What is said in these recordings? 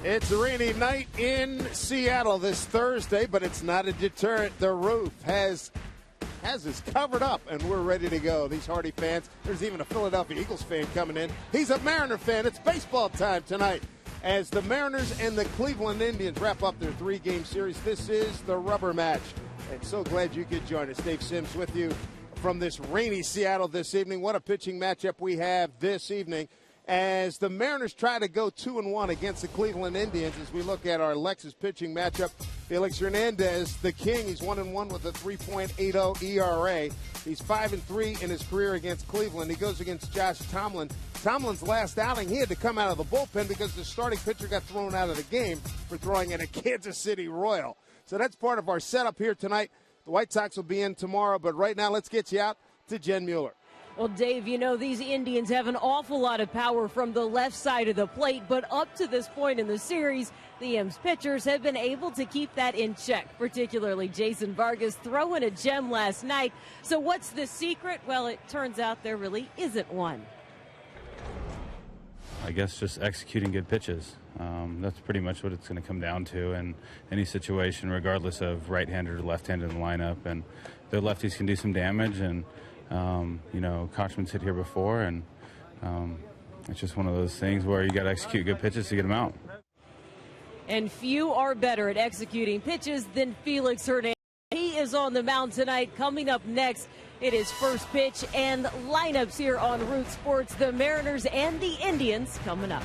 It's a rainy night in Seattle this Thursday, but it's not a deterrent. The roof has us covered up, and we're ready to go. These hardy fans, there's even a Philadelphia Eagles fan coming in. He's a Mariner fan. It's baseball time tonight as the Mariners and the Cleveland Indians wrap up their three-game series. This is the rubber match, and so glad you could join us. Dave Sims with you from this rainy Seattle this evening. What a pitching matchup we have this evening as the Mariners try to go 2-1 against the Cleveland Indians. As we look at our Lexus pitching matchup, Felix Hernandez, the king, he's 1-1 with a 3.80 ERA. He's 5-3 in his career against Cleveland. He goes against Josh Tomlin. Tomlin's last outing, he had to come out of the bullpen because the starting pitcher got thrown out of the game for throwing at a Kansas City Royal. So that's part of our setup here tonight. The White Sox will be in tomorrow, but right now let's get you out to Jen Mueller. Well, Dave, you know, these Indians have an awful lot of power from the left side of the plate, but up to this point in the series, the M's pitchers have been able to keep that in check, particularly Jason Vargas throwing a gem last night. So what's the secret? Well, it turns out there really isn't one. I guess just executing good pitches. That's pretty much what it's going to come down to in any situation, regardless of right-handed or left-handed in the lineup. And the lefties can do some damage, and you know, Kochman's hit here before, and it's just one of those things where you got to execute good pitches to get them out. And few are better at executing pitches than Felix Hernandez. He is on the mound tonight. Coming up next, it is first pitch and lineups here on Root Sports. The Mariners and the Indians coming up.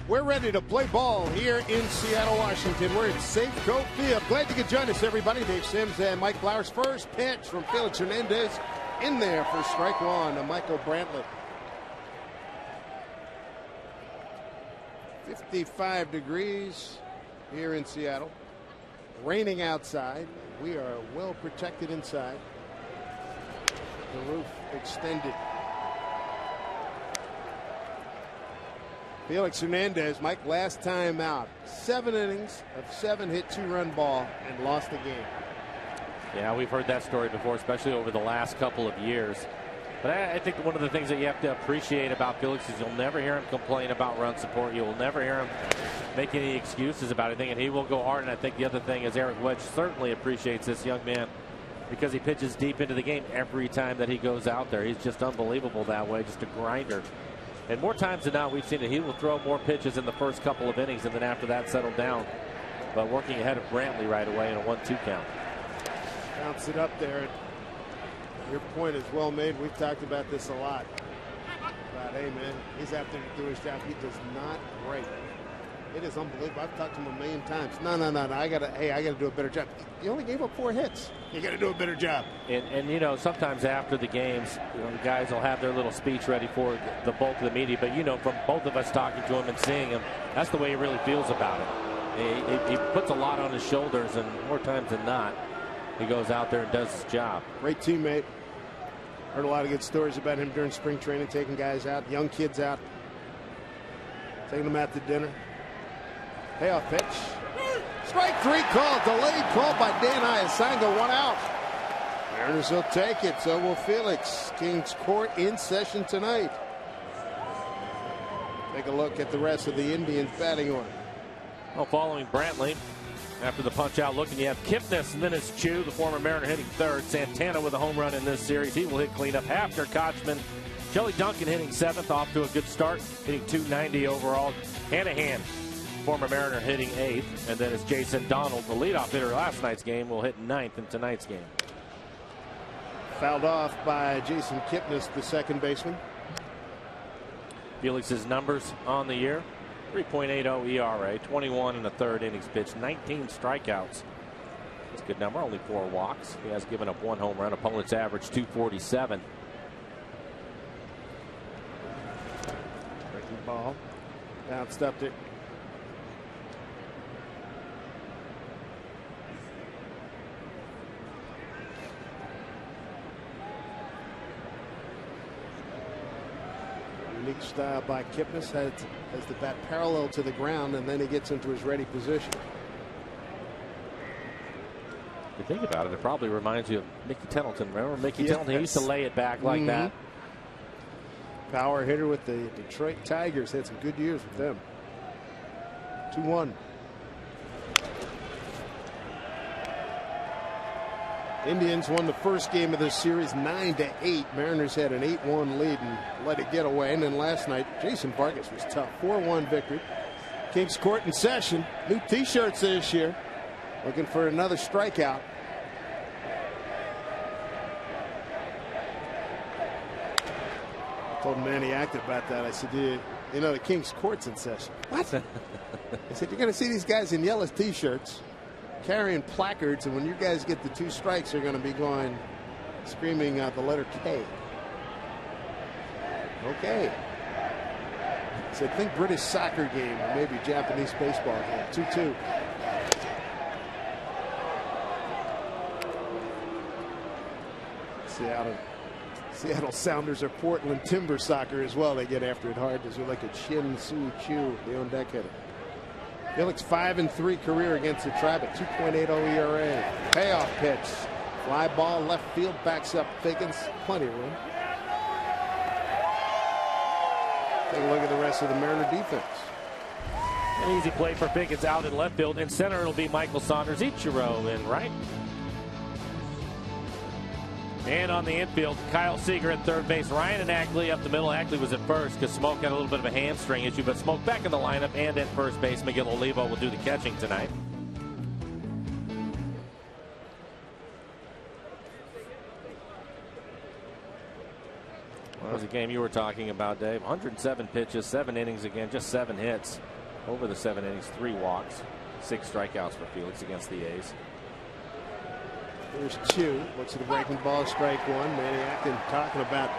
We're ready to play ball here in Seattle, Washington. We're at Safeco Field. Glad you could join us, everybody. Dave Sims and Mike Flowers. First pitch from Felix Hernandez in there for strike one to Michael Brantlett. 55 degrees here in Seattle. Raining outside. We are well protected inside. The roof extended. Felix Hernandez, Mike, last time out, 7 innings of 7, hit 2-run ball and lost the game. Yeah, we've heard that story before, especially over the last couple of years. But I think one of the things that you have to appreciate about Felix is you'll never hear him complain about run support. You'll never hear him make any excuses about anything, and he will go hard. And I think the other thing is Eric Wedge certainly appreciates this young man because he pitches deep into the game every time that he goes out there. He's just unbelievable that way, just a grinder. And more times than not, we've seen it. He will throw more pitches in the first couple of innings and then after that settle down. But working ahead of Brantley right away in a 1-2 count. Bounce it up there. Your point is well made. We've talked about this a lot. But hey, man, he's out there to do his job. He does not break. It is unbelievable. I've talked to him a million times. No. I gotta do a better job. He only gave up 4 hits. You got to do a better job. And you know, sometimes after the games, you know, the guys will have their little speech ready for the bulk of the media. But you know, from both of us talking to him and seeing him, that's the way he really feels about it. He puts a lot on his shoulders, and more times than not, he goes out there and does his job. Great teammate. Heard a lot of good stories about him during spring training, taking guys out, young kids out, taking them out to dinner. Payoff pitch. Strike 3 called. Delayed call by Dan Iasango. 1 out. Mariners will take it. So will Felix. Kings Court in session tonight. Take a look at the rest of the Indians batting order. Well, following Brantley, after the punch out looking, you have Kipnis, and then it's Chu, the former Mariner, hitting third. Santana with a home run in this series. He will hit cleanup. Hafner, Kochman, Joey Duncan hitting 7th, off to a good start, hitting 290 overall. Hanahan, former Mariner, hitting 8th. And then it's Jason Donald, the leadoff hitter last night's game, will hit 9th in tonight's game. Fouled off by Jason Kipnis, the second baseman. Felix's numbers on the year: 3.80 ERA, 21 in the third innings pitched, 19 strikeouts. That's a good number. Only 4 walks. He has given up 1 home run. Opponent's average 247. Breaking ball. Bounced up there. Unique style by Kipnis, has the bat parallel to the ground, and then he gets into his ready position. If you think about it, it probably reminds you of Mickey Tettleton. Remember Mickey Tettleton? He used to lay it back like that. Power hitter with the Detroit Tigers. Had some good years with them. 2-1. Indians won the first game of the series 9-8. Mariners had an 8-1 lead and let it get away. And then last night, Jason Vargas was tough. 4-1 victory. Kings Court in session. New T-shirts this year. Looking for another strikeout. I told Manny Active about that. I said, you know, the Kings Court's in session. What? I said, you're going to see these guys in yellow T-shirts carrying placards, and when you guys get the 2 strikes, they're going to be going screaming the letter K. Okay. So think British soccer game or maybe Japanese baseball game. 2-2. Seattle Sounders are Portland Timber Soccer as well. They get after it hard. There's like a Shin Soo Chu, the on deck hitter. Felix 5-3 career against the Tribe at 2.80 ERA. Payoff pitch. Fly ball left field, backs up Figgins. Plenty of room. Take a look at the rest of the Mariner defense. An easy play for Figgins out in left field. In center, it'll be Michael Saunders. Ichiro in right. And on the infield, Kyle Seager at third base. Ryan and Ackley up the middle. Ackley was at first because Smoke had a little bit of a hamstring issue, but Smoke back in the lineup and at first base. Miguel Olivo will do the catching tonight. Well, that was a game you were talking about, Dave. 107 pitches, 7 innings again, just 7 hits. Over the 7 innings, 3 walks, 6 strikeouts for Felix against the A's. There's 2. Looks at the breaking ball, strike 1. Manny Acton talking about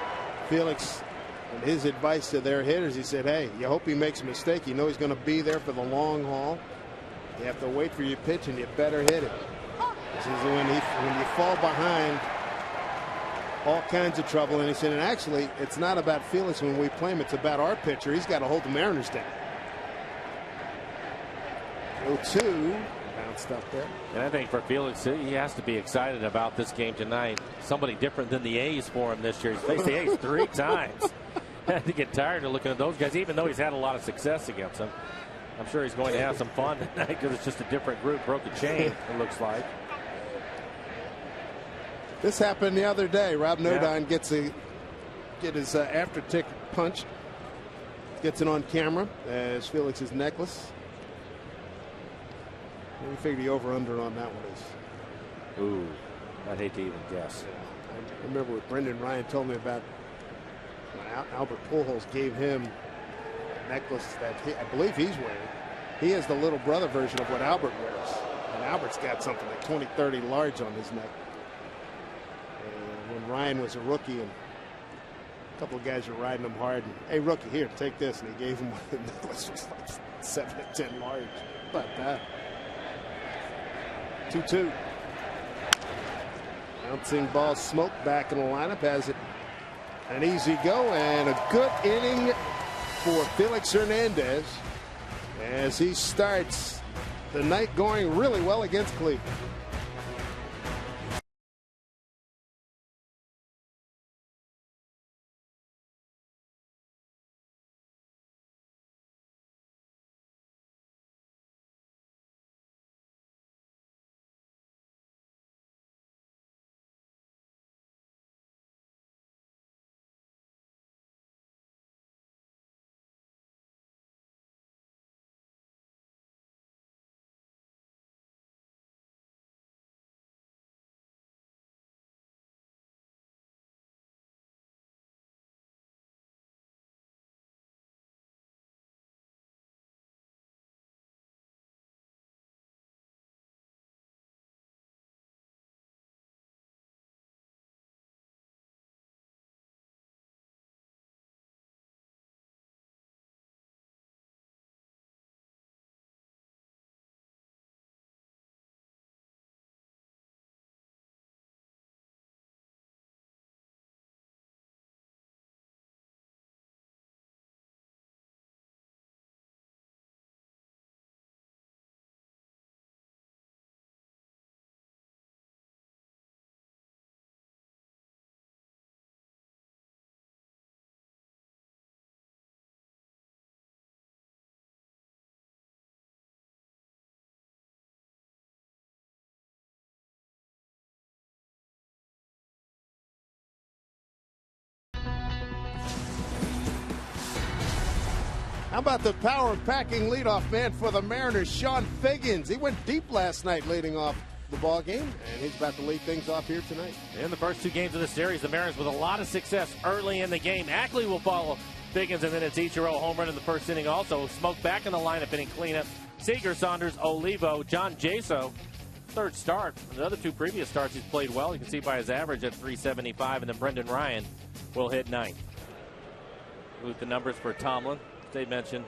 Felix and his advice to their hitters. He said, hey, you hope he makes a mistake. You know he's going to be there for the long haul. You have to wait for your pitch and you better hit it. This is when you fall behind, all kinds of trouble. And he said, and actually, it's not about Felix when we play him. It's about our pitcher. He's got to hold the Mariners down. 0-2. Bounced up there. And I think for Felix, he has to be excited about this game tonight. Somebody different than the A's for him this year. He's faced the A's 3 times. I had to get tired of looking at those guys, even though he's had a lot of success against them. I'm sure he's going to have some fun tonight because it's just a different group. Broke a chain, it looks like. This happened the other day. Rob Nodine get his after tick punched. Gets it on camera as Felix's necklace. We figure the over-under on that one is. Ooh, I'd hate to even guess. I remember what Brendan Ryan told me about when Albert Pujols gave him a necklace that I believe he's wearing. He has the little brother version of what Albert wears. And Albert's got something like 20, 30 large on his neck. And when Ryan was a rookie and a couple of guys were riding him hard, and, hey, rookie, here, take this. And he gave him one of the necklaces was like 7 to 10 large. But 2-2. Bouncing ball, Smoke back in the lineup. Has it an easy go and a good inning for Felix Hernandez as he starts the night going really well against Cleveland. How about the power-packing leadoff man for the Mariners, Sean Figgins? He went deep last night leading off the ball game, and he's about to lead things off here tonight. In the first 2 games of the series, the Mariners with a lot of success early in the game. Ackley will follow Figgins, and then it's Ichiro home run in the first inning also. Smoke back in the lineup, inning cleanup. Seager, Saunders, Olivo, John Jaso. Third start. The other 2 previous starts, he's played well. You can see by his average at .375, and then Brendan Ryan will hit 9th. With the numbers for Tomlin. They mentioned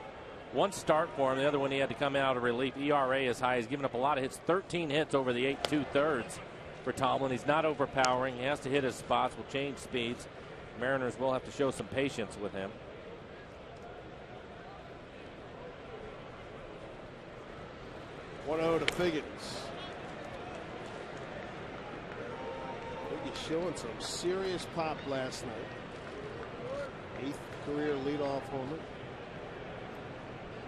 1 start for him. The other one he had to come out of relief. ERA is high. He's given up a lot of hits. 13 hits over the 8 2/3 for Tomlin. He's not overpowering. He has to hit his spots. Will change speeds. Mariners will have to show some patience with him. .1-0 to Figgins. Figgins showing some serious pop last night. 8th career leadoff homer.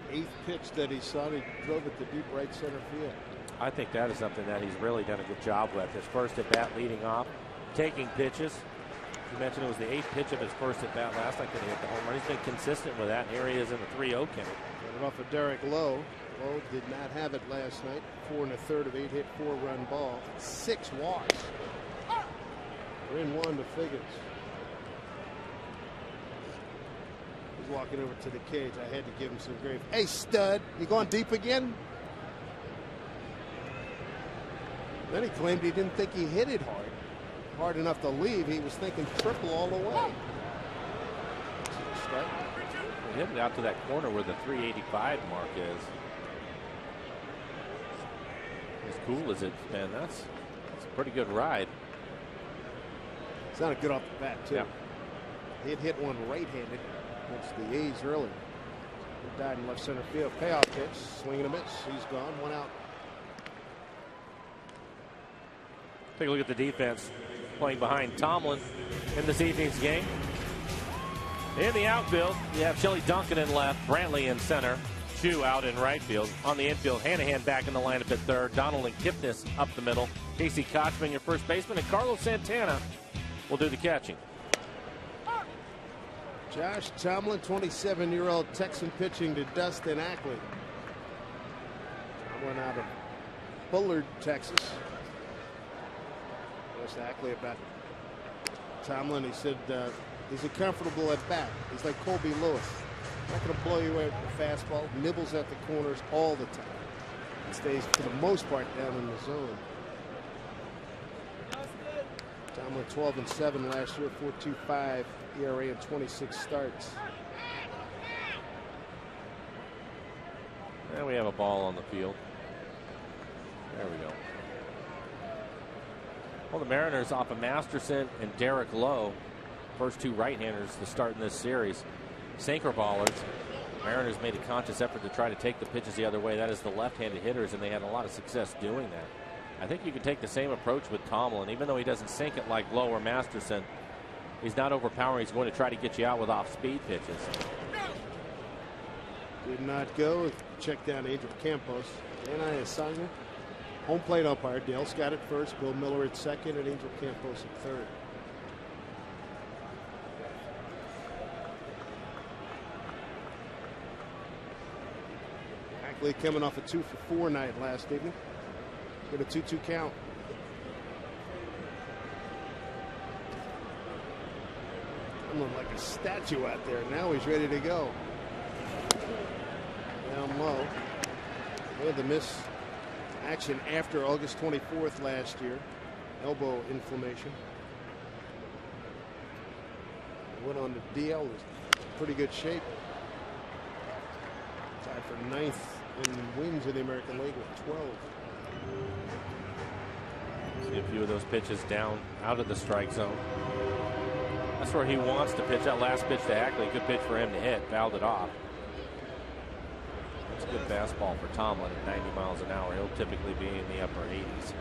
8th pitch that he saw, he drove it to deep right center field. I think that is something that he's really done a good job with. His first at bat leading off, taking pitches. You mentioned it was the 8th pitch of his first at bat last night that he hit the home run. He's been consistent with that, and here he is in the 3-0 count. Got it off of Derek Lowe. Lowe did not have it last night. 4 1/3 of 8 hit, 4-run ball. 6 walks. 3-1 to Figgins. Walking over to the cage. I had to give him some grief. Hey, stud, you going deep again? Then he claimed he didn't think he hit it hard enough to leave. He was thinking triple all the way. He hit it out to that corner where the 385 mark is. As cool as it's been, that's a pretty good ride. Sounded good off the bat, too. Yeah. He had hit one right-handed against the A's earlier. He died in left center field. Payoff pitch, swing and a miss. He's gone, 1 out. Take a look at the defense playing behind Tomlin in this evening's game. In the outfield, you have Shelley Duncan in left, Brantley in center, Chu out in right field. On the infield, Hanahan back in the lineup at third, Donald and Kipnis up the middle, Casey Kochman, your first baseman, and Carlos Santana will do the catching. Josh Tomlin, 27-year-old Texan, pitching to Dustin Ackley. Tomlin out of Bullard, Texas. Asked Ackley about Tomlin. He said he's a comfortable at bat. He's like Colby Lewis. Not going to blow you away with the fastball. Nibbles at the corners all the time. And stays for the most part down in the zone. Tomlin 12-7 last year, 4.25 ERA in 26 starts. And we have a ball on the field. There we go. Well, the Mariners off of Masterson and Derek Lowe, first two right-handers to start in this series. Sinker ballers. Mariners made a conscious effort to try to take the pitches the other way. That is the left-handed hitters, and they had a lot of success doing that. I think you can take the same approach with Tomlin. Even though he doesn't sink it like Lowe or Masterson, he's not overpowering. He's going to try to get you out with off-speed pitches. Did not go. Check down Angel Campos. Danai Asanga. Home plate umpire. Dale Scott at first. Bill Miller at second. And Angel Campos at third. Ackley coming off a 2-for-4 night last evening. Get a 2-2 count. Tomlin like a statue out there. Now he's ready to go. Down low. Well, the miss action after August 24th last year. Elbow inflammation. Went on to DL. Was pretty good shape. Tied for 9th in wins in the American League with 12. See a few of those pitches down out of the strike zone. That's where he wants to pitch. That last pitch to Ackley, good pitch for him to hit. Fouled it off. It's a good fastball for Tomlin at 90 miles an hour. He'll typically be in the upper 80s.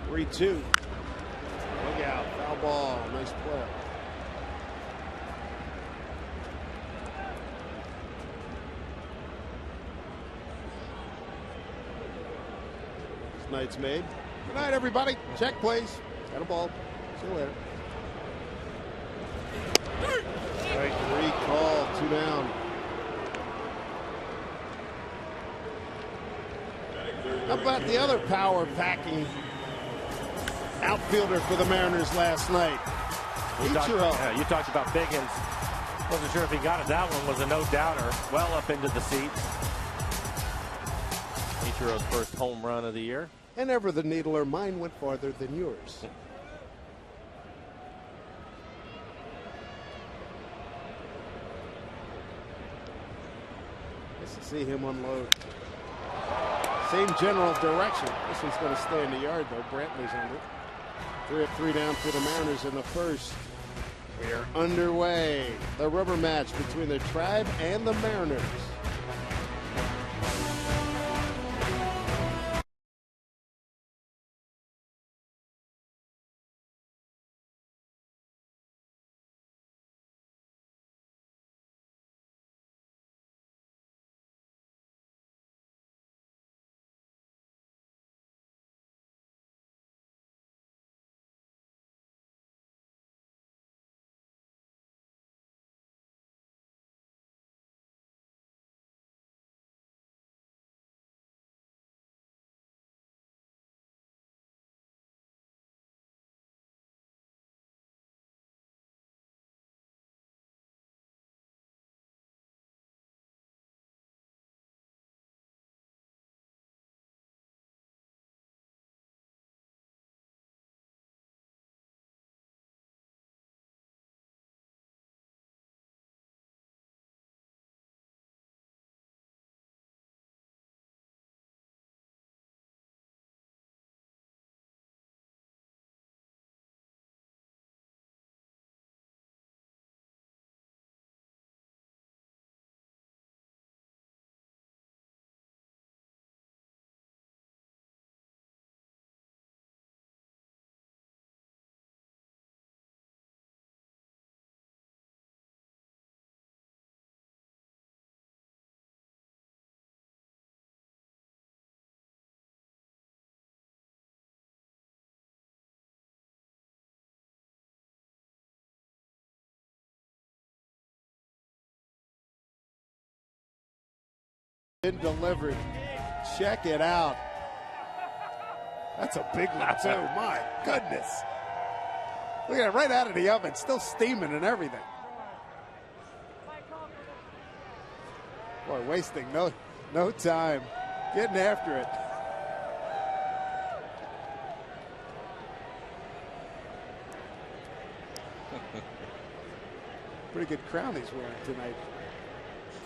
3-2. Look out. Foul ball. Nice play. This night's made. Good night, everybody. Check, please. Got a ball. See you later. Strike 3 call. 2 down. How about the other power packing outfielder for the Mariners last night? You talked about Biggins. Wasn't sure if he got it. That one was a no-doubter. Well up into the seats. Ichiro's first home run of the year. And ever the needler, mine went farther than yours. Nice to see him unload. Same general direction. This one's going to stay in the yard, though. Brantley's on it. 3 up, 3 down for the Mariners in the first. We are underway. The rubber match between the Tribe and the Mariners. Been delivered. Check it out. That's a big one, too. My goodness. Look at it, right out of the oven, still steaming and everything. Boy, wasting no time. Getting after it. Pretty good crown he's wearing tonight.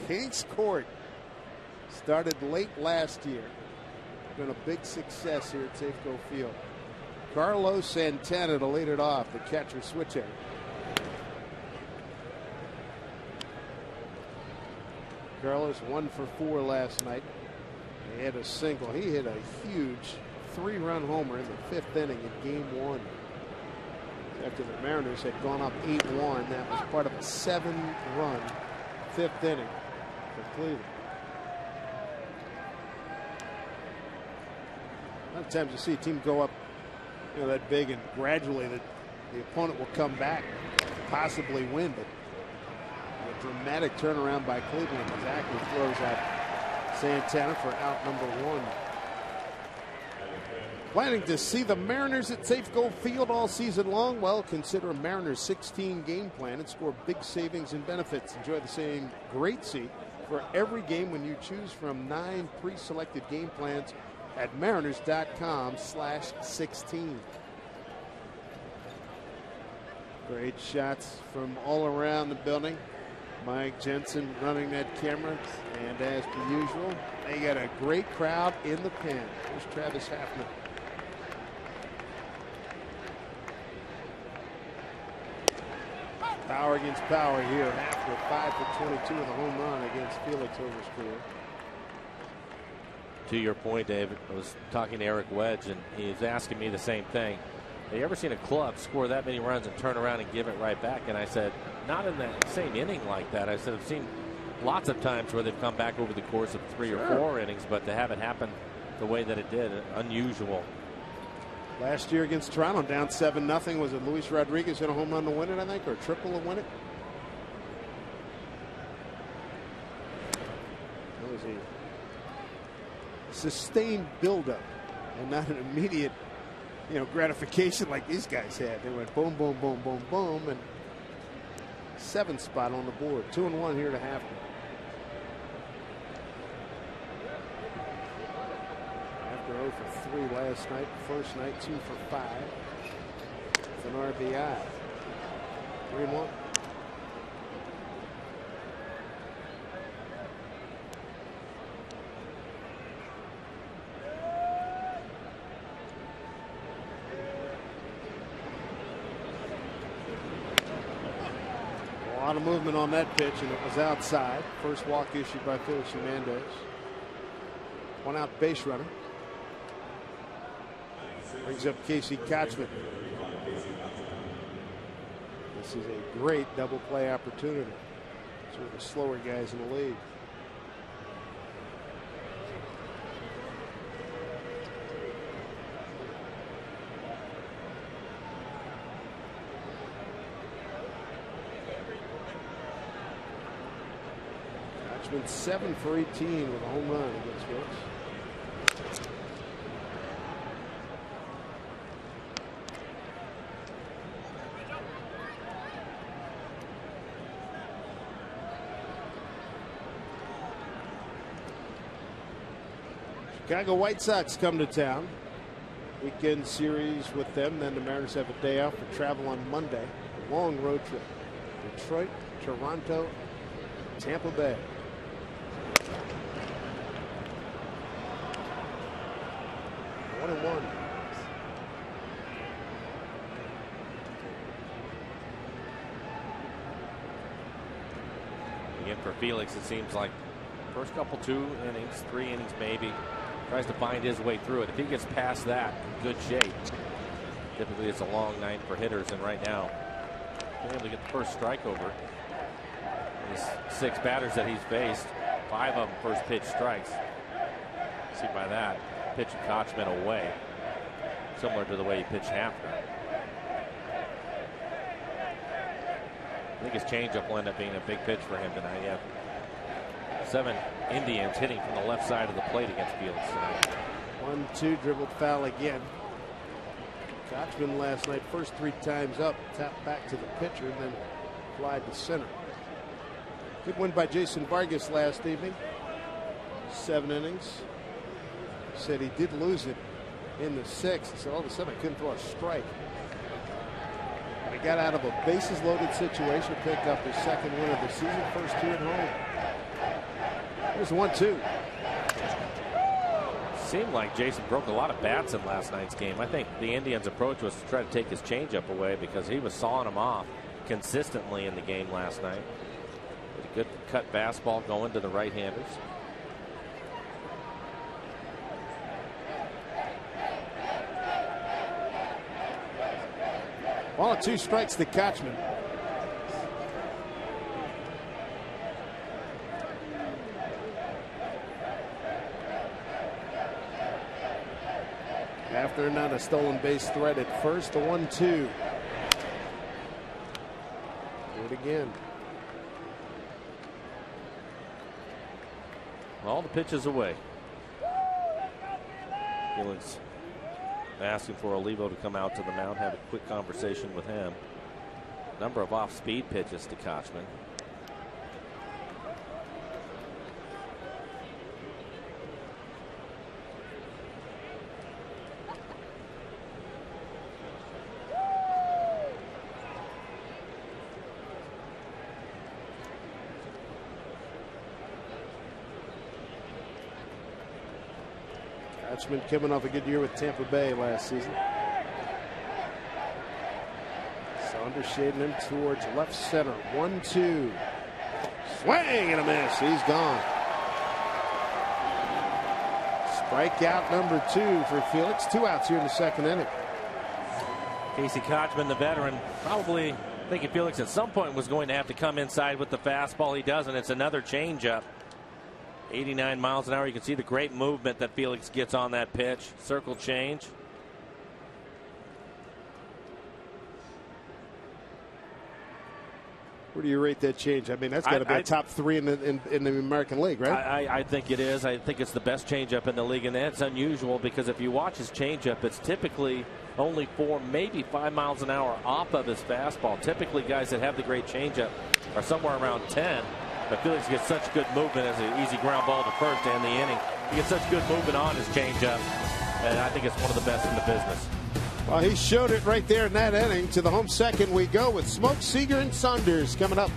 Kings Court started late last year. Been a big success here at Safeco Field. Carlos Santana to lead it off, the catcher switch hitter. Carlos 1 for 4 last night. He had a single. He hit a huge 3-run homer in the 5th inning in Game 1. After the Mariners had gone up 8-1, that was part of a 7-run 5th inning for Cleveland. A lot of times you see a team go up, that big, and gradually the opponent will come back, possibly win, but a dramatic turnaround by Cleveland. Exactly throws out Santana for out number 1. Planning to see the Mariners at Safeco Field all season long? Well, consider a Mariners 16 game plan and score big savings and benefits. Enjoy the same great seat for every game when you choose from 9 pre-selected game plans at mariners.com/16. Great shots from all around the building. Mike Jensen running that camera, and as per usual, they got a great crowd in the pen. Here's Travis Hafner. Power against power here. After 5 for 22 with a home run against Felix over his career. To your point, David, I was talking to Eric Wedge, and he was asking me the same thing. Have you ever seen a club score that many runs and turn around and give it right back? And I said, not in that same inning like that. I said, I've seen lots of times where they've come back over the course of 3 or 4 innings, but to have it happen the way that it did, unusual. Last year against Toronto, down 7-0. Was it Luis Rodriguez hit a home run to win it, I think, or a triple to win it? That was a sustained buildup and not an immediate, gratification like these guys had. They went boom, boom, boom, boom, boom, and 7th spot on the board. 2-1 here to Hafner. After 0 for 3 last night, first night 2 for 5. With an RBI. 3-1. A lot of movement on that pitch, and it was outside. First walk issued by Felix Hernandez. 1 out base runner. Brings up Casey Kochman. This is a great double play opportunity. Some of the slower guys in the league. Kochman 7 for 18 with a home run against Wilkes. Chicago White Sox come to town. Weekend series with them. Then the Mariners have a day off for travel on Monday. A long road trip. Detroit, Toronto, Tampa Bay. One and one. Again, for Felix, it seems like first couple 2 innings, 3 innings maybe. Tries to find his way through it. If he gets past that, in good shape. Typically, it's a long night for hitters, and right now, being able to get the first strike over. His 6 batters that he's faced, 5 of them first pitch strikes. See by that, pitching Kochman away, similar to the way he pitched Hafner. I think his changeup will end up being a big pitch for him tonight. Yeah, 7 Indians hitting from the left side of the plate against Felix tonight. 1-2 dribbled foul again. Kochman last night, first 3 times up, tapped back to the pitcher, then flied to center. Good win by Jason Vargas last evening. 7 innings. Said he did lose it in the 6th. He said all of a sudden I couldn't throw a strike. And he got out of a bases loaded situation, picked up his 2nd win of the season, first 2 at home. Here's 1-2. Seemed like Jason broke a lot of bats in last night's game. I think the Indians' approach was to try to take his changeup away because he was sawing him off consistently in the game last night. With a good cut fastball going to the right-handers. Ball and 2 strikes to Kochman. After not a stolen base threat at first, the 1-2. Do it again. All the pitches away. Felix asking for Olivo to come out to the mound, have a quick conversation with him. Number of off-speed pitches to Kochman. Kochman coming off a good year with Tampa Bay last season. Saunders shading him towards left center. 1-2. Swing and a miss. He's gone. Strikeout number 2 for Felix. 2 outs here in the 2nd inning. Casey Kochman, the veteran, probably thinking Felix at some point was going to have to come inside with the fastball. He doesn't. It's another changeup. 89 miles an hour. You can see the great movement that Felix gets on that pitch. Circle change. Where do you rate that change? I mean, that's got to be a top 3 in the American League, right? I think it is. I think it's the best changeup in the league, and that's unusual because if you watch his changeup, it's typically only 4, maybe 5 miles an hour off of his fastball. Typically, guys that have the great changeup are somewhere around 10. But Felix gets such good movement as an easy ground ball to first to end the inning. He gets such good movement on his changeup, and I think it's one of the best in the business. Well, he showed it right there in that inning. To the home second we go with Smoke, Seager, and Saunders coming up.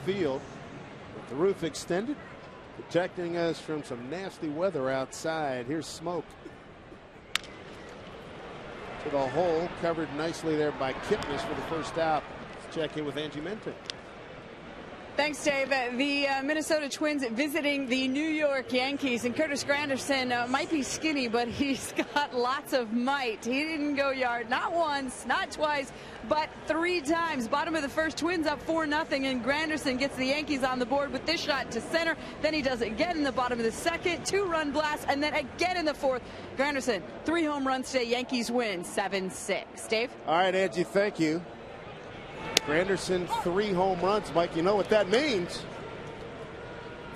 Field with the roof extended, protecting us from some nasty weather outside. Here's Smoke to the hole, covered nicely there by Kipnis for the first out. check in with Angie Minton. Thanks, Dave. The Minnesota Twins visiting the New York Yankees, and Curtis Granderson might be skinny, but he's got lots of might. He didn't go yard, not once, not twice, but 3 times. Bottom of the first, Twins up 4-0, and Granderson gets the Yankees on the board with this shot to center. Then he does it again in the bottom of the second, 2-run blast, and then again in the fourth. Granderson, 3 home runs today. Yankees win 7-6. Dave? All right, Angie, thank you. Granderson, 3 home runs. Mike, you know what that means.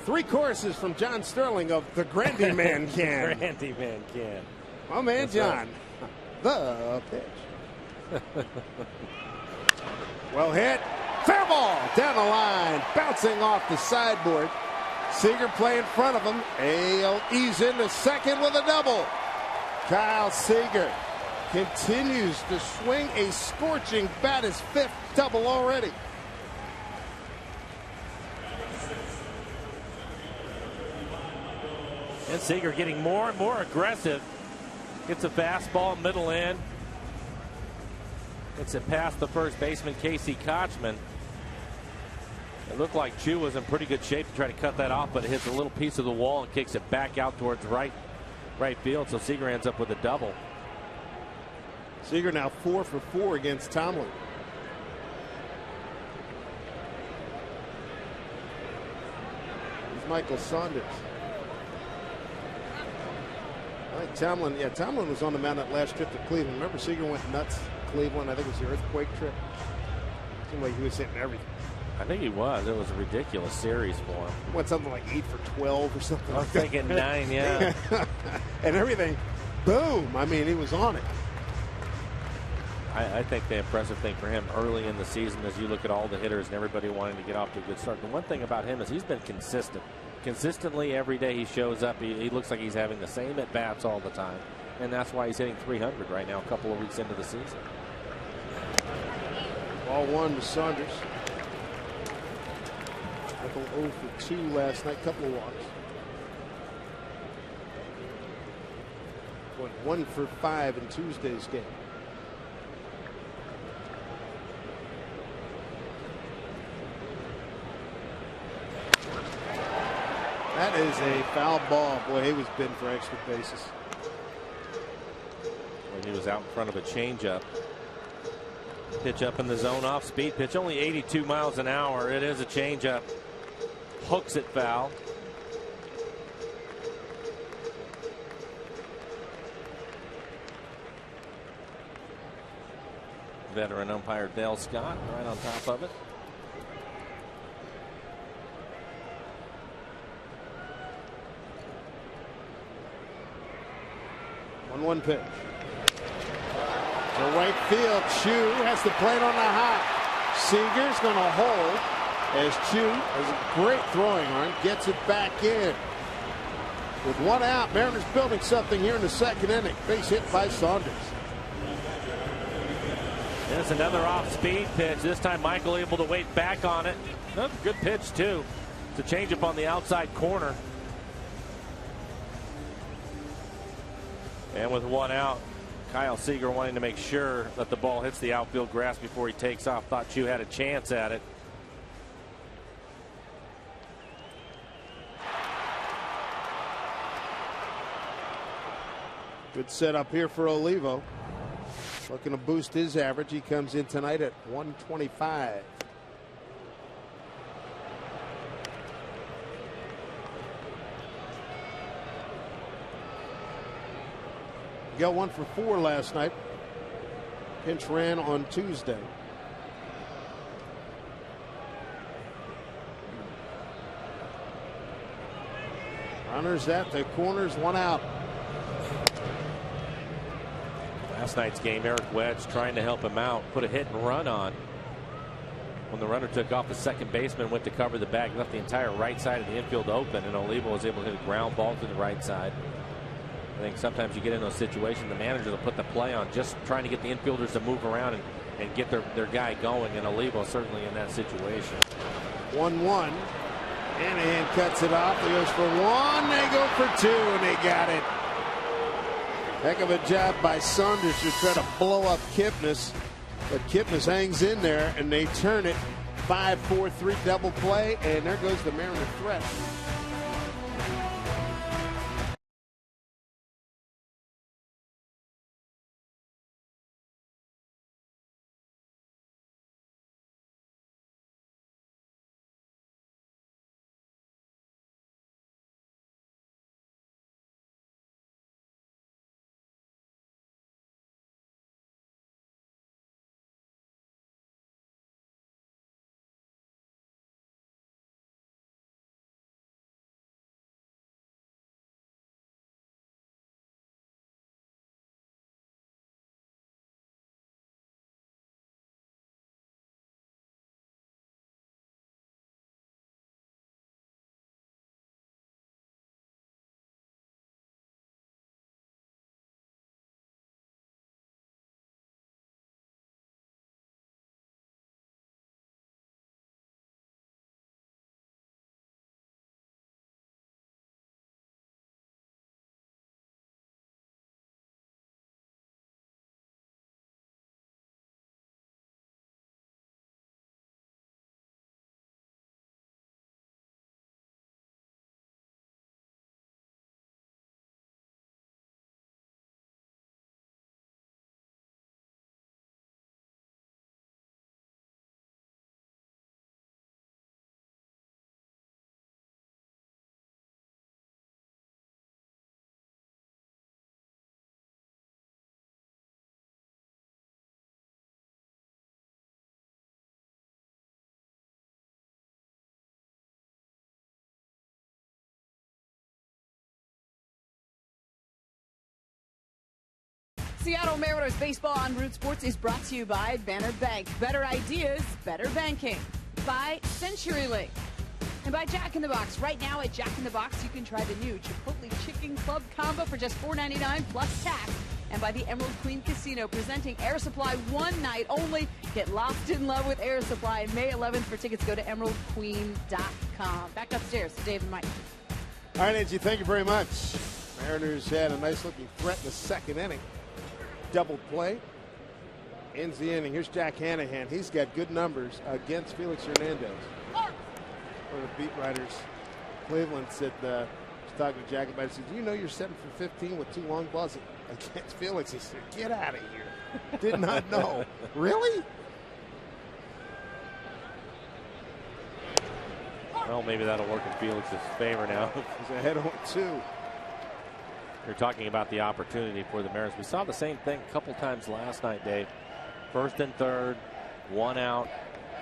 3 choruses from John Sterling of The Grandy Man Can. Grandy Man Can. My man, That's John. Right. The pitch. Well hit. Fair ball down the line. Bouncing off the sideboard. Seager play in front of him. He'll ease into second with a double. Kyle Seager continues to swing a scorching bat, his 5th double already. And Seager getting more and more aggressive. Gets a fastball middle in. Gets it past the first baseman, Casey Kochman. It looked like Chu was in pretty good shape to try to cut that off, but it hits a little piece of the wall and kicks it back out towards right field. So Seager ends up with a double. Seager now 4 for 4 against Tomlin. Here's Michael Saunders. I think Tomlin was on the mound that last trip to Cleveland. Remember, Seager went nuts to Cleveland. I think it was the earthquake trip. Seemed like he was hitting everything. I think he was. It was a ridiculous series for him. He went something like 8 for 12 or something. I was thinking 9, yeah. And everything, boom. I mean, he was on it. I think the impressive thing for him early in the season, as you look at all the hitters and everybody wanting to get off to a good start, the one thing about him is he's been consistent. Consistently every day he shows up, he looks like he's having the same at-bats all the time. And that's why he's hitting 300 right now, a couple of weeks into the season. Ball 1 to Saunders. Michael 0 for 2 last night, couple of walks. Went 1 for 5 in Tuesday's game. That is a foul ball. Boy, he was bidding for extra bases. When he was out in front of a changeup. Pitch up in the zone off speed pitch, only 82 miles an hour. It is a changeup. Hooks it foul. Veteran umpire Dale Scott right on top of it. One pitch. To right field, Chu has to play it on the hop. Seager's going to hold as Chu has a great throwing arm, gets it back in. With 1 out, Mariners building something here in the second inning. Base hit by Saunders. There's another off-speed pitch. This time Michael able to wait back on it. Another good pitch too. It's a changeup on the outside corner. And with 1 out, Kyle Seager wanting to make sure that the ball hits the outfield grass before he takes off. Thought Chu had a chance at it. Good setup here for Olivo. Looking to boost his average. He comes in tonight at 125. Got 1 for 4 last night. Pinch ran on Tuesday. Runners at the corners, 1 out. Last night's game, Eric Wedge trying to help him out, put a hit and run on. When the runner took off, the second baseman went to cover the bag, left the entire right side of the infield open, and Olivo was able to hit a ground ball to the right side. I think sometimes you get in those situations, the managers will put the play on just trying to get the infielders to move around and get their guy going, and Olivo certainly in that situation. 1-1. Anahan cuts it off. He goes for 1. They go for 2, and they got it. Heck of a job by Saunders to try to blow up Kipnis. But Kipnis hangs in there, and they turn it 5-4-3 double play, and there goes the Mariner threat. Seattle Mariners baseball on Root Sports is brought to you by Banner Bank. Better ideas, better banking. By CenturyLink. And by Jack in the Box. Right now at Jack in the Box, you can try the new Chipotle Chicken Club Combo for just $4.99 plus tax. And by the Emerald Queen Casino, presenting Air Supply one night only. Get lost in love with Air Supply. May 11th. For tickets, go to emeraldqueen.com. Back upstairs to Dave and Mike. All right, Angie, thank you very much. Mariners had a nice-looking threat in the second inning. Double play. Ends the inning. Here's Jack Hanahan. He's got good numbers against Felix Hernandez. One of the beat writers, Cleveland, said, was talking to Jack about it. He said, do you know you're 7 for 15 with 2 long balls against Felix? He said, get out of here. Did not know. Really? Well, maybe that'll work in Felix's favor now. He's ahead on 2. You're talking about the opportunity for the Mariners. We saw the same thing a couple times last night, Dave. First and third, 1 out,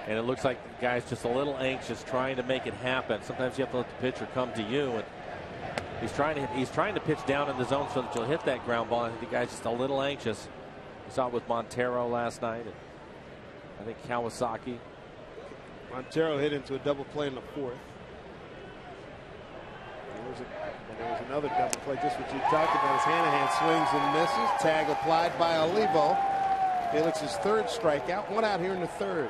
and it looks like the guy's just a little anxious trying to make it happen. Sometimes you have to let the pitcher come to you, and he's trying to pitch down in the zone so that you'll hit that ground ball. I think the guy's just a little anxious. We saw it with Montero last night, and I think Kawasaki. Montero hit into a double play in the 4th. There was another double play, just what you talked about, as Hanahan swings and misses. Tag applied by Olivo. Felix's 3rd strikeout. 1 out here in the 3rd.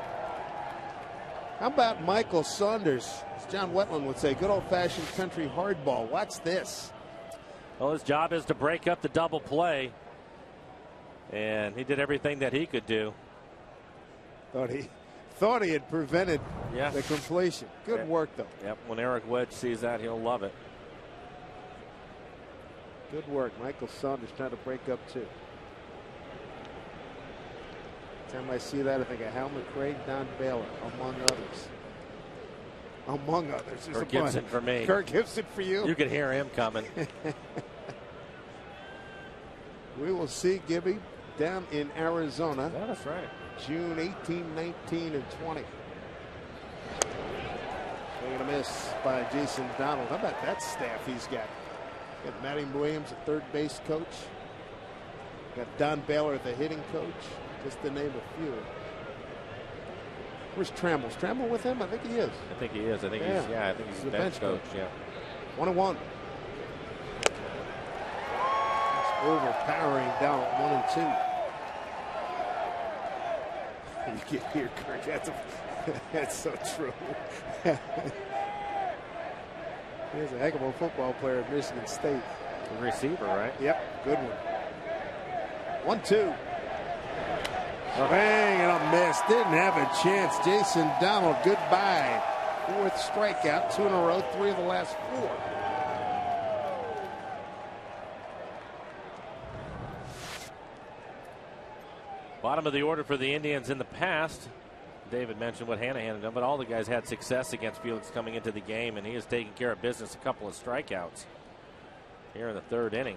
How about Michael Saunders? As John Wetland would say, good old-fashioned country hardball. Watch this. Well, his job is to break up the double play, and he did everything that he could do. Thought he had prevented the completion. Good work, though. Yep. When Eric Wedge sees that, he'll love it. Good work. Michael Saunders trying to break up 2. Every time I see that, I think of Hal McRae, Don Baylor, among others. Among others. Kirk Gibson for me. Kirk Gibson for you. You could hear him coming. We will see Gibby down in Arizona. Yeah, that's right. June 18, 19, and 20. Swing and a miss by Jason Donald. How about that staff he's got? Got Matty Williams, a third base coach. Got Don Baylor, the hitting coach. Just to name a few. Where's Trammell? Is Trammell with him? I think he is. I think he is. I think he's the bench coach. Yeah. 1-1. It's overpowering down 1-2. You can hear Kirk. That's so true. He's a heck of a football player at Michigan State. The receiver, right? Yep, good one. 1-2. Swing and a miss. Didn't have a chance. Jason Donald, goodbye. 4th strikeout, 2 in a row, 3 of the last 4. Bottom of the order for the Indians in the past. David mentioned what Hanahan had done, but all the guys had success against Felix coming into the game, and he is taking care of business. A couple of strikeouts here in the 3rd inning.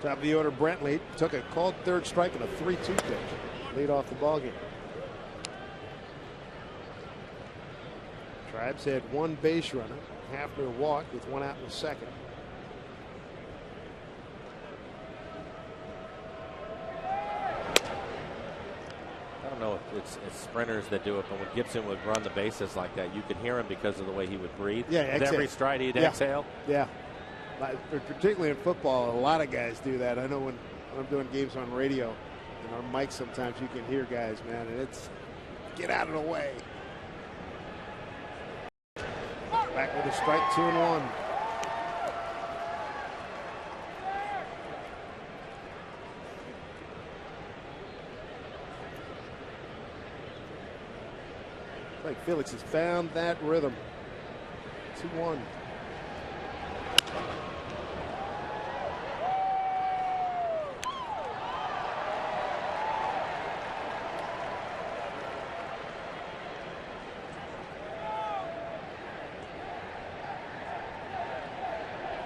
Top of the order, Brentley took a called 3rd strike and a 3-2 pitch. Lead off the ballgame. Tribes had 1 base runner. Hafner walked with 1 out in the 2nd. I don't know if it's sprinters that do it, but when Gibson would run the bases like that, you could hear him because of the way he would breathe. Yeah, with every stride he'd exhale. Yeah. Particularly in football, a lot of guys do that. I know when I'm doing games on radio and our mics, sometimes you can hear guys, man, and it's get out of the way. Back with a strike, 2-1. Like Felix has found that rhythm. 2-1.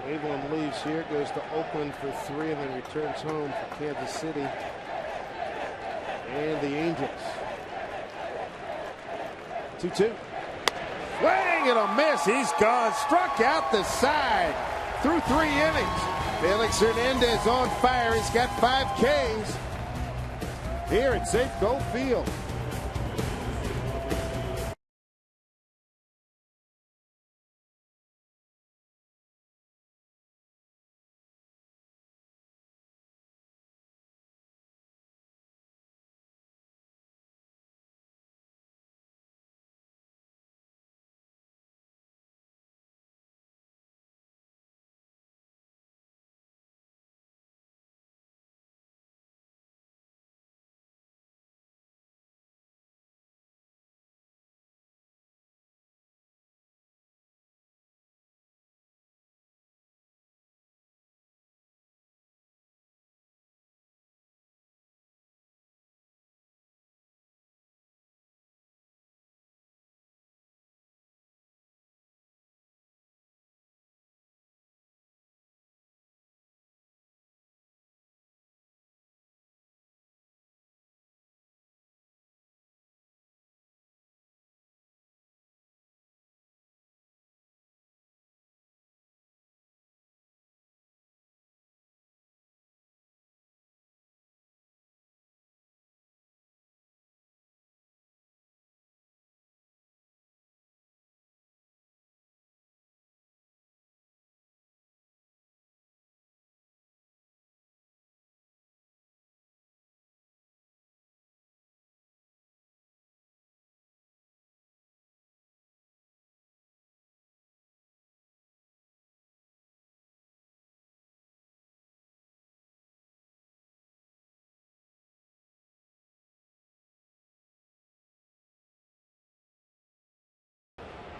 Cleveland leaves here, goes to Oakland for 3, and then returns home for Kansas City and the Angels. 2-2. Swing and a miss. He's gone. Struck out the side through 3 innings. Felix Hernandez on fire. He's got 5 Ks here at Safeco Field.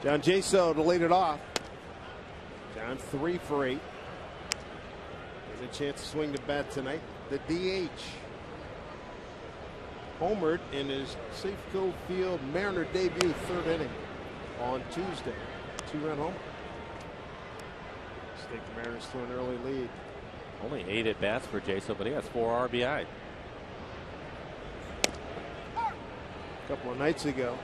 John Jaso to lead it off. John 3 for 8. There's a chance to swing the bat tonight. The DH. Homered in his Safeco Field Mariner debut, 3rd inning on Tuesday. 2-run homer. Let's take the Mariners to an early lead. Only 8 at bats for Jaso, but he has 4 RBI. A couple of nights ago,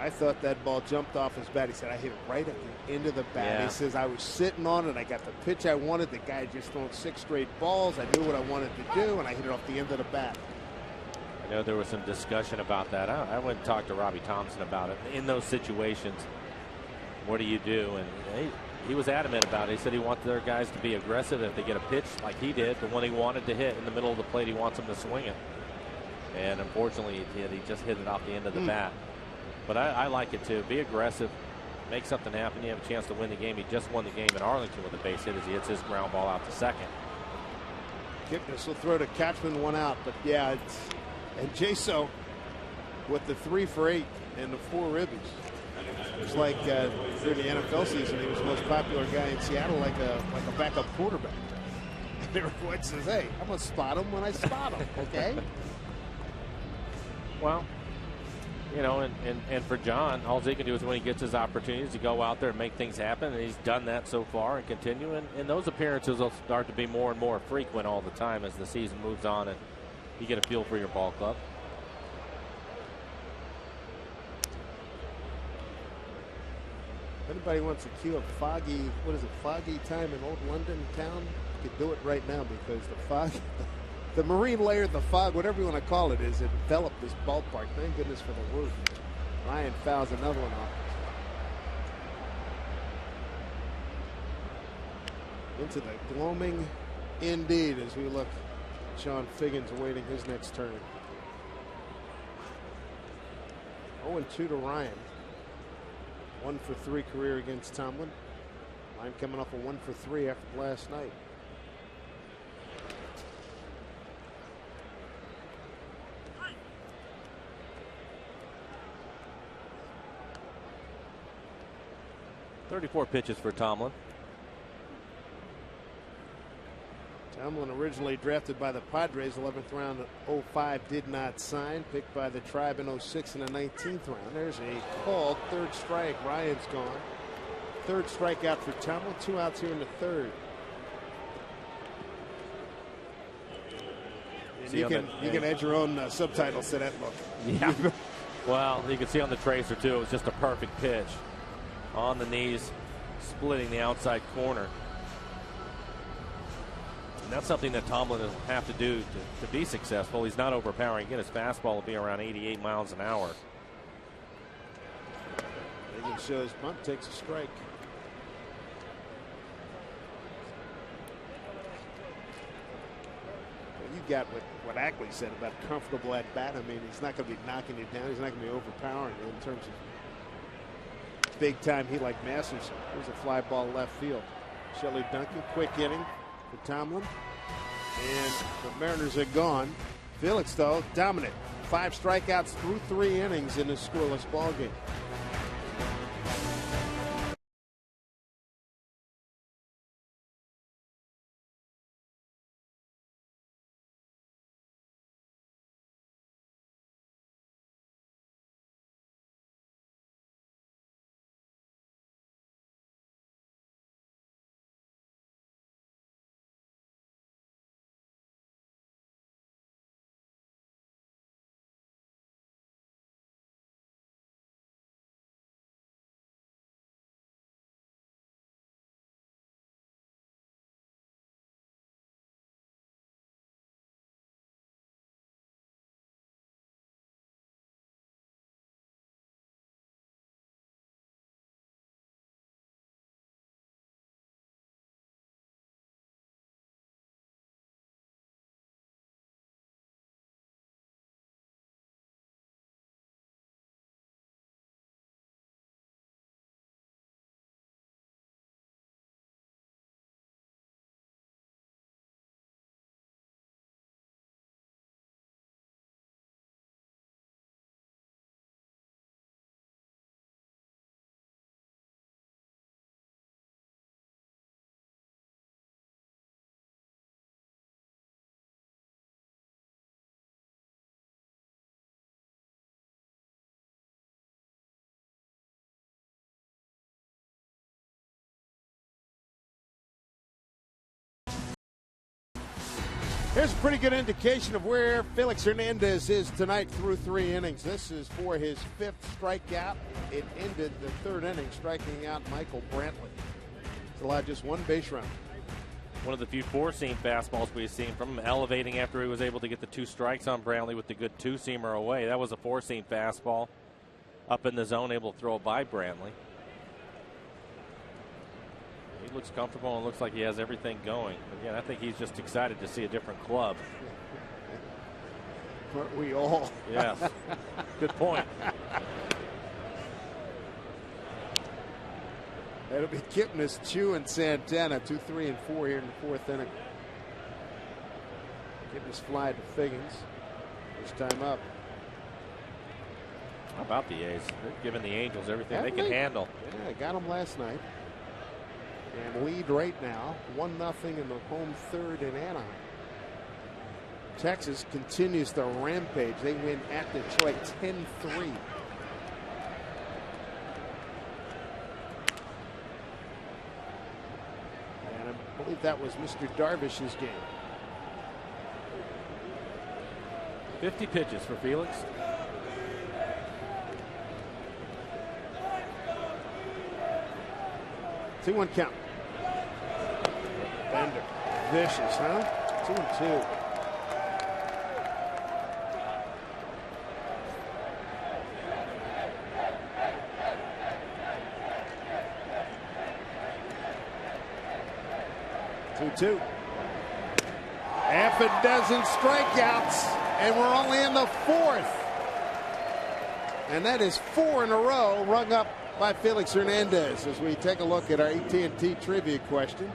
I thought that ball jumped off his bat. He said, I hit it right at the end of the bat. Yeah. He says, I was sitting on it. I got the pitch I wanted. The guy just thrown 6 straight balls. I knew what I wanted to do, and I hit it off the end of the bat. I know there was some discussion about that. I went and talked to Robbie Thompson about it. In those situations, what do you do? And he was adamant about it. He said he wants their guys to be aggressive if they get a pitch like he did. The one he wanted to hit in the middle of the plate, he wants them to swing it. And unfortunately, he just hit it off the end of the bat. But I like it too. Be aggressive. make something happen. You have a chance to win the game. He just won the game in Arlington with a base hit as he hits his ground ball out to second. Kipnis will throw to Catchman, 1 out. But yeah, and Jaso with the 3 for 8 and the 4 ribbies. It's like during the NFL season, he was the most popular guy in Seattle, like a backup quarterback. And everyone says, "Hey, I'm gonna spot him when I spot him." Okay. Well, you know, and for John, all he can do is when he gets his opportunities to go out there and make things happen, and he's done that so far and continue. And those appearances will start to be more and more frequent all the time as the season moves on and you get a feel for your ball club. If anybody wants to cue a foggy, foggy time in old London town, you could do it right now because the fog, the marine layer, the fog, whatever you want to call it, is enveloped this ballpark. Thank goodness for the roof. Ryan fouls another one off. Into the gloaming indeed as we look. Sean Figgins awaiting his next turn. 0-2 to Ryan. 1 for 3 career against Tomlin. Ryan coming off a 1 for 3 after last night. .34 pitches for Tomlin. Tomlin originally drafted by the Padres, 11th round in 05, did not sign. Picked by the Tribe in 06 in the 19th round. There's a called 3rd strike. Ryan's gone. 3rd strikeout for Tomlin. 2 outs here in the 3rd. And you can add your own subtitles to that look. Yeah. Well, you can see on the tracer too. It was just a perfect pitch. On the knees, splitting the outside corner. And that's something that Tomlin will have to do to be successful. He's not overpowering. Again, his fastball will be around 88 miles an hour. Higgins shows bunt, takes a strike. Well, you got what Ackley said about comfortable at bat. I mean, he's not going to be knocking you down. He's not going to be overpowering you in terms of big time. He like Masters. There's a fly ball left field. Shelley Duncan, quick inning for Tomlin. And the Mariners are gone. Felix, though, dominant. 5 strikeouts through 3 innings in this scoreless ball game. Here's a pretty good indication of where Felix Hernandez is tonight through 3 innings. This is for his 5th strikeout. It ended the 3rd inning, striking out Michael Brantley. It's allowed just 1 base run. One of the few 4-seam fastballs we've seen from him, elevating after he was able to get the 2 strikes on Brantley with the good 2-seamer away. That was a 4-seam fastball up in the zone, able to throw it by Brantley. He looks comfortable and looks like he has everything going. Again, I think he's just excited to see a different club. Aren't we all? Yes. Good point. That'll be Kipnis, Chu, and Santana. 2, 3, and 4 here in the 4th inning. Kipnis fly to Figgins. First time up. How about the A's? They're giving the Angels everything they can handle. Yeah, got them last night. And lead right now, 1-0 in the home 3rd in Anaheim. Texas continues the rampage. They win at Detroit 10-3. And I believe that was Mr. Darvish's game. 50 pitches for Felix. 2-1 count. Bender. Vicious, huh? 2-2. Half a dozen strikeouts, and we're only in the 4th. And that is 4 in a row rung up by Felix Hernandez as we take a look at our AT&T trivia question.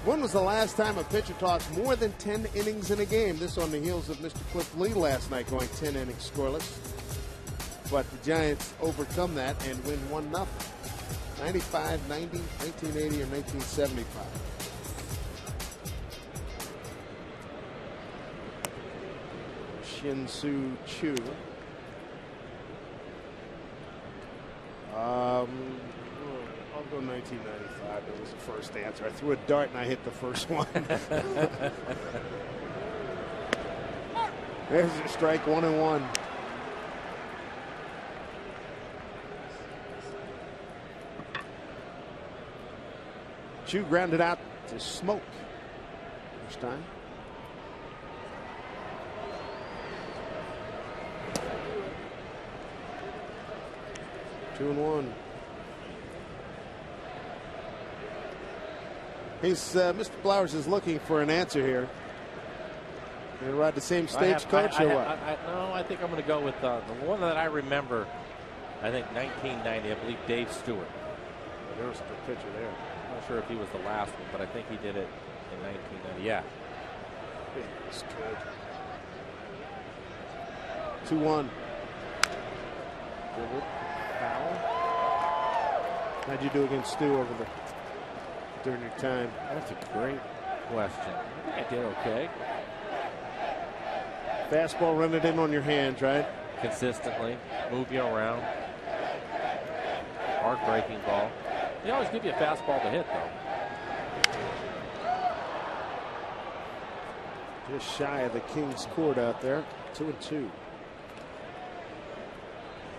When was the last time a pitcher tossed more than 10 innings in a game? This on the heels of Mr. Cliff Lee last night going 10 innings scoreless. But the Giants overcome that and win 1-0. 95, 90, 1980, or 1975. Shin-Soo Choo. I'll go 1995. That was the first answer. I threw a dart and I hit the first one. There's your strike, 1-1. Chu grounded out to Smoke. First time. Two and one. Mr. Flowers is looking for an answer here. Gonna ride the same stagecoach or what? No, I think I'm going to go with the one that I remember. I think 1990. I believe Dave Stewart. There's the pitcher there. I'm not sure if he was the last one, but I think he did it in 1990. Yeah. It's good. 2-1. Foul. How'd you do against Stu during your time? That's a great question. I did okay. Fastball, run it in on your hands, right? Consistently, move you around. Hard breaking ball. They always give you a fastball to hit, though. Just shy of the King's Court out there. 2-2.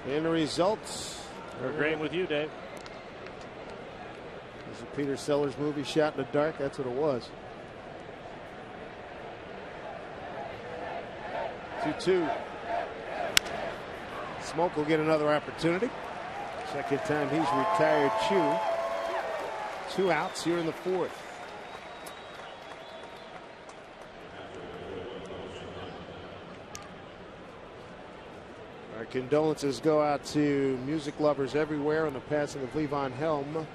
And the results. We're agreeing with you, Dave. There's a Peter Sellers movie, Shot in the Dark. That's what it was. 2-2. Smoke will get another opportunity. Second time he's retired Chu. 2 outs here in the 4th. Our condolences go out to music lovers everywhere on the passing of Levon Helm,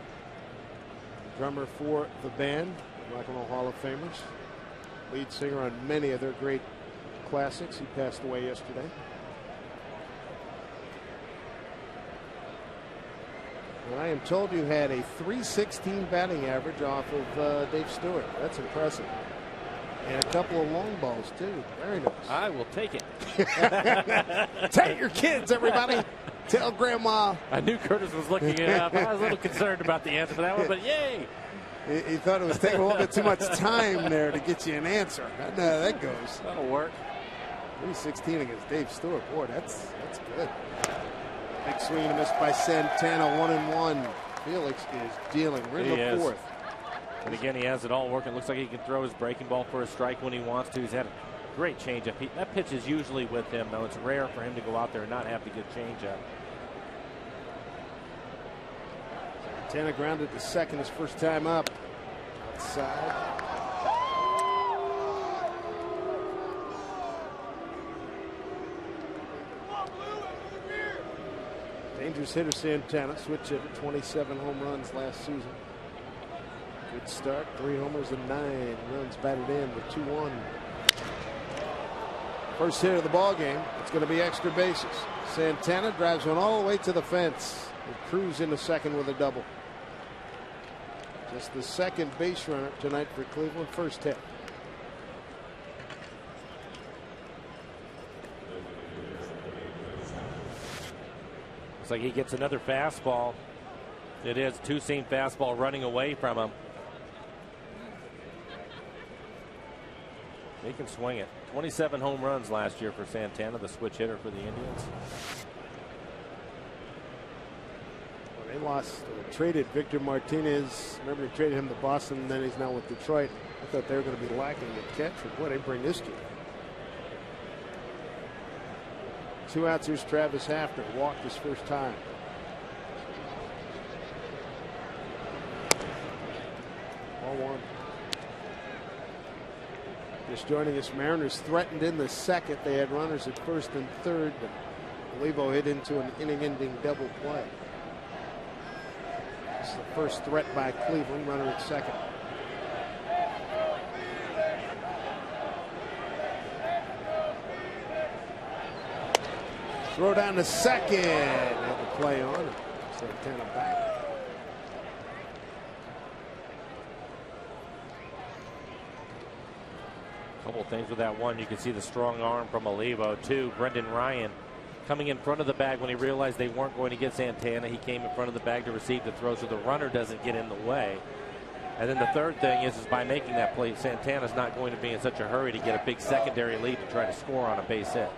drummer for the band, Rock and Roll Hall of Famers, lead singer on many of their great classics. He passed away yesterday. And I am told you had a .316 batting average off of Dave Stewart. That's impressive. And a couple of long balls, too. Very nice. I will take it. Tell your kids, everybody. Tell Grandma. I knew Curtis was looking it up. I was a little concerned about the answer for that one, but yay. He thought it was taking a little bit too much time there to get you an answer. No, that goes. That'll work. 316 against Dave Stewart. Boy, that's good. Big swing and a miss by Santana. 1-1. Felix is dealing. We're in the 4th. And again, he has it all working. Looks like he can throw his breaking ball for a strike when he wants to. He's had a great changeup. That pitch is usually with him, though. It's rare for him to go out there and not have the good changeup. Santana grounded to second his first time up. Outside. Dangerous hitter Santana, switch hitter, 27 home runs last season. Good start, 3 homers and 9 runs batted in with 2-1. First hit of the ball game. It's going to be extra bases. Santana drives one all the way to the fence. And Cruz into second with a double. Just the second base runner tonight for Cleveland. First hit. Looks like he gets another fastball. It is a two-seam fastball running away from him. He can swing it. 27 home runs last year for Santana, the switch hitter for the Indians. Well, they lost, traded Victor Martinez. Remember, they traded him to Boston, and then he's now with Detroit. I thought they were going to be lacking at catcher. Boy, they bring this kid. 2 outs. Here's Travis Hafner. Walked his first time. Ball 1. Just joining us, Mariners threatened in the second. They had runners at first and third, but Levo hit into an inning-ending double play. This is the first threat by Cleveland, runner at second. Throw down to second. Had the play on it. Santana back. Couple things with that. One, you can see the strong arm from Olivo. 2, Brendan Ryan coming in front of the bag when he realized they weren't going to get Santana. He came in front of the bag to receive the throw so the runner doesn't get in the way. And then the third thing is by making that play, Santana's not going to be in such a hurry to get a big secondary lead to try to score on a base hit.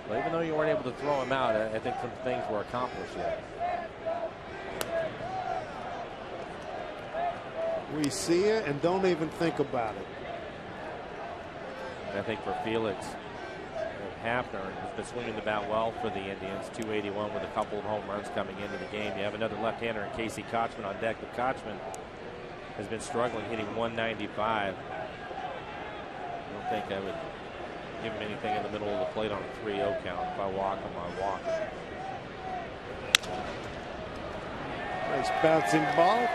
But even though you weren't able to throw him out, I think some things were accomplished there. We see it and don't even think about it. I think for Felix, Hafner has been swinging the bat well for the Indians. 281 with a couple of home runs coming into the game. You have another left-hander in Casey Kochman on deck, but Kochman has been struggling, hitting 195. I don't think I would give him anything in the middle of the plate on a 3-0 count. If I walk him, I walk him. Nice bouncing ball.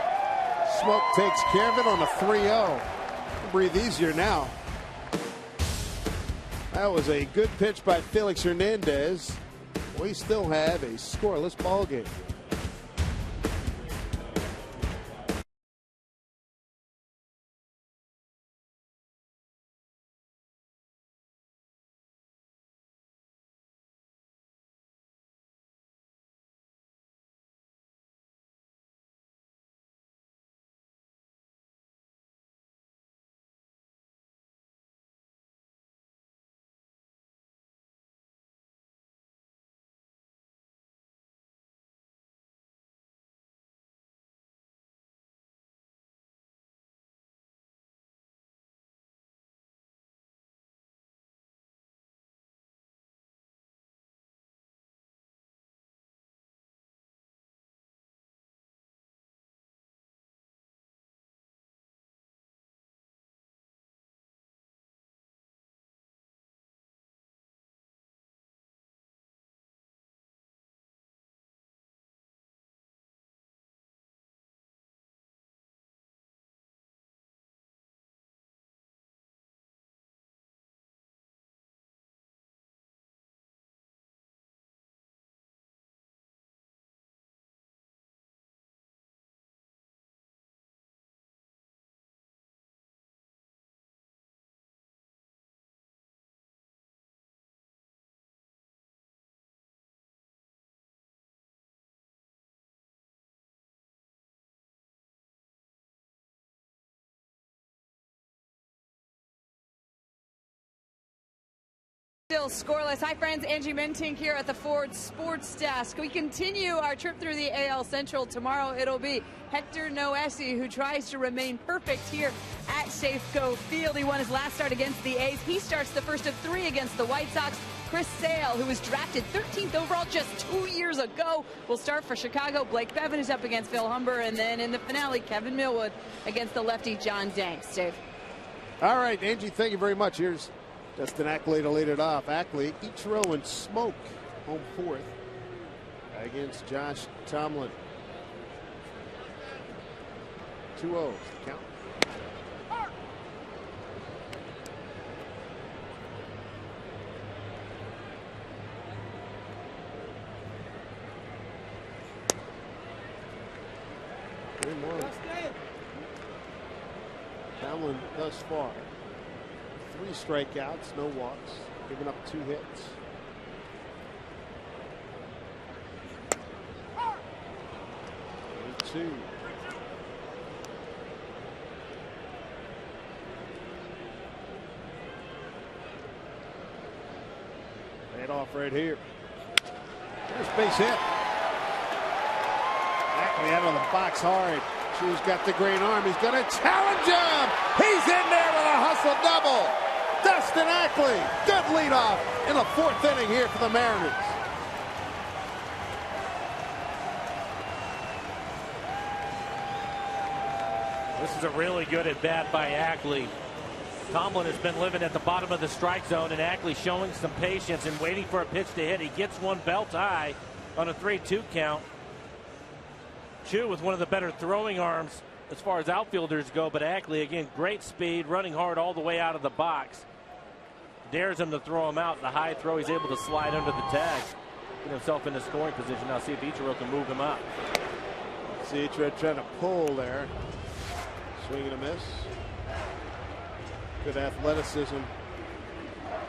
Smoke takes care of it on a 3-0. Breathe easier now. That was a good pitch by Felix Hernandez. We still have a scoreless ball game. Still scoreless. Hi, friends. Angie Mentink here at the Ford Sports Desk. We continue our trip through the AL Central. Tomorrow it'll be Hector Noesi, who tries to remain perfect here at Safeco Field. He won his last start against the A's. He starts the first of 3 against the White Sox. Chris Sale, who was drafted 13th overall just 2 years ago, will start for Chicago. Blake Bevan is up against Phil Humber. And then in the finale, Kevin Millwood against the lefty John Danks. Dave. All right, Angie, thank you very much. Here's Justin Ackley to lead it off. Ackley, Ichiro and Smoke home fourth. against Josh Tomlin. 2-0 count. Tomlin thus far, 3 strikeouts, no walks, giving up 2 hits. Two. Lay it off right here. There's base hit. Ackley out of the box hard. Chu's got the green arm. He's going to challenge him. He's in there with a hustle double. Dustin Ackley. Good leadoff in the 4th inning here for the Mariners. This is a really good at bat by Ackley. Tomlin has been living at the bottom of the strike zone, and Ackley showing some patience and waiting for a pitch to hit. He gets one belt high on a 3-2 count. Chu with one of the better throwing arms as far as outfielders go, but Ackley again, great speed, running hard all the way out of the box. Dares him to throw him out. The high throw, he's able to slide under the tag, get himself in the scoring position. Now see if Ichiro can move him up. See Ichiro trying to pull there. Swing and a miss. Good athleticism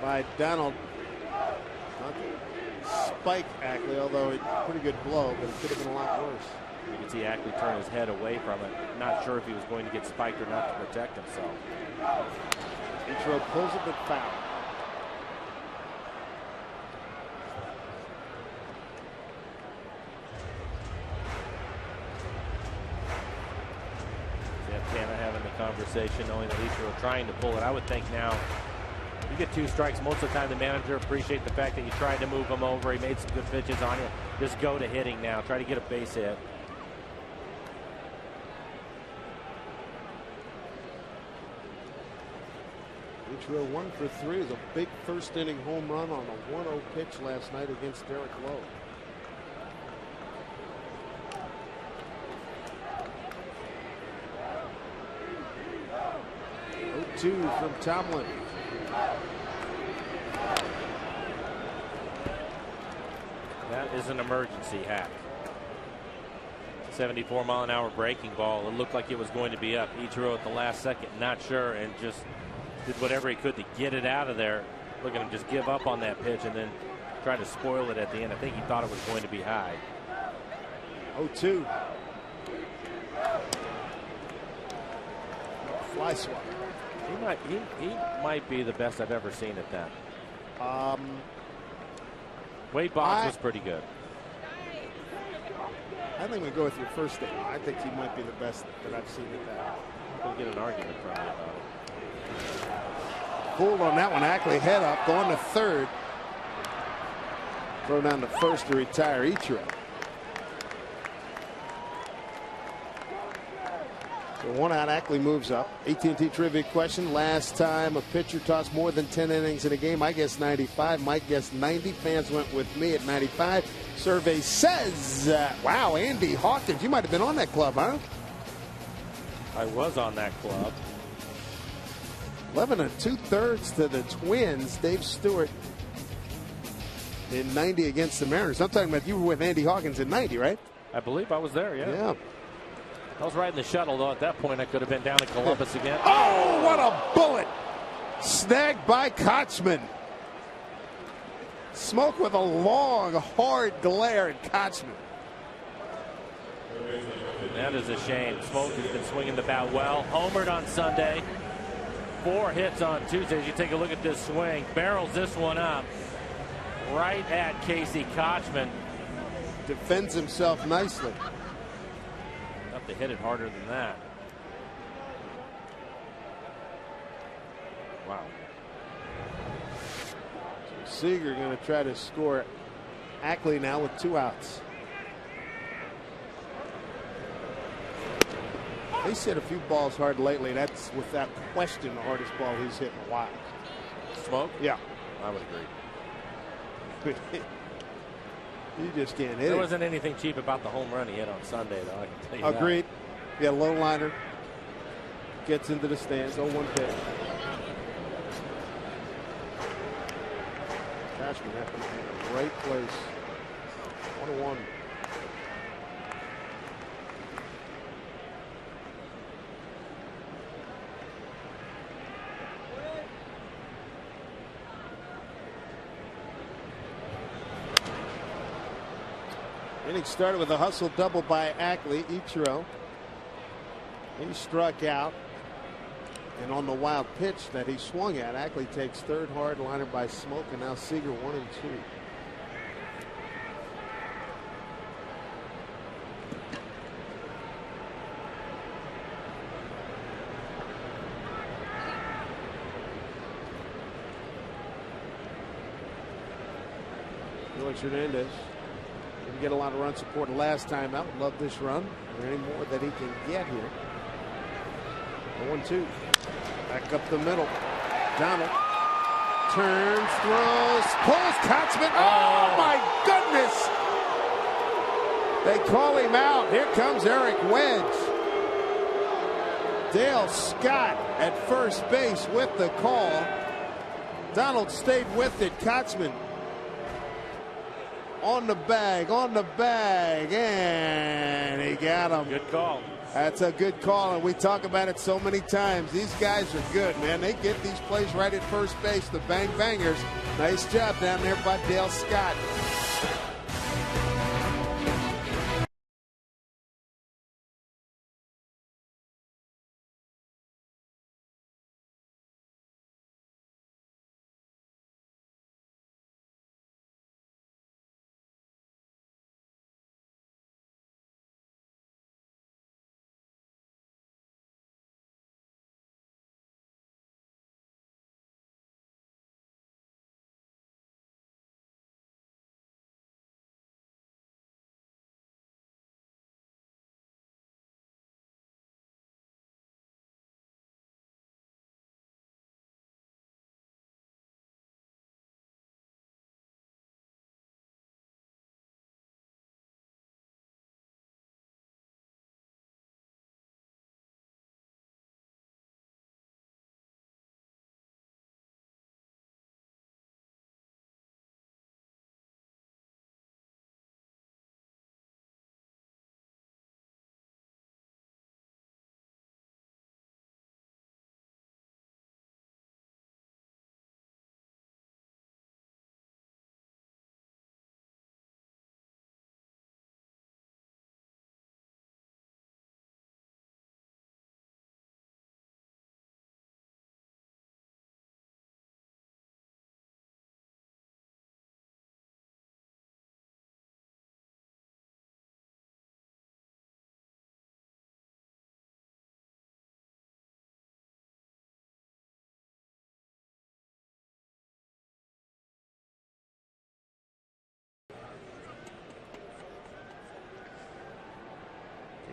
by Donald. Not to spike Ackley, although a pretty good blow, but it could have been a lot worse. You can see Ackley turn his head away from it. Not sure if he was going to get spiked or not to protect himself. Ichiro pulls it, but foul. Canna having the conversation, knowing that Ichiro trying to pull it. I would think now, you get 2 strikes, most of the time the manager appreciate the fact that you tried to move him over. He made some good pitches on you. Just go to hitting now. Try to get a base hit. Ichiro 1 for 3 is a big 1st inning home run on a 1-0 pitch last night against Derek Lowe. 0-2 from Tomlin. That is an emergency hack. 74-mile-an-hour breaking ball. It looked like it was going to be up. Ichiro at the last second, not sure, and just did whatever he could to get it out of there. Look at him just give up on that pitch and then try to spoil it at the end. I think he thought it was going to be high. 0-2. Fly swat. He might be the best I've ever seen at that. Wade Boggs was pretty good. I think we go with your first statement. I think he might be the best that I've seen at that. We'll get an argument from you about it. Pulled on that one. Ackley head up, going to 3rd. Throw down to 1st to retire Ichiro. So 1 out, Ackley moves up. AT&T trivia question. Last time a pitcher tossed more than 10 innings in a game, I guess 95. Mike guessed 90. Fans went with me at 95. Survey says, wow, Andy Hawkins, you might have been on that club, huh? I was on that club. 11 2/3 to the Twins. Dave Stewart in 90 against the Mariners. I'm talking about you were with Andy Hawkins in 90, right? I believe I was there, yeah. Yeah. I was riding the shuttle, though. At that point, I could have been down in Columbus again. Oh, what a bullet! Snagged by Kochman. Smoke with a long, hard glare at Kochman. That is a shame. Smoke has been swinging the bat well. Homered on Sunday. 4 hits on Tuesday. As you take a look at this swing, barrels this one up right at Casey Kochman. Defends himself nicely. Have to hit it harder than that. Wow. Seager going to try to score Ackley now with 2 outs. He's hit a few balls hard lately. That's without question the hardest ball he's hit in a while. Smoke? Yeah. I would agree. You just can't hit it. There wasn't anything cheap about the home run he hit on Sunday, though. I can tell you Agreed. Yeah, low liner. Gets into the stands. 0-1 pitch. Cashman happened to be in the right place. 1-1. Inning started with a hustle double by Ackley. Ichiro. He struck out. And on the wild pitch that he swung at, Ackley takes third hard, liner by Smoke, and now Seager 1-2. Felix Hernandez didn't get a lot of run support last time out. Love this run. Or any more that he can get here. 1-2. Back up the middle. Donald turns, throws, pulls, Kotzman. Oh my goodness! They call him out. Here comes Eric Wedge. Dale Scott at first base with the call. Donald stayed with it. Kotzman on the bag, and he got him. Good call. That's a good call, and we talk about it so many times. These guys are good, man. They get these plays right at first base, the bang bangers. Nice job down there by Dale Scott.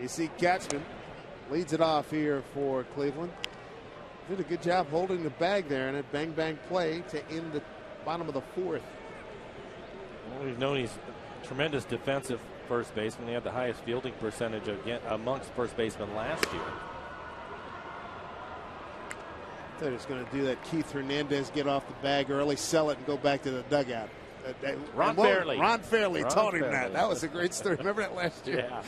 AC Katzman leads it off here for Cleveland. Did a good job holding the bag there in a bang bang play to end the bottom of the fourth. Well, we've known he's a tremendous defensive first baseman. He had the highest fielding percentage amongst first basemen last year. I thought he was going to do that Keith Hernandez get off the bag early, sell it, and go back to the dugout. Ron Fairley taught him that. That was a great story. Remember that last year? Yeah.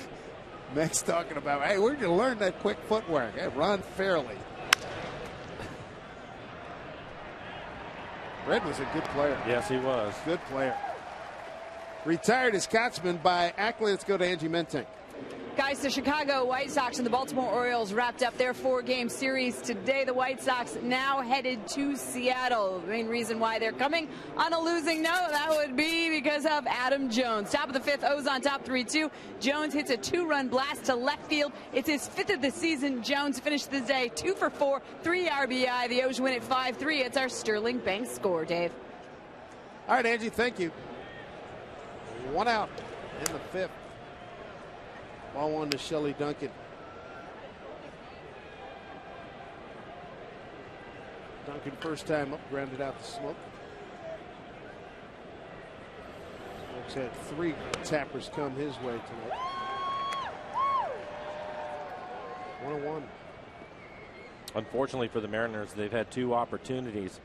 Max talking about, hey, where'd you learn that quick footwork? Hey, Ron Fairley. Red was a good player. Yes, he was. Good player. Retired as Kotzman by Ackley. Let's go to Angie Mentink. Guys, the Chicago White Sox and the Baltimore Orioles wrapped up their 4-game series today. The White Sox now headed to Seattle. The main reason why they're coming on a losing note, that would be because of Adam Jones. Top of the fifth, O's on top 3-2. Jones hits a 2-run blast to left field. It's his 5th of the season. Jones finished the day 2 for 4, 3 RBI. The O's win at 5-3. It's our Sterling Banks score, Dave. All right, Angie, thank you. 1 out in the 5th. Ball 1 to Shelley Duncan. Duncan first time up, grounded out to Smoke. He's had 3 tappers come his way tonight. 1-1. Unfortunately for the Mariners, they've had 2 opportunities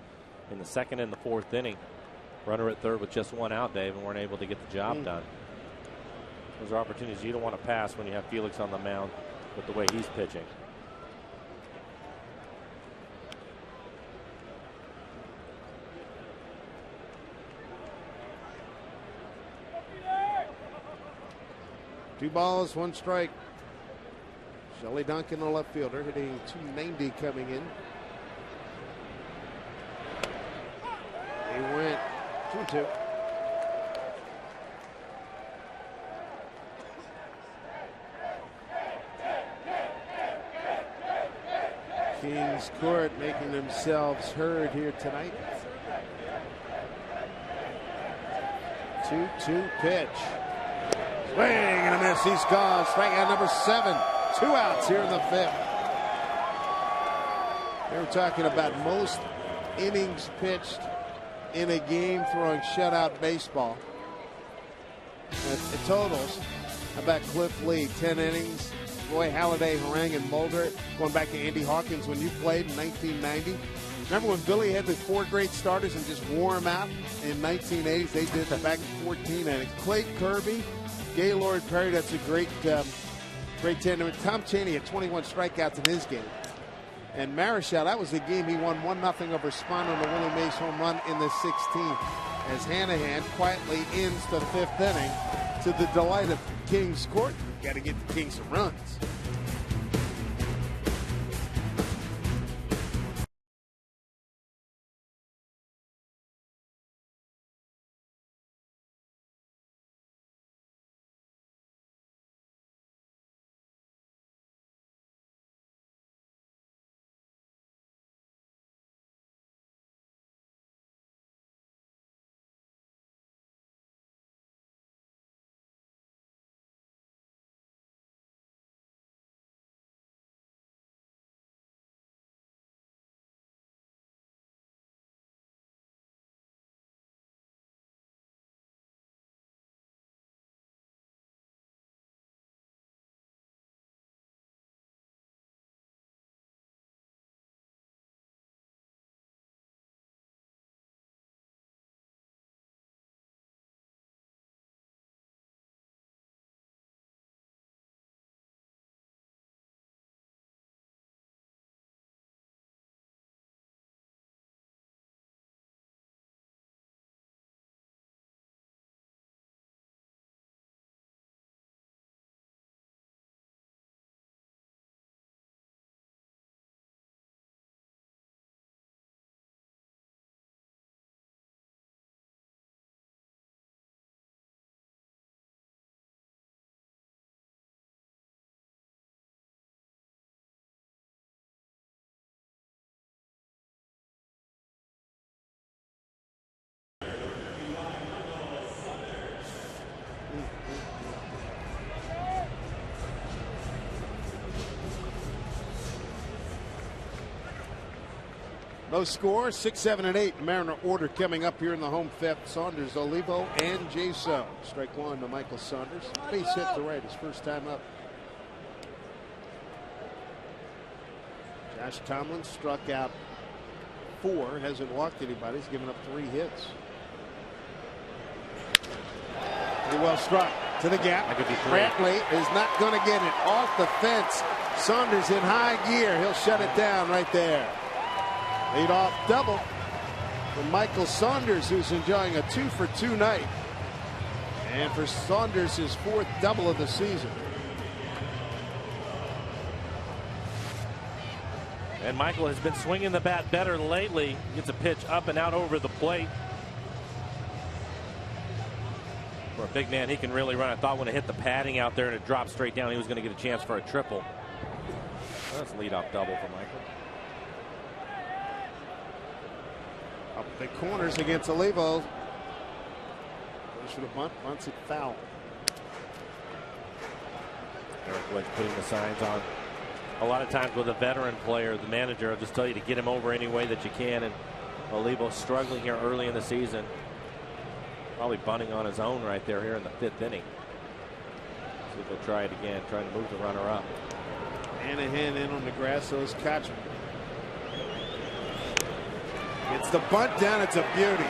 in the 2nd and the 4th inning. Runner at 3rd with just 1 out, Dave, and weren't able to get the job done. Those are opportunities you don't want to pass when you have Felix on the mound with the way he's pitching. Two balls, 1 strike. Shelley Duncan, the left fielder, hitting .290 coming in. He went 2-2. Kings Court making themselves heard here tonight. 2-2 pitch. Swing and a miss. He's gone. Strikeout number 7. 2 outs here in the 5th. They were talking about most innings pitched in a game throwing shutout baseball. The totals. How about Cliff Lee? 10 innings. Roy Halladay, Harang, and Mulder. Going back to Andy Hawkins when you played in 1990. Remember when Billy had the 4 great starters and just wore them out in 1980s? They did back in 14 innings. Clay Kirby, Gaylord Perry. That's a great tandem. Tom Chaney had 21 strikeouts in his game. And Marichal, that was the game he won 1-0 over Spahn on the Willie Mays home run in the 16th. As Hanahan quietly ends the 5th inning to the delight of Kings Court. Got to get the Kings some runs. No score, 6, 7, and 8. Mariner order coming up here in the home 5th. Saunders, Olivo, and Jaso. Strike 1 to Michael Saunders. Base hit to right, his first time up. Josh Tomlin struck out 4, hasn't walked anybody. He's given up 3 hits. Pretty well struck to the gap. Brantley is not going to get it off the fence. Saunders in high gear. He'll shut it down right there. Lead-off double from Michael Saunders, who's enjoying a 2-for-2 night. And for Saunders, his 4th double of the season. And Michael has been swinging the bat better lately. Gets a pitch up and out over the plate. For a big man, he can really run. I thought when it hit the padding out there and it dropped straight down, he was going to get a chance for a triple. That's a lead-off double for Michael. Up the corners against Olivo. Goes for the bunt, bunts it foul. Eric Wedge putting the signs on. A lot of times with a veteran player, the manager will just tell you to get him over any way that you can. And Olivo struggling here early in the season. Probably bunting on his own right there here in the 5th inning. See if he'll try it again, trying to move the runner up. Anahan in on the grass, so is Kachman. It's the bunt down. It's a beauty.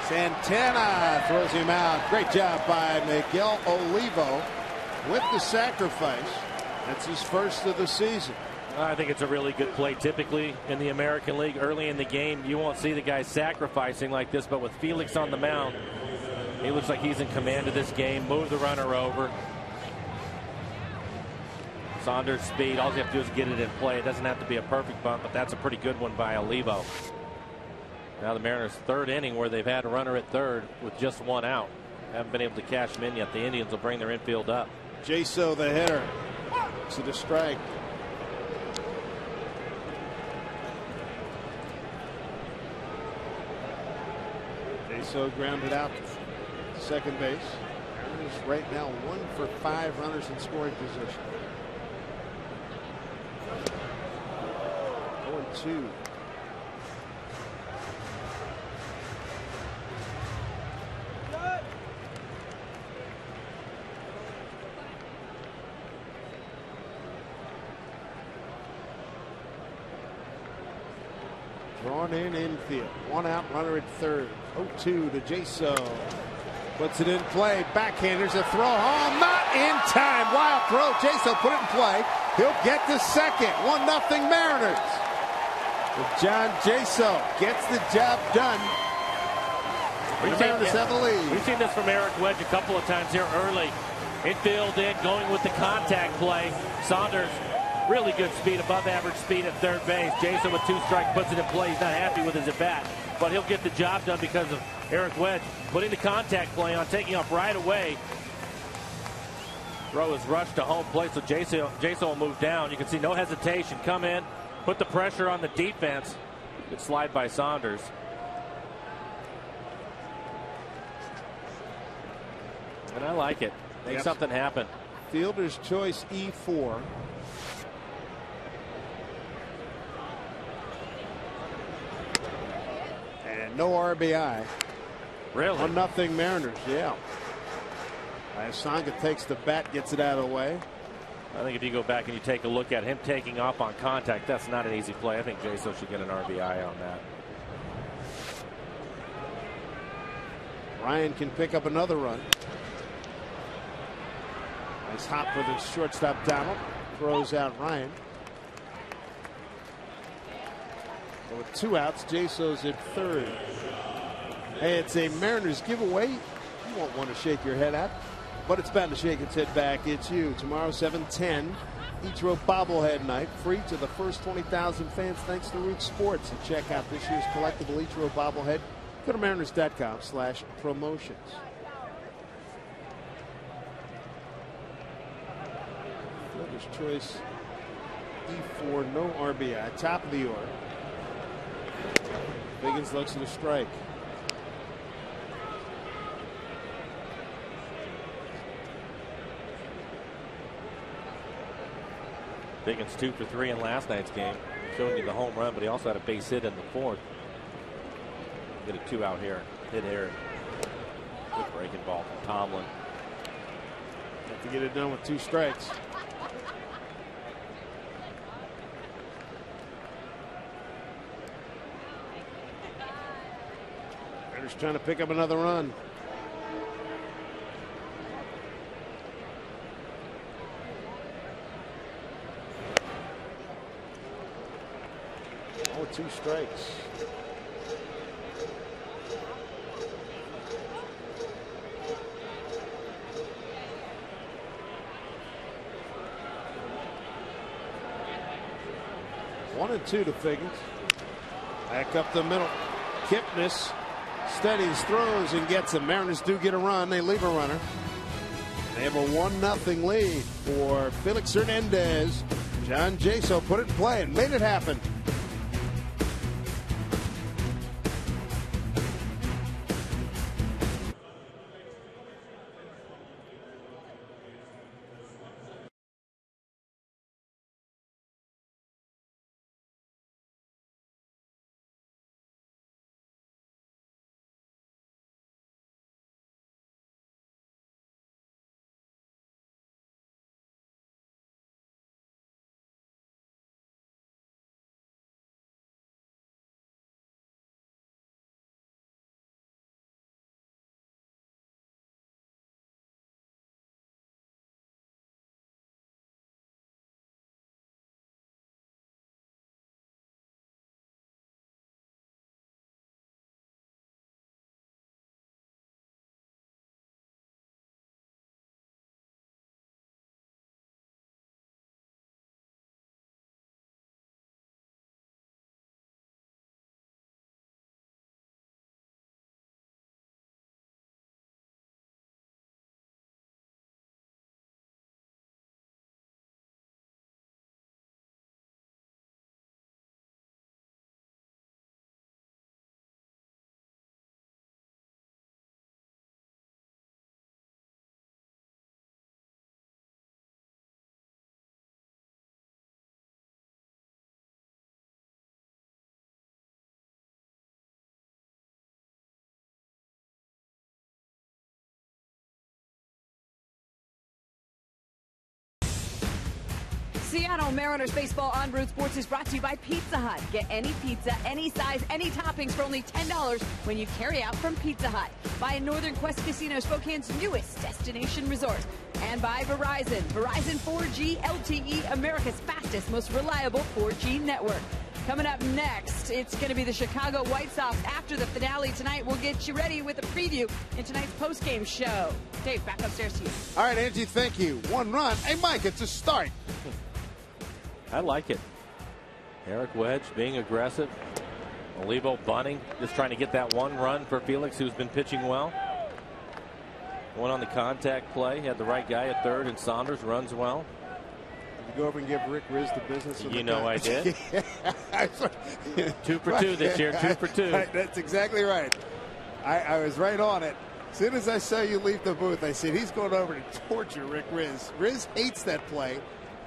Santana throws him out. Great job by Miguel Olivo with the sacrifice. That's his first of the season. I think it's a really good play. Typically in the American League, early in the game, you won't see the guys sacrificing like this, but with Felix on the mound, he looks like he's in command of this game. Move the runner over. Saunders' speed, all you have to do is get it in play. It doesn't have to be a perfect bunt, but that's a pretty good one by Olivo. Now the Mariners' 3rd inning where they've had a runner at 3rd with just 1 out. Haven't been able to cash him in yet. The Indians will bring their infield up. Jaso, the hitter, to the strike. Jaso grounded out to second base. Mariners right now 1 for 5 runners in scoring position. 0-2. Drawn in infield. 1 out, runner at 3rd. 0-2 to Jaso. Puts it in play. Backhanders a throw home. Not in time. Wild throw. Jaso put it in play. He'll get to second. 1-0 Mariners. But John Jaso gets the job done. The Mariners have the lead. We've seen this from Eric Wedge a couple of times here early. Infield in, going with the contact play. Saunders, really good speed, above average speed at 3rd base. Jason with 2 strikes puts it in play. He's not happy with his at bat, but he'll get the job done because of Eric Wedge putting the contact play on, taking off right away. Throw is rushed to home plate, so Jason will move down. You can see no hesitation. Come in, put the pressure on the defense. Good slide by Saunders. And I like it. Make something happen. Fielder's choice E4. And no RBI. Really? 1-0 Mariners, yeah. Ayasanga takes the bat, gets it out of the way. I think if you go back and you take a look at him taking off on contact, that's not an easy play. I think Jason should get an RBI on that. Ryan can pick up another run. Nice hop for the shortstop Donald. Throws out Ryan. So with 2 outs, Jaso's at 3rd. Hey, it's a Mariners giveaway. You won't want to shake your head at, but it's bound to shake its head back. It's you. Tomorrow, 7:10. Ichiro bobblehead night. Free to the first 20,000 fans thanks to Root Sports. And check out this year's collectible Ichiro bobblehead. Go to mariners.com/promotions. Fielder's choice E4, no RBI. Top of the order. Biggins looks at a strike. Biggins 2 for 3 in last night's game, showing you the home run, but he also had a base hit in the 4th. Get a 2 out here. Hit here. Good breaking ball from Tomlin. Have to get it done with 2 strikes. Mariners trying to pick up another run. All 2 strikes. One and 2 to Figgins. Back up the middle. Kipnis steadies, throws, and gets him. Mariners do get a run. They leave a runner. They have a 1-0 lead for Felix Hernandez. John Jaso put it in play and made it happen. Seattle Mariners baseball on Root Sports is brought to you by Pizza Hut. Get any pizza, any size, any toppings for only $10 when you carry out from Pizza Hut. By Northern Quest Casino, Spokane's newest destination resort. And by Verizon. Verizon 4G LTE, America's fastest, most reliable 4G network. Coming up next, it's going to be the Chicago White Sox after the finale tonight. We'll get you ready with a preview in tonight's postgame show. Dave, back upstairs to you. All right, Angie, thank you. 1 run. Hey, Mike, it's a start. I like it. Eric Wedge being aggressive. Olivo bunting, just trying to get that 1 run for Felix, who's been pitching well. One on the contact play. He had the right guy at third, and Saunders runs well. Did you go over and give Rick Riz the business? You know I did. 2 for 2 this year, 2 for 2. That's exactly right. I was right on it. As soon as I saw you leave the booth, I said, he's going over to torture Rick Riz. Riz hates that play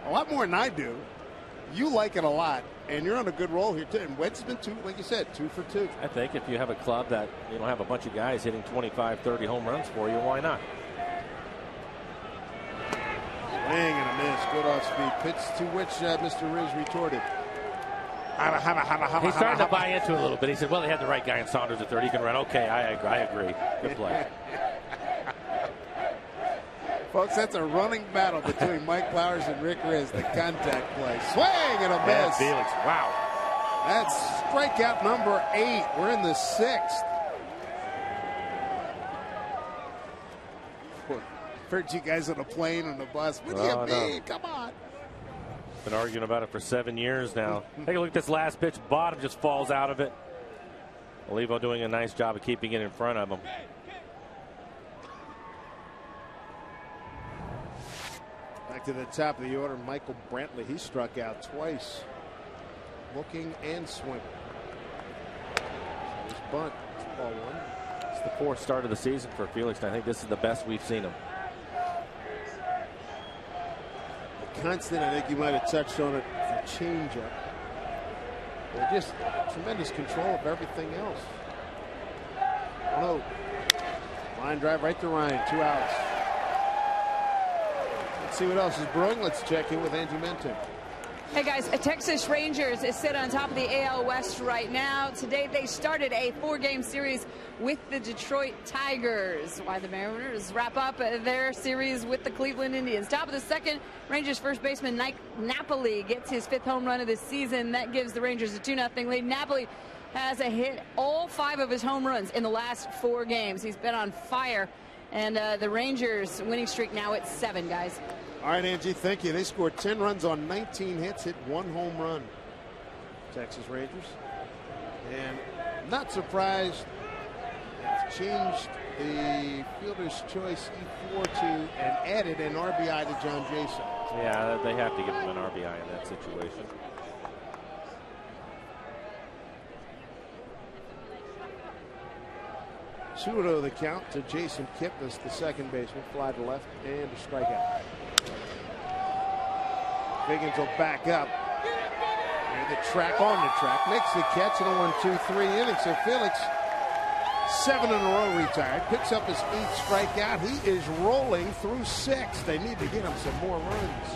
a lot more than I do. You like it a lot, and you're on a good roll here, too. And Wedge has been, like you said, 2 for 2. I think if you have a club that you don't have a bunch of guys hitting 25, 30 home runs for you, why not? Swing and a miss. Good off speed pitch, to which Mr. Riz retorted. He's starting to buy into it a little bit. He said, well, they had the right guy in Saunders at third. He can run. Okay, I agree. Good play. Folks, that's a running battle between Mike Flowers and Rick Riz, the contact play. Swing and a And miss. Felix, wow. That's strikeout number 8. We're in the 6th. Heard you guys on a plane on the bus. What do you mean? Come on. Been arguing about it for 7 years now. Take a look at this last pitch. Bottom just falls out of it. Olivo doing a nice job of keeping it in front of him. Back to the top of the order, Michael Brantley. He struck out twice. Looking and swinging. There's bunt. It's ball 1. It's the 4th start of the season for Felix, and I think this is the best we've seen him. Constant, I think you might have touched on it, the changeup. They're just tremendous control of everything else. Oh, line drive right to Ryan, 2 outs. Let's see what else is brewing. Let's check in with Angie Menton. Hey guys, Texas Rangers sit on top of the AL West right now. Today they started a 4-game series with the Detroit Tigers, while the Mariners wrap up their series with the Cleveland Indians. Top of the 2nd, Rangers first baseman Mike Napoli gets his 5th home run of the season. That gives the Rangers a 2-0 lead. Napoli has hit all 5 of his home runs in the last 4 games. He's been on fire, and the Rangers winning streak now at 7, guys. All right, Angie, thank you. They scored 10 runs on 19 hits, hit 1 home run. Texas Rangers. And not surprised, they've changed the fielder's choice E4 to and added an RBI to John Jason. Yeah, they have to give him an RBI in that situation. Two-0 the count to Jason Kipnis, the second baseman. Fly to left and a strikeout. Biggins will back up. Near the track, on the track. Makes the catch in a 1-2-3 inning. So Felix, 7 in a row retired. Picks up his 8th strikeout. He is rolling through 6. They need to get him some more runs.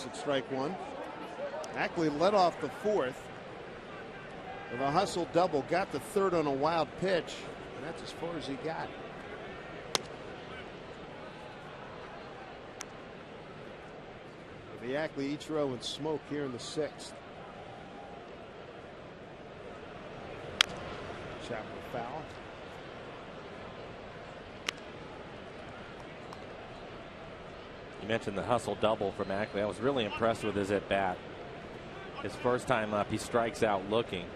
At strike one. Ackley led off the fourth with a hustle double, got the third on a wild pitch, and that's as far as he got. The Ackley, Ichiro, and Smoke here in the sixth. Chapel foul. You mentioned the hustle double from Ackley. I was really impressed with his at bat. His first time up, he strikes out looking.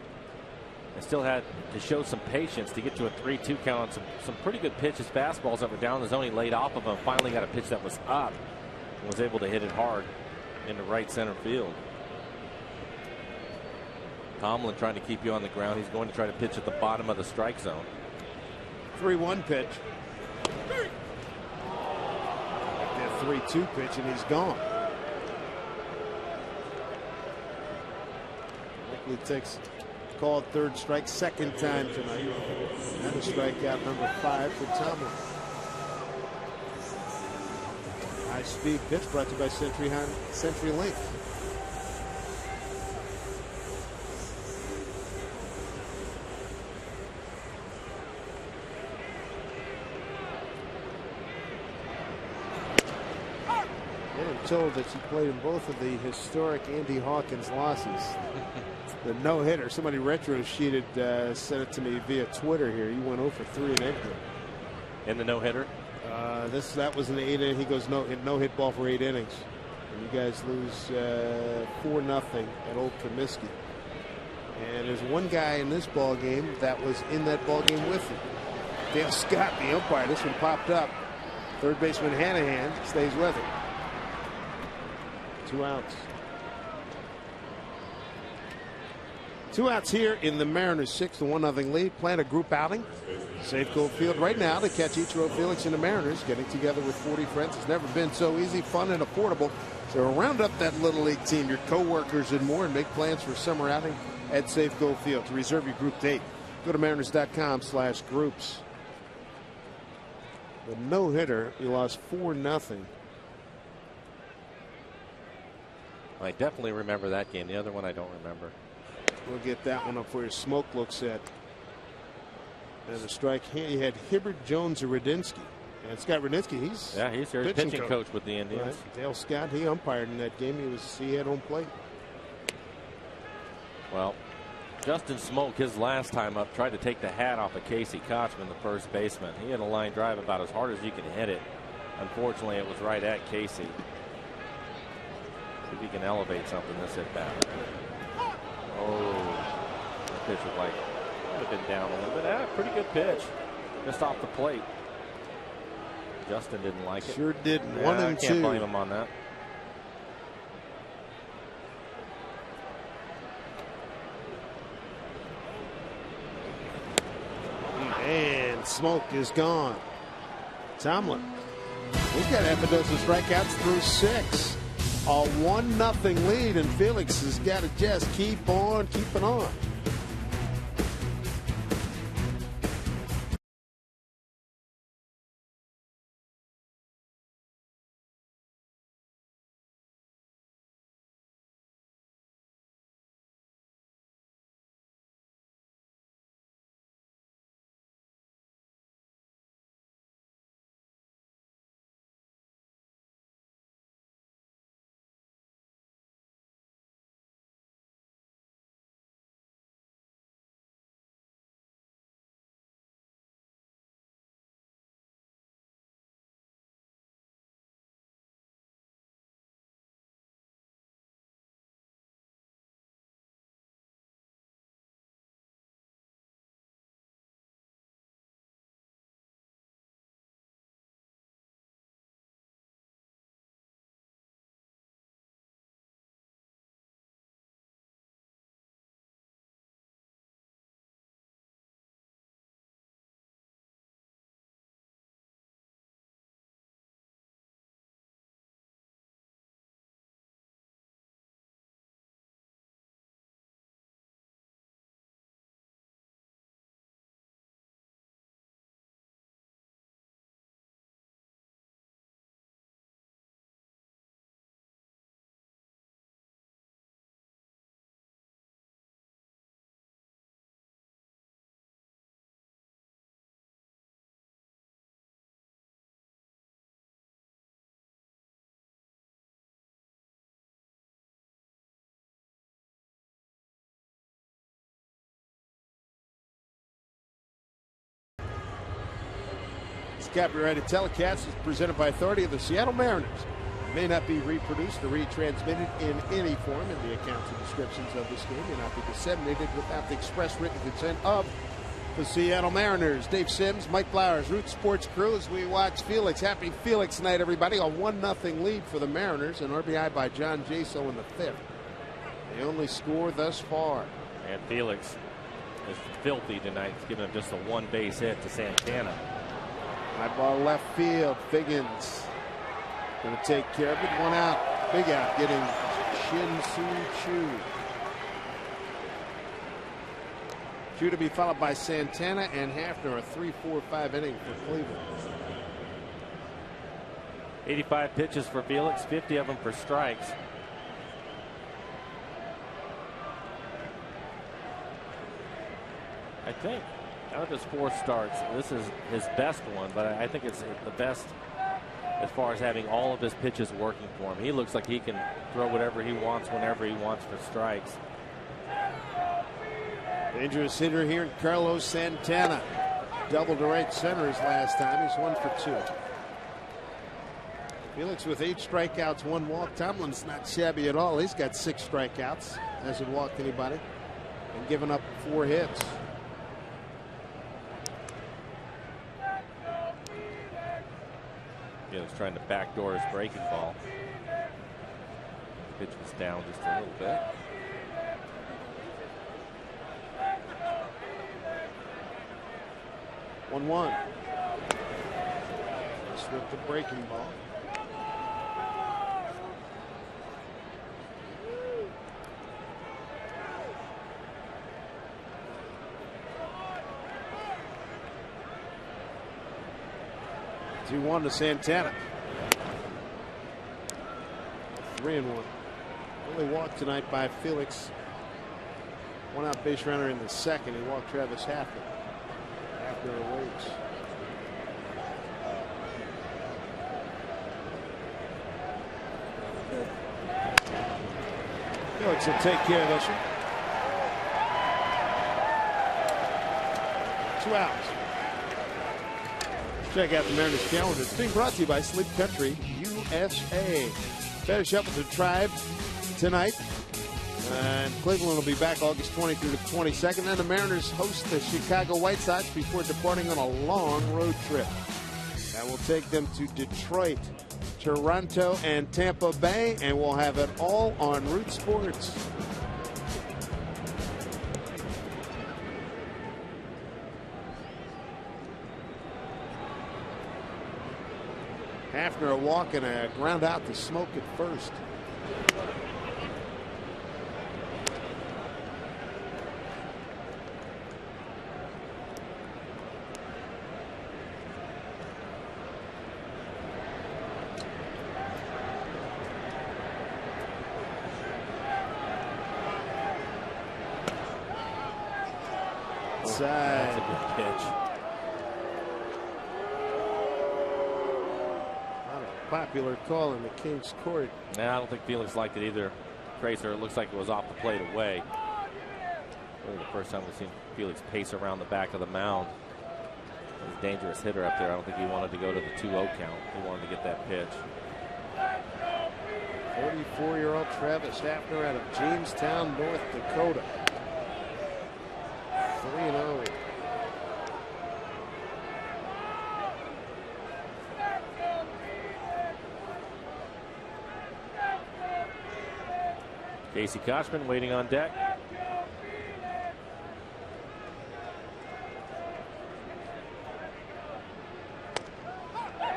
And still had to show some patience to get to a 3-2 count. Some pretty good pitches, fastballs that were down the zone. He laid off of them. Finally got a pitch that was up and was able to hit it hard into right center field. Tomlin trying to keep you on the ground. He's going to try to pitch at the bottom of the strike zone. 3-1 pitch. That 3-2 pitch, and he's gone. Ackley takes called third strike, second time tonight. And a strikeout number 5 for Tomlin. High speed pitch brought to you by CenturyLink. I'm told that she played in both of the historic Andy Hawkins losses. The no-hitter, somebody retro sheeted sent it to me via Twitter here. You went 0 for 3 in Edgar. In the no-hitter? That was an 8 inning. He goes no hit ball for 8 innings. And you guys lose 4-0 at Old Comiskey. And there's one guy in this ball game that was in that ball game with him. Dale Scott, the umpire. This one popped up. Third baseman Hanahan stays with him. 2 outs. 2 outs here in the Mariners 6-1 lead. Plan a group outing. Safeco Field right now to catch Ichiro, Felix, and the Mariners. Getting together with 40 friends has never been so easy, fun, and affordable. So round up that Little League team, your co-workers, and more, and make plans for summer outing at Safeco Field. To reserve your group date, go to mariners.com/groups. The no-hitter, you lost 4-0. I definitely remember that game. The other one I don't remember. We'll get that one up for you. Smoke looks at. And the strike, he had Hibbert, Jones, and Radinsky. And Scott Radinsky, he's your pitching coach with the Indians. Right. Dale Scott, he umpired in that game. He had home plate. Well, Justin Smoke, his last time up, tried to take the hat off of Casey Kochman, the first baseman. He had a line drive about as hard as you could hit it. Unfortunately, it was right at Casey. See if he can elevate something this at bat. Oh, that pitch was like, would have been down a little bit. Pretty good pitch. Just off the plate. Justin didn't like it. Sure didn't. Yeah, 1 and 2. I can't blame him on that. And Smoke is gone. Tomlin. He's got half a dozen strikeouts through 6. A 1-0 lead, and Felix has got to just keep on keeping on. copyrighted telecast is presented by authority of the Seattle Mariners. It may not be reproduced or retransmitted in any form, and the accounts and descriptions of this game may not be disseminated without the express written consent of the Seattle Mariners. Dave Sims, Mike Flowers, Root Sports Crew as we watch Felix. Happy Felix night, everybody. A 1-0 lead for the Mariners. An RBI by John Jaso in the 5th. The only score thus far. And Felix is filthy tonight. He's giving him just a 1-base hit to Santana. High ball left field. Figgins going to take care of it. 1 out. Big out getting Shin-Soo Choo. Choo to be followed by Santana and Hafner. A 3-4-5 inning for Cleveland. 85 pitches for Felix, 50 of them for strikes. I think out of his 4 starts, this is his best one, but I think it's the best as far as having all of his pitches working for him. He looks like he can throw whatever he wants whenever he wants for strikes. Dangerous hitter here in Carlos Santana. Double to right center his last time. He's 1 for 2. Felix with 8 strikeouts, 1 walk. Tomlin's not shabby at all. He's got 6 strikeouts. Hasn't walked anybody and given up 4 hits. Felix trying to backdoor his breaking ball. Pitch was down just a little bit. One. With the breaking ball. Two 1 to Santana. 3-1. Only walked tonight by Felix. 1 out base runner in the 2nd. He walked Travis Hafner. Hafner awaits. Felix will take care of this one. 2 outs. Check out the Mariners calendar. It's being brought to you by Sleep Country USA. Finish up with the Tribe tonight. And Cleveland will be back August 20th through the 22nd. Then the Mariners host the Chicago White Sox before departing on a long road trip. That will take them to Detroit, Toronto, and Tampa Bay. And we'll have it all on Root Sports. Hafner a walk and a ground out to Smoke at first. That's a good pitch. Not a popular call in the King's Court. Nah, I don't think Felix liked it either. Tracer, it looks like it was off the plate away. Really the first time we've seen Felix pace around the back of the mound. He's a dangerous hitter up there. I don't think he wanted to go to the 2-0 count. He wanted to get that pitch. 44-year-old Travis Hafner out of Jamestown, North Dakota. 3-0. Casey Kochman waiting on deck.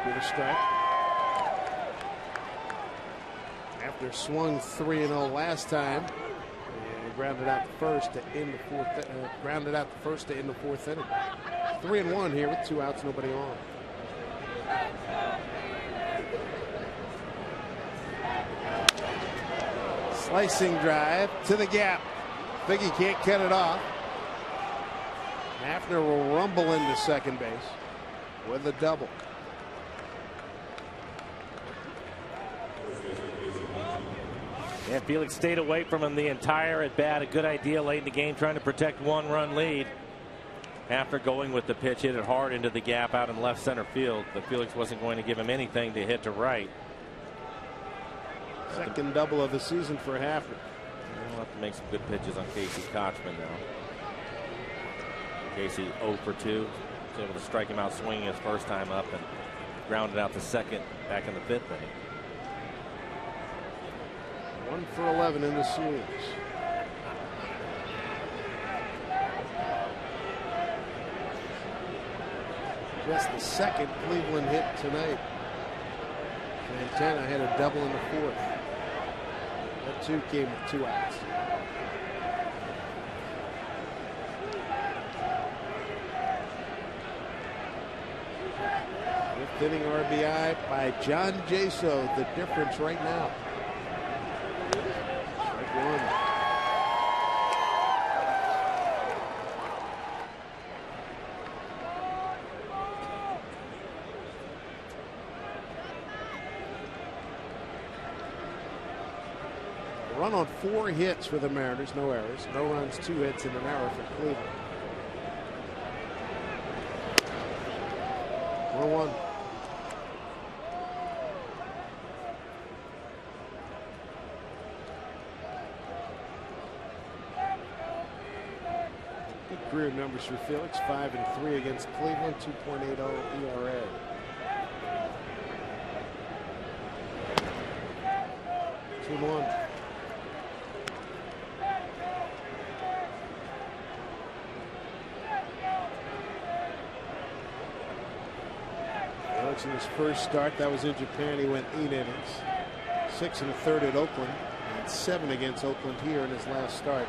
Good a strike. After swung 3-0 last time, and grounded out the first to end the 4th. Grounded out the first to end the 4th inning. 3-1 here with 2 outs, nobody on. Slicing drive to the gap. Figgy can't cut it off. Hafner will rumble into second base with a double. And Felix stayed away from him the entire at bat. A good idea late in the game, trying to protect 1-run lead. after going with the pitch, hit it hard into the gap out in left center field, but Felix wasn't going to give him anything to hit to right. Second double of the season for Hafner. We'll have to make some good pitches on Casey Kochman now. Casey 0 for 2. Was able to strike him out swinging his first time up and grounded out to second back in the 5th inning. 1 for 11 in the series. Just the second Cleveland hit tonight. Santana had a double in the 4th. That 2 came with 2 outs. 5th inning RBI by John Jaso. The difference right now. Strike 1. Run on 4 hits for the Mariners, no errors, no runs, 2 hits, and an error for Cleveland. 1-1. Good career numbers for Felix, 5-3 against Cleveland, 2.80 ERA. Two-1. In his first start, that was in Japan, he went 8 innings, 6 1/3 at Oakland, and 7 against Oakland here in his last start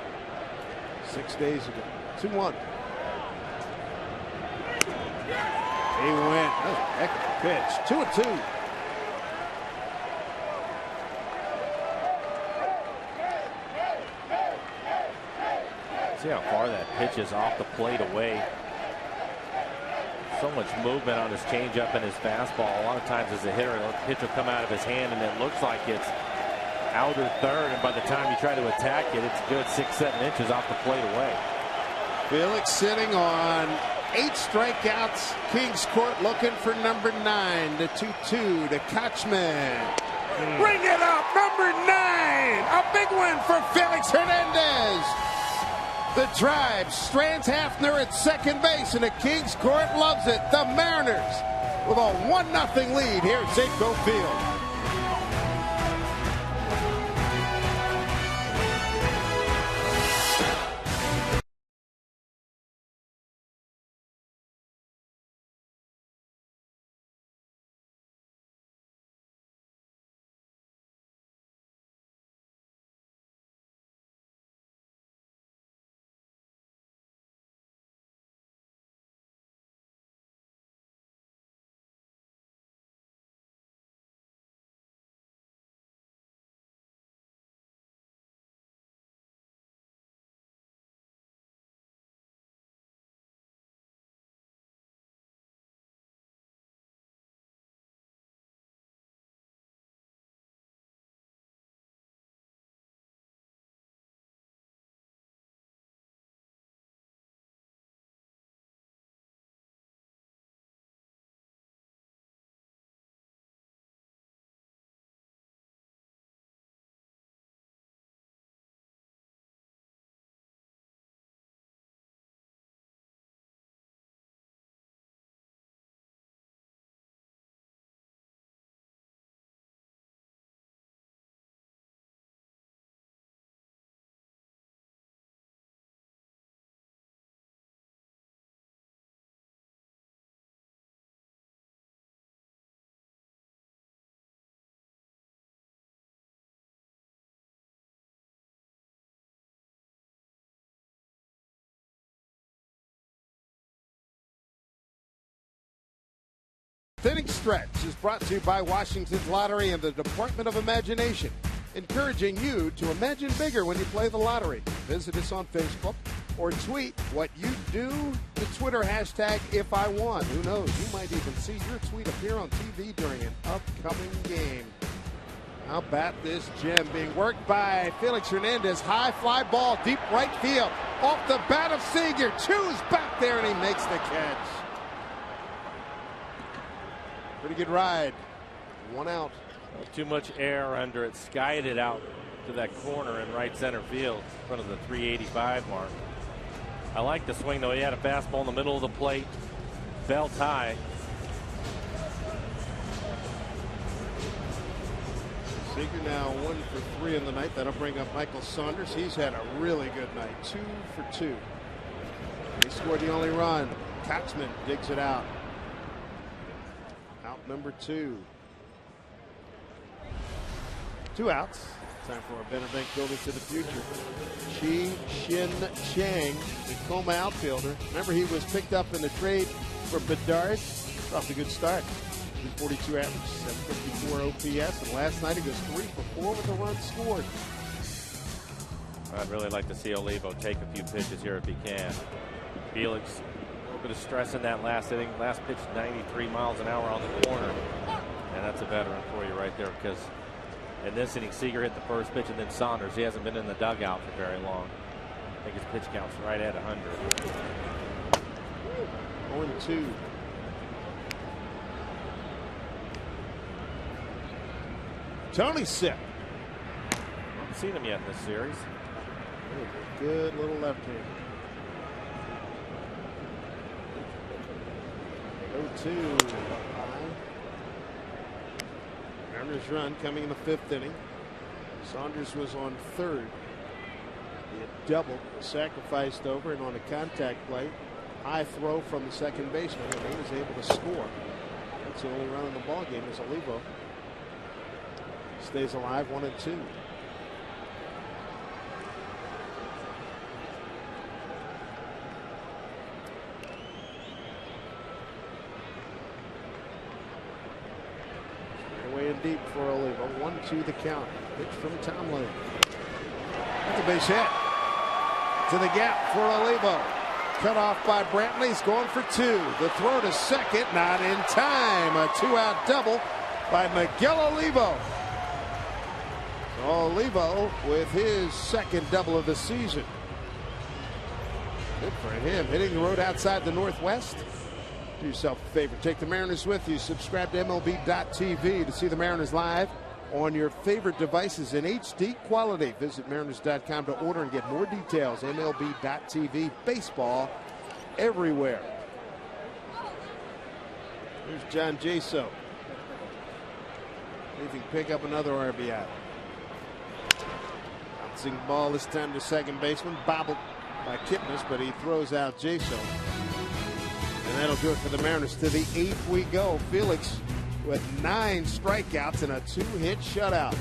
6 days ago. 2-1. He went. That was a heck of a pitch. 2-2. See how far that pitch is off the plate away. So much movement on his changeup and his fastball. A lot of times as a hitter, the pitch will come out of his hand and it looks like it's outer third, and by the time you try to attack it, it's a good 6-7 inches off the plate away. Felix sitting on 8 strikeouts. Kings Court looking for number 9. The 2-2 to Kochman. Bring it up, number 9. A big win for Felix Hernandez. The drive strands Hafner at second base, and the Kings Court loves it. The Mariners with a 1-0 lead here at Safeco Field. Inning stretch is brought to you by Washington's Lottery and the Department of Imagination, encouraging you to imagine bigger when you play the lottery. Visit us on Facebook or tweet what you do. The Twitter hashtag #IfIWon. Who knows? You might even see your tweet appear on TV during an upcoming game. How about this gem being worked by Felix Hernandez? High fly ball, deep right field. off the bat of Seager. Two's back there, and he makes the catch. Pretty good ride. One out. Too much air under it. Skied it out to that corner in right center field in front of the 385 mark. I like the swing, though. He had a fastball in the middle of the plate. Belt high. Seager now 1 for 3 in the night. That'll bring up Michael Saunders. He's had a really good night. 2 for 2. He scored the only run. Katzman digs it out. Out number 2. 2 outs. Time for a Benedict building to the future. Shin Chang, the Coma outfielder. Remember, he was picked up in the trade for Bedard. Off a good start. 242 average, 754 OPS, and last night he goes 3 for 4 with a run scored. I'd really like to see Olivo take a few pitches here if he can. Felix, a little bit of stress in that last inning. Last pitch, 93 miles an hour on the corner. And that's a veteran for you right there, because in this inning, Seager hit the first pitch, and then Saunders. He hasn't been in the dugout for very long. I think his pitch count's right at 100. 0-2. Tony Sipp. Haven't seen him yet in this series. Good little left hand. 0-2. Mariners run coming in the 5th inning. Saunders was on third. He had doubled, sacrificed over, and on a contact play, high throw from the second baseman, and he was able to score. That's the only run in the ball game as Olivo stays alive. 1-2. Away and deep for Olivo. 1-2 the count. Pitch from Tomlin. That's a base hit. To the gap for Olivo. Cut off by Brantley. He's going for 2. The throw to second, not in time. A 2-out double by Miguel Olivo. Olivo with his second double of the season. Good for him. Hitting the road outside the Northwest. Do yourself a favor. Take the Mariners with you. Subscribe to MLB.tv to see the Mariners live on your favorite devices in HD quality. Visit Mariners.com to order and get more details. MLB.tv. Baseball everywhere. Here's John Jaso. He can pick up another RBI. Bouncing ball this time to second baseman. Bobbled by Kipnis, but he throws out Jaso. And that'll do it for the Mariners. To the 8th we go. Felix with 9 strikeouts and a 2-hit shutout.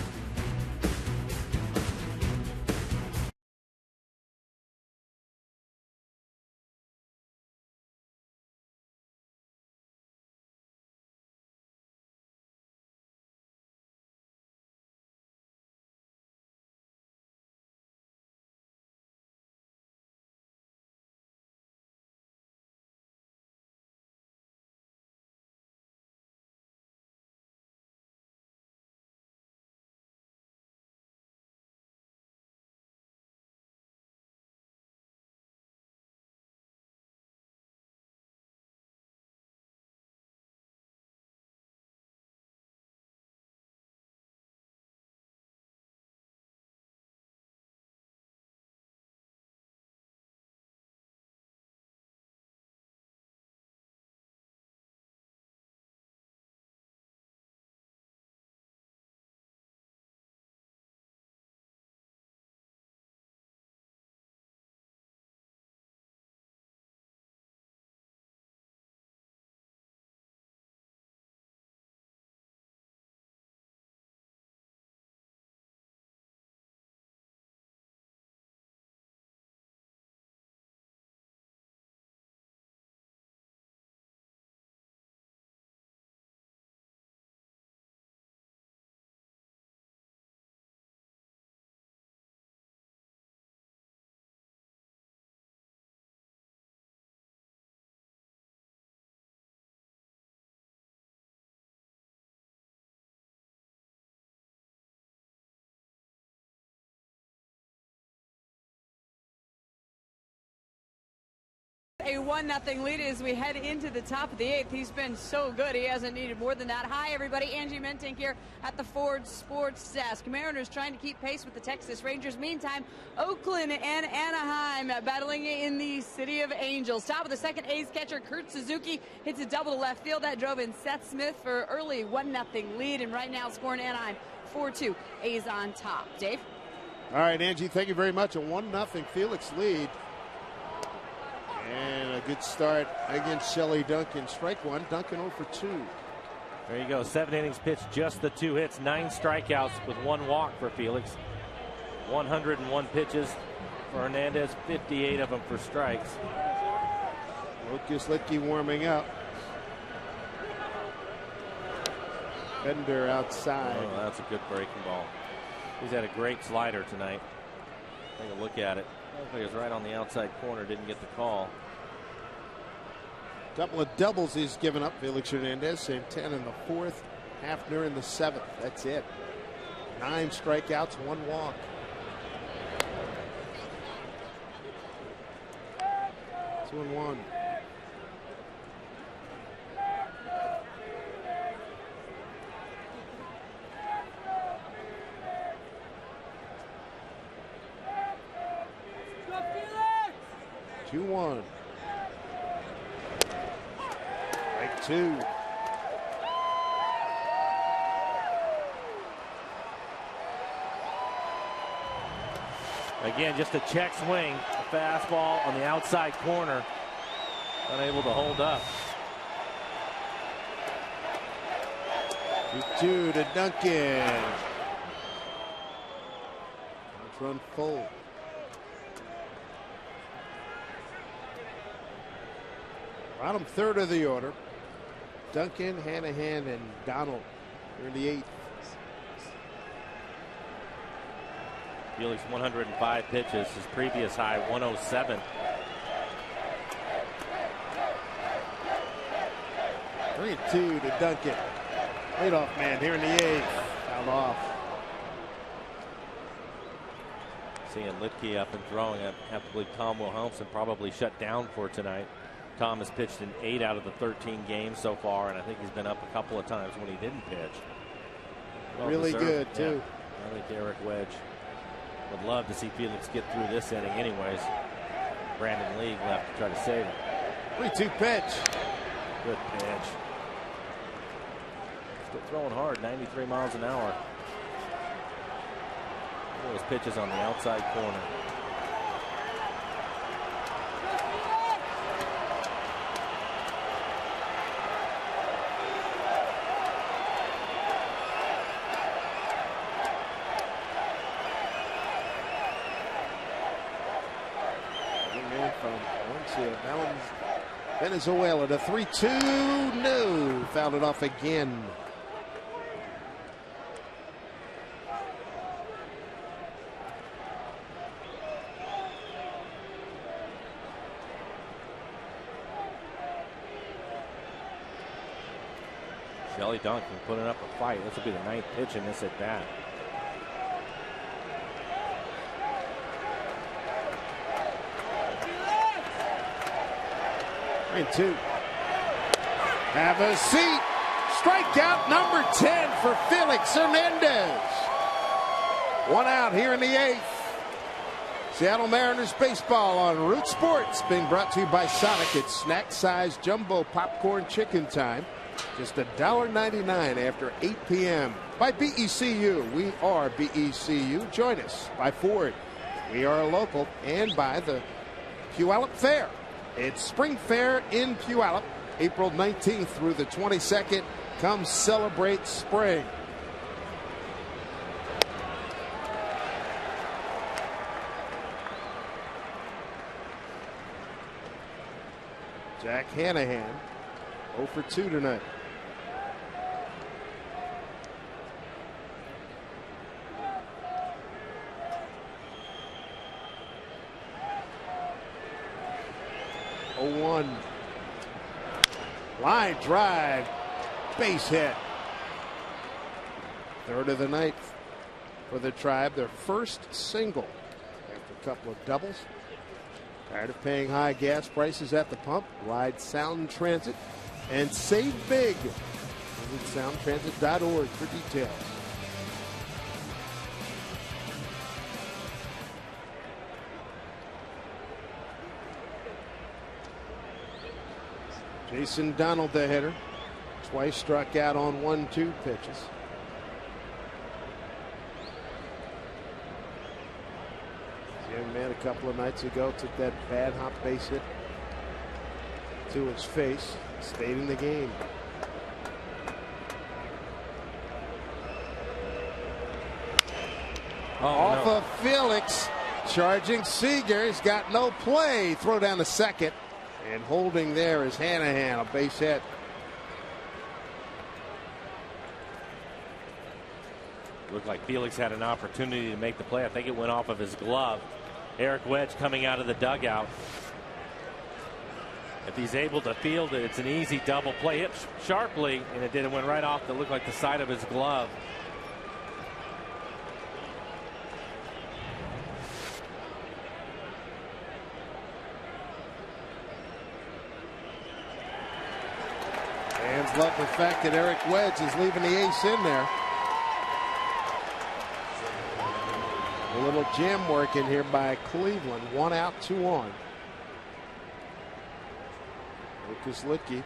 1-0 lead as we head into the top of the 8th. He's been so good. He hasn't needed more than that. Hi, everybody. Angie Mentink here at the Ford Sports Desk. Mariners trying to keep pace with the Texas Rangers. Meantime, Oakland and Anaheim battling in the City of Angels. Top of the second, A's catcher Kurt Suzuki hits a double to left field. That drove in Seth Smith for early 1-0 lead. And right now, scoring Anaheim 4-2. A's on top. Dave? All right, Angie, thank you very much. A 1-0 Felix lead. And a good start against Shelley Duncan. Strike one. Duncan 0 for 2. There you go. 7 innings pitched, just the 2 hits, 9 strikeouts with 1 walk for Felix. 101 pitches for Hernandez, 58 of them for strikes. Lucas Litke warming up. Bender outside. Oh, that's a good breaking ball. He's had a great slider tonight. Take a look at it. Looks like it was right on the outside corner. Didn't get the call. Couple of doubles he's given up, Felix Hernandez. Same 10 in the 4th, Hafner in the 7th. That's it. 9 strikeouts, 1 walk. Two and one. Two one. Strike 2. Again, just a check swing. A fastball on the outside corner. Unable to hold up. 2-2 to Duncan. Run full. Bottom third of the order. Duncan, Hanahan, and Donald. They're in the 8th. Felix 105 pitches. His previous high 107. 3-2 to Duncan. Leadoff man here in the 8th. Fouled off. Seeing Litke up and throwing. I have to believe Tom Wilhelmsen probably shut down for tonight. Tom has pitched in 8 out of the 13 games so far, and I think he's been up a couple of times when he didn't pitch. Well really deserved. Good, too. Yeah. I think Derek Wedge would love to see Felix get through this inning anyways. Brandon League left to try to save him. 3-2 pitch. Good pitch. Still throwing hard, 93 miles an hour. Those pitches on the outside corner. Venezuela to 3-2. No. Fouled it off again. Shelley Duncan putting up a fight. This will be the 9th pitch in this at bat. And 2. Have a seat. Strikeout number 10 for Felix Hernandez. 1 out here in the 8th. Seattle Mariners baseball on Root Sports, being brought to you by Sonic. It's snack-sized jumbo popcorn chicken time. Just $1.99 after 8 p.m. By BECU. We are BECU. Join us. By Ford. We are a local. And by the Puyallup Fair. It's Spring Fair in Puyallup, April 19th through the 22nd. Come celebrate spring. Jack Hanahan, 0 for 2 tonight. Line drive, base hit. Third of the 9th for the Tribe. Their first single after a couple of doubles. Tired of paying high gas prices at the pump? Ride Sound Transit and save big. Visit soundtransit.org for details. Jason Donald, the hitter, twice struck out on 1-2 pitches. The young man a couple of nights ago took that bad hop base hit to his face, stayed in the game. Off of Felix, charging Seager. He's got no play. Throw down to second. And holding there is Hanahan, a base hit. Looked like Felix had an opportunity to make the play. I think it went off of his glove. Eric Wedge coming out of the dugout. If he's able to field it, it's an easy double play. Hit sharply, and it did. It went right off that looked like the side of his glove. Fans love the fact that Eric Wedge is leaving the ace in there. A little jam work in here by Cleveland. 1 out, 2 on. Lucas Litke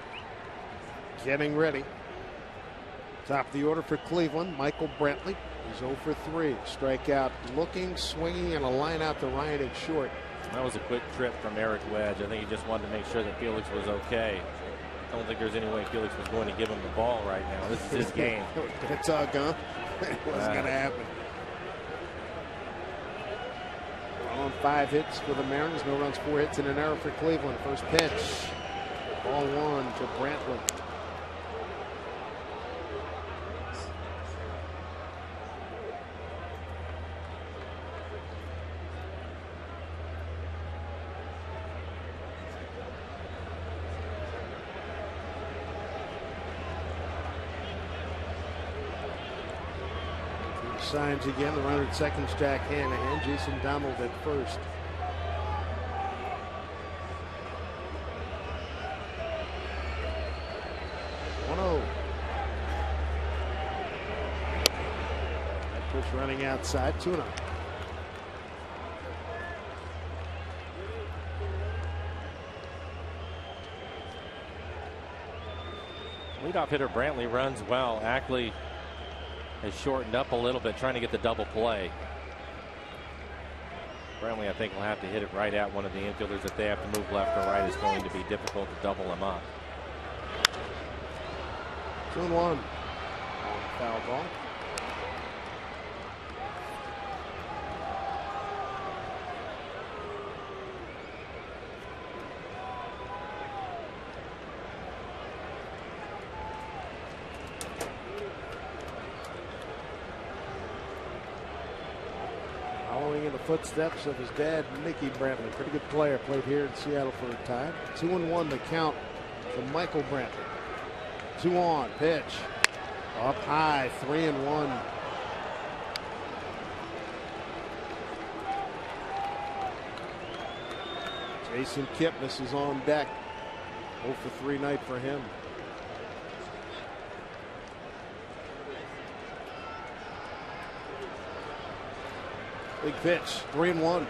getting ready. Top of the order for Cleveland, Michael Brantley. He's 0 for 3. Strikeout looking, swinging, and a line out to Ryan at short. That was a quick trip from Eric Wedge. I think he just wanted to make sure that Felix was okay. I don't think there's any way Felix was going to give him the ball right now. This is his game. It's all gone. It wasn't going to happen. On 5 hits for the Mariners. No runs, 4 hits, and an error for Cleveland. First pitch. Ball 1 to Brantley. Signs again. The runner at second is Jack Hanahan. Jason Donald at first. That pitch running outside. 2-0. Leadoff hitter Brantley runs well. Ackley has shortened up a little bit, trying to get the double play. Brantley, I think, will have to hit it right at one of the infielders. If they have to move left or right, it's going to be difficult to double him up. 2-1. Foul ball. In the footsteps of his dad, Mickey Brantley. Pretty good player. Played here in Seattle for a time. 2-1 the count to Michael Brantley. 2 on. Pitch. Up high. 3-1. Jason Kipnis is on deck. 0 for 3 night for him. Big pitch, 3-1.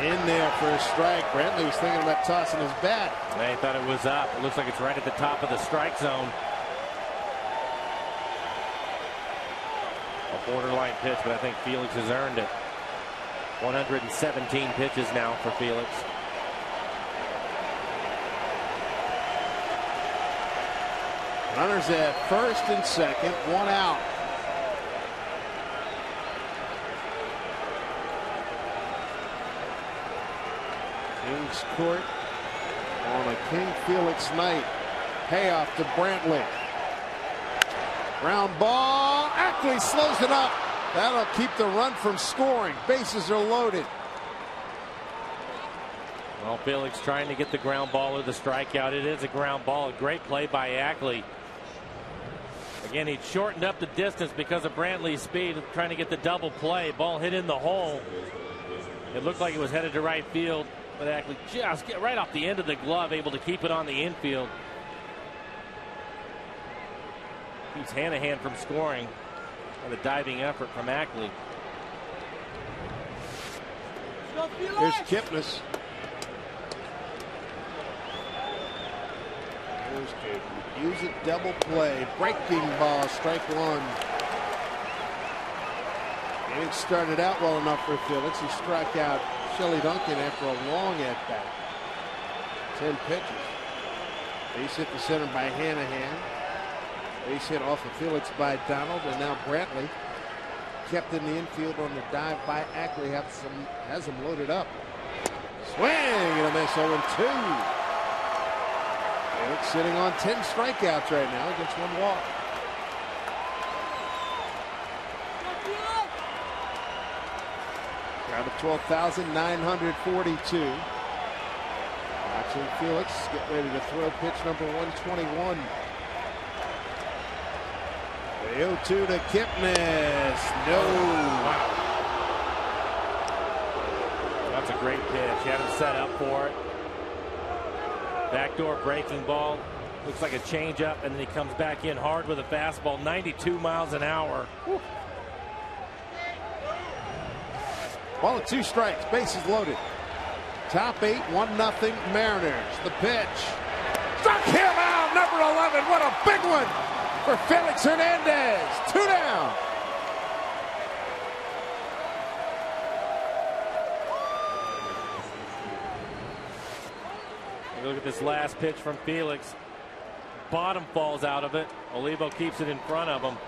In there for a strike. Brantley was thinking about tossing his bat. They thought it was up. It looks like it's right at the top of the strike zone. A borderline pitch, but I think Felix has earned it. 117 pitches now for Felix. Runners at first and second, 1 out. King's Court on a King Felix night. Payoff to Brantley. Ground ball. Ackley slows it up. That'll keep the run from scoring. Bases are loaded. Well, Felix trying to get the ground ball or the strikeout. It is a ground ball. A great play by Ackley. Again, he shortened up the distance because of Brantley's speed, trying to get the double play. Ball hit in the hole. It looked like it was headed to right field, but actually just get right off the end of the glove, able to keep it on the infield. Keeps Hanahan from scoring on the diving effort from Ackley. Here's Kipnis. Here's Kipnis. Use it, double play. Breaking ball, strike one. It started out well enough for Felix. He struck out Shelley Duncan after a long at-bat. 10 pitches. Base hit to center by Hanahan. Base hit off of Felix by Donald, and now Brantley kept in the infield on the dive by Ackley. Has him loaded up. Swing and a miss. 0-2. Felix sitting on 10 strikeouts right now against 1 walk. Crowd of 12,942. Watching Felix get ready to throw pitch number 121. The 0-2 to Kipnis. No. Wow. That's a great pitch. He had him set up for it. Backdoor breaking ball. Looks like a changeup, and then he comes back in hard with a fastball. 92 miles an hour. Whew. Ball at 2 strikes. Bases loaded. Top 8, 1-0 Mariners. The pitch. Struck him out. Number 11. What a big one for Felix Hernandez. 2 down. Look at this last pitch from Felix. Bottom falls out of it. Olivo keeps it in front of him.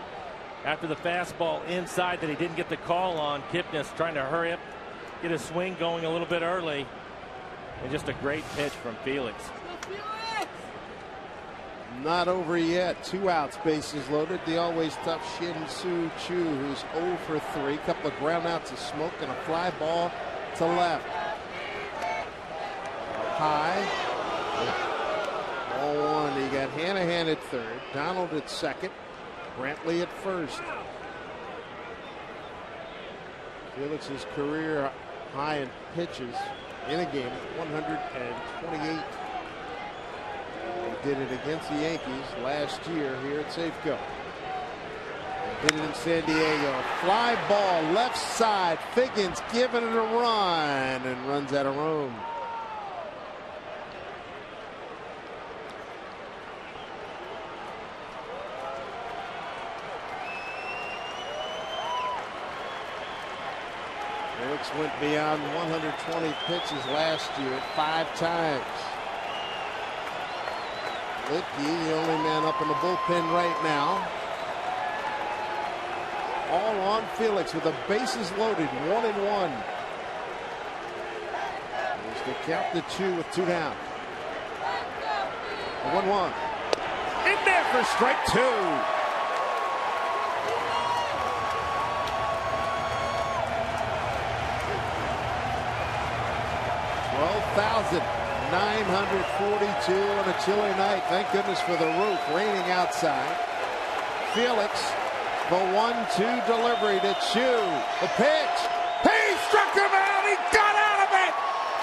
After the fastball inside that he didn't get the call on, Kipnis trying to hurry up, get his swing going a little bit early. And just a great pitch from Felix. Not over yet. 2 outs, bases loaded. The always tough Shin-Soo Choo, who's 0 for 3. Couple of ground outs of smoke and a fly ball to left. High. Ball 1. You got Hanahan at third. Donald at second. Brantley at first. Felix's career high in pitches in a game, 128. He did it against the Yankees last year here at Safeco. Did it in San Diego. Fly ball left side. Figgins giving it a run and runs out of room. Felix went beyond 120 pitches last year 5 times. Licky, the only man up in the bullpen right now. All on Felix with the bases loaded, 1-1. He's to count the 2 with 2 down. 1-1. In there for strike 2. 12,942 on a chilly night. Thank goodness for the roof. Raining outside. Felix, the 1-2 delivery to Chu. The pitch. He struck him out. He got out of it.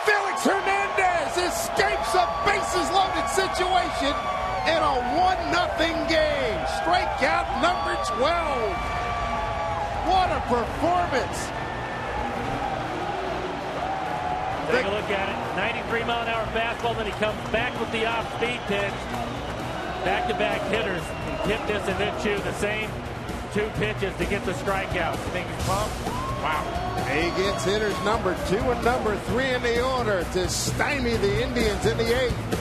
Felix Hernandez escapes a bases-loaded situation in a 1-0 game. Strikeout number 12. What a performance. Take a look at it. 93-mile-an-hour fastball, then he comes back with the off-speed pitch. Back-to-back hitters, and Kipnis and then Chu, the same 2 pitches to get the strikeout. You think he's pumped? Wow. He gets hitters number 2 and number 3 in the order to stymie the Indians in the 8th.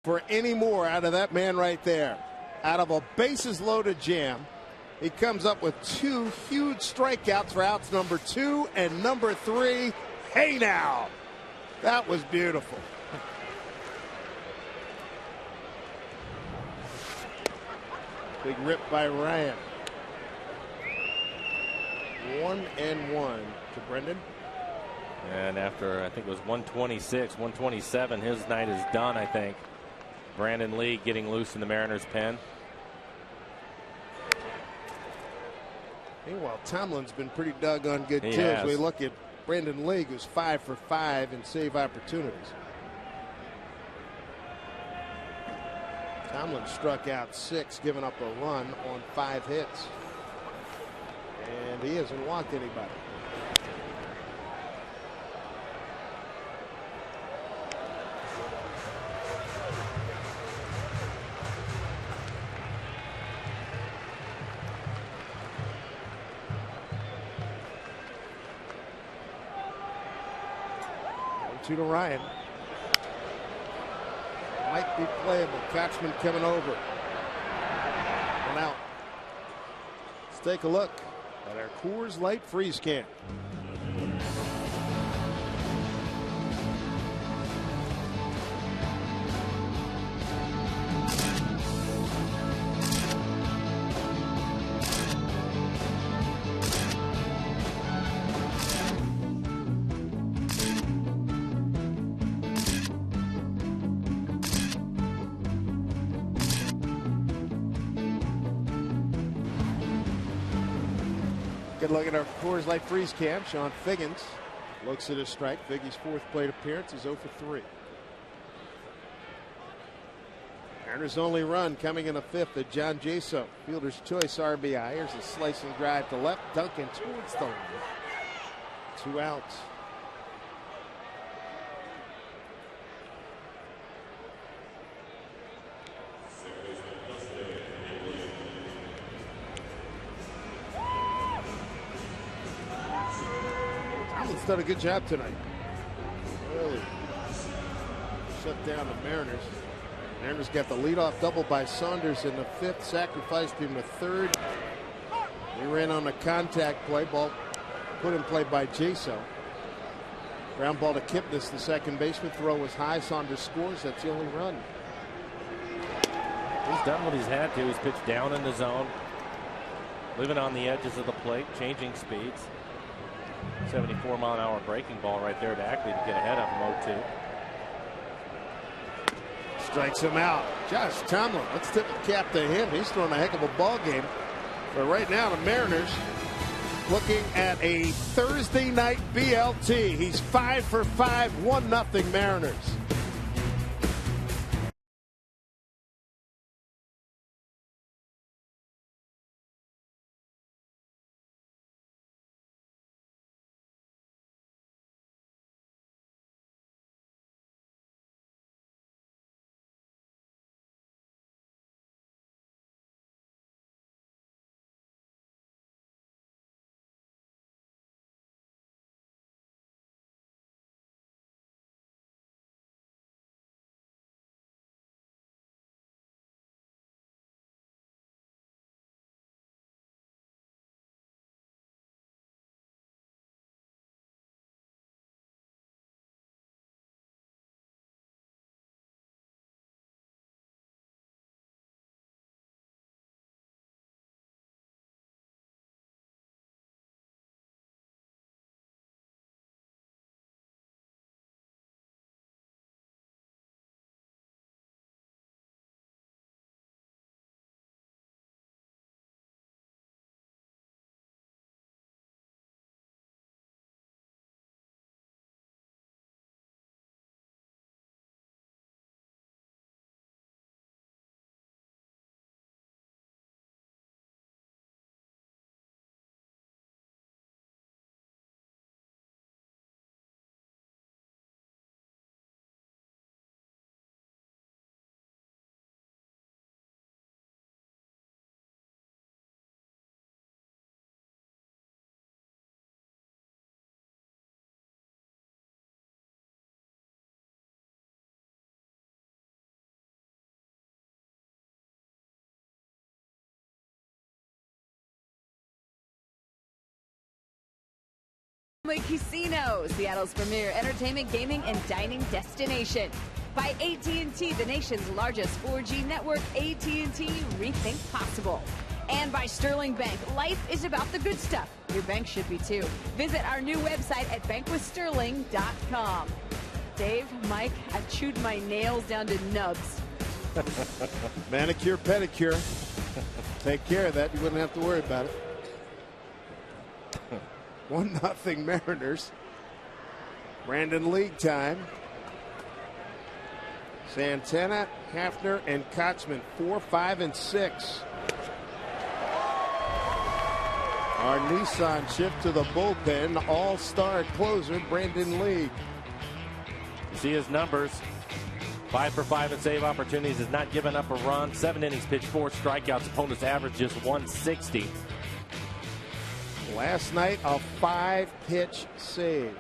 for any more out of that man right there. Out of a bases loaded jam, he comes up with 2 huge strikeouts for outs number 2 and number 3. Hey now, that was beautiful. Big rip by Ryan. 1-1 to Brendan. And after, I think it was 126, 127, his night is done, I think. Brandon Lee getting loose in the Mariners' pen. Meanwhile, Tomlin's been pretty doggone good He too. has. As we look at Brandon Lee, who's 5 for 5 in save opportunities. Tomlin struck out 6, giving up a run on 5 hits. And he hasn't walked anybody. To Ryan. Might be playable. Kochman coming over. One out. Let's take a look at our Coors Light freeze can. Good look at our Coors Light freeze can. Sean Figgins looks at his strike. Figgy's 4th plate appearance is 0 for 3. Mariners' only run coming in the 5th at John Jaso. Fielder's choice RBI. Here's a slicing drive to left. Duncan towards the line. 2 outs. Tomlin's done a good job tonight. Really shut down the Mariners. Mariners got the leadoff double by Saunders in the 5th, sacrificed him the 3rd. He ran on a contact play, ball put in play by Jaso. Ground ball to Kipnis, the second baseman. Throw was high. Saunders scores. That's the only run. He's done what he's had to. He's pitched down in the zone, living on the edges of the plate, changing speeds. 74-mile-an-hour breaking ball right there to Ackley to get ahead of him. 0-2. Strikes him out. Josh Tomlin, let's tip the cap to him. He's throwing a heck of a ball game. But right now, the Mariners looking at a Thursday night BLT. He's 5 for 5, 1-0 Mariners. Casino, Seattle's premier entertainment, gaming, and dining destination. By AT&T, the nation's largest 4G network. AT&T, rethink possible. And by Sterling Bank, life is about the good stuff. Your bank should be too. Visit our new website at bankwithsterling.com. Dave, Mike, I chewed my nails down to nubs. Manicure, pedicure. Take care of that. You wouldn't have to worry about it. 1-0 Mariners. Brandon League time. Santana, Hafner, and Kotzman 4, 5, and 6. Our Nissan shift to the bullpen. All-star closer Brandon League. You see his numbers. 5 for 5 in save opportunities. Has not given up a run. 7 innings pitched, 4 strikeouts. Opponent's average just 160. Last night, a 5-pitch save.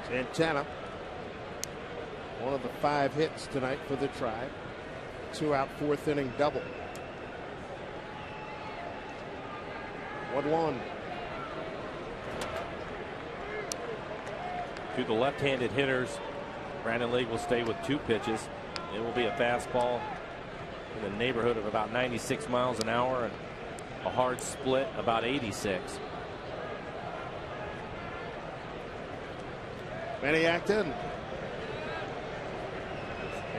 Santana, one of the 5 hits tonight for the Tribe. 2-out, 4th inning double. 1-1. To the left-handed hitters, Brandon League will stay with 2 pitches. It will be a fastball in the neighborhood of about 96 miles an hour and a hard split about 86. Manny Acton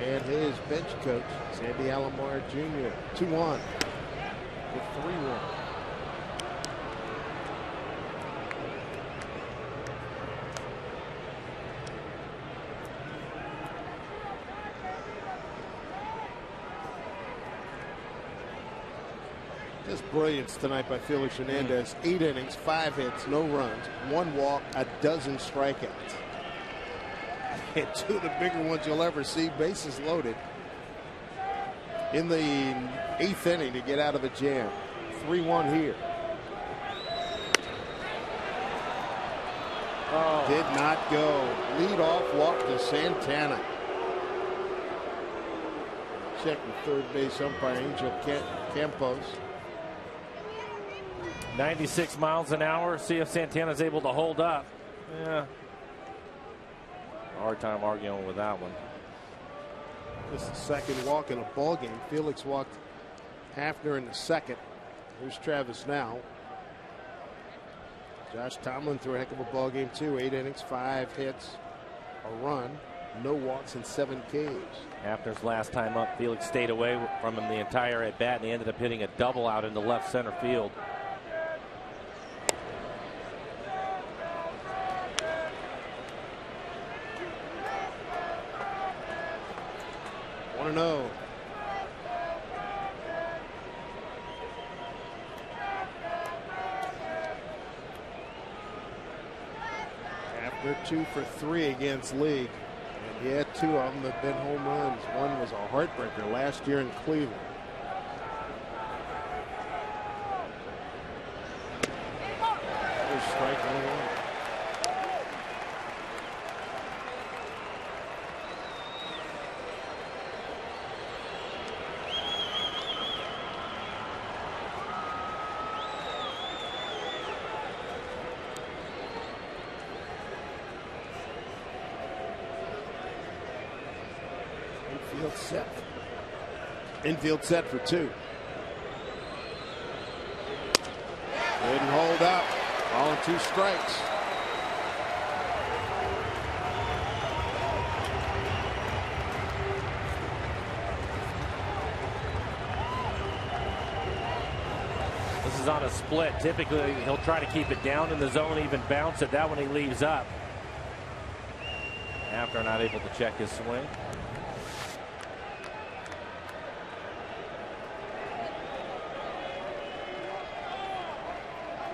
and his bench coach, Sandy Alomar Jr. 2-1 with 3-1. Just brilliance tonight by Felix Hernandez. 8 innings, 5 hits, no runs, 1 walk, a dozen strikeouts. And 2 of the bigger ones you'll ever see, bases loaded in the 8th inning to get out of a jam. 3-1 here. Oh. Did not go. Leadoff walk to Santana. Checking third base umpire Angel Campos. 96 miles an hour. See if Santana's able to hold up. Yeah. Hard time arguing with that one. This is the second walk in a ball game. Felix walked Hafner in the second. Here's Travis now. Josh Tomlin threw a heck of a ball game too. 8 innings, 5 hits, a run, no walks, and 7 Ks. Hafner's last time up, Felix stayed away from him the entire at bat, and he ended up hitting a double out into left center field. No. After 2 for 3 against League, and he had 2 of them that have been home runs. One was a heartbreaker last year in Cleveland. That was strike 1. Infield set for 2. Couldn't hold up. All in 2 strikes. This is on a split. Typically, he'll try to keep it down in the zone, even bounce it. That one he leaves up. After not able to check his swing.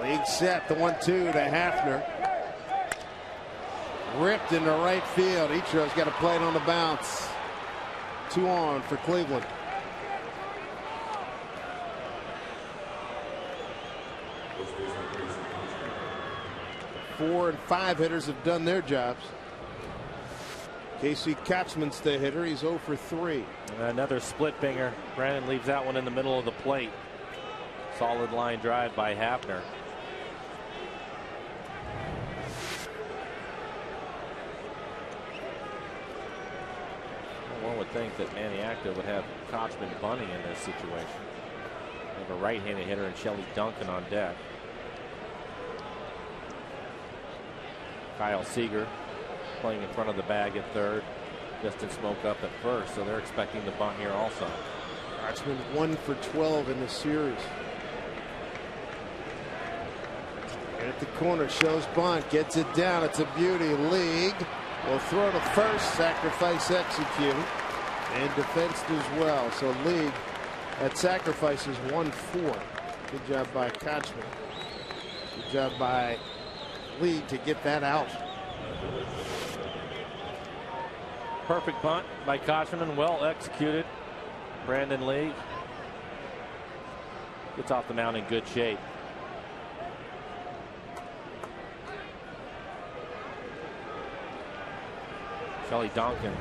League set, the 1-2 to Hafner. Ripped into right field. Ichiro's got to play it on the bounce. 2 on for Cleveland. Four and 5 hitters have done their jobs. Casey Katzman's the hitter. He's 0 for 3. And another split finger. Brandon leaves that one in the middle of the plate. Solid line drive by Hafner. One would think that Manny Acta would have Kochman bunting in this situation. We have a right-handed hitter and Shelley Duncan on deck. Kyle Seager playing in front of the bag at third. Justin Smoke up at first, so they're expecting the bunt here also. Kochman 1 for 12 in the series. And at the corner, shows bunt, gets it down. It's a beauty. League will throw to first, sacrifice execute, and defensed as well. So League at sacrifice is 1-4. Good job by Kochman. Good job by League to get that out. Perfect bunt by Kochman, well executed. Brandon League gets off the mound in good shape. Shelley Duncan,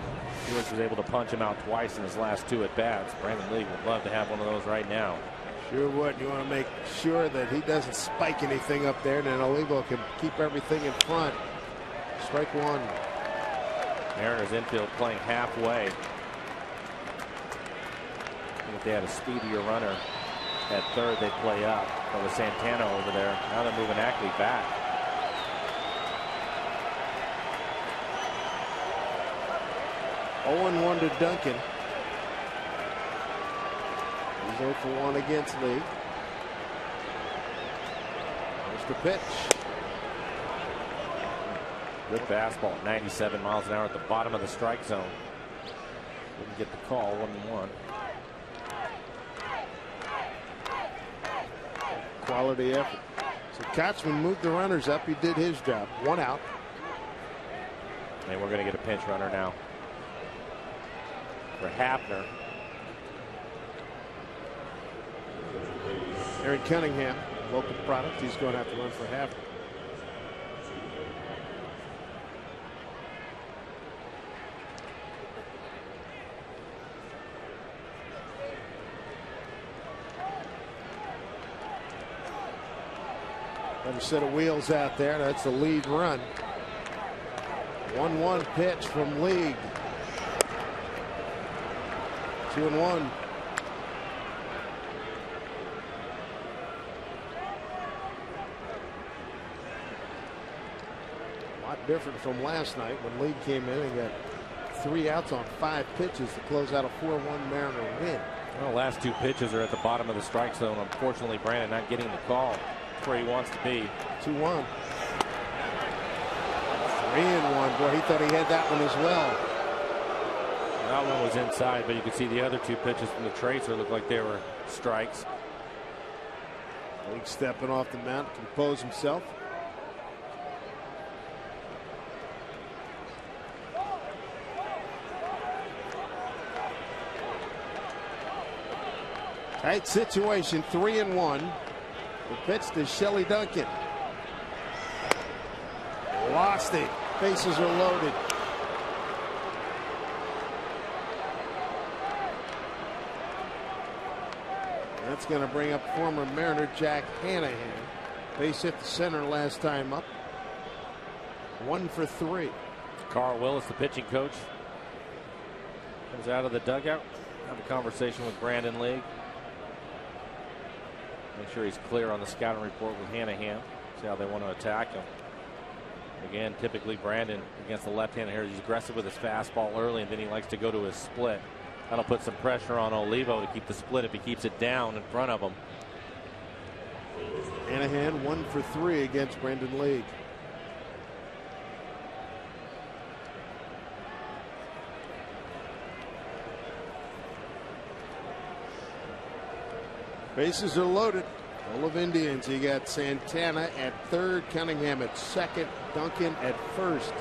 he was able to punch him out twice in his last 2 at bats. Brandon League would love to have one of those right now. Sure would. You want to make sure that he doesn't spike anything up there, and then Olivo can keep everything in front. Strike one. Mariners infield playing halfway. If they had a speedier runner at third, they'd play up. But with Santana over there, now they're moving Ackley back. Oh, 1 to Duncan. He's 0 for 1 against Lee. There's the pitch. Good fastball, 97 miles an hour at the bottom of the strike zone. Didn't get the call, 1-1. Quality effort. So Kochman moved the runners up. He did his job. 1 out. And we're going to get a pinch runner now for Hafner. Aaron Cunningham, local product. He's going to have to run for Hafner. Another set of wheels out there. That's the lead run. 1-1 pitch from League. 2-1. A lot different from last night when League came in and got 3 outs on 5 pitches to close out a 4-1 Mariner win. Well, last 2 pitches are at the bottom of the strike zone. Unfortunately, Brandon not getting the call. That's where he wants to be. 2-1. 3-1. Boy, he thought he had that one as well. That one was inside, but you could see the other 2 pitches from the tracer looked like they were strikes. League stepping off the mound to compose himself. Tight situation, 3-1. The pitch to Shelley Duncan. Lost it. Bases are loaded. That's going to bring up former Mariner Jack Hanahan. Base hit the center last time up. 1 for 3. Carl Willis, the pitching coach, comes out of the dugout. Have a conversation with Brandon League. Make sure he's clear on the scouting report with Hanahan. See how they want to attack him. Again, typically Brandon against the left-handed hitter, he's aggressive with his fastball early, and then he likes to go to his split. That'll put some pressure on Olivo to keep the split if he keeps it down in front of him. Hanahan 1 for 3 against Brandon League. Bases are loaded. Full of Indians. You got Santana at third, Cunningham at second, Duncan at first.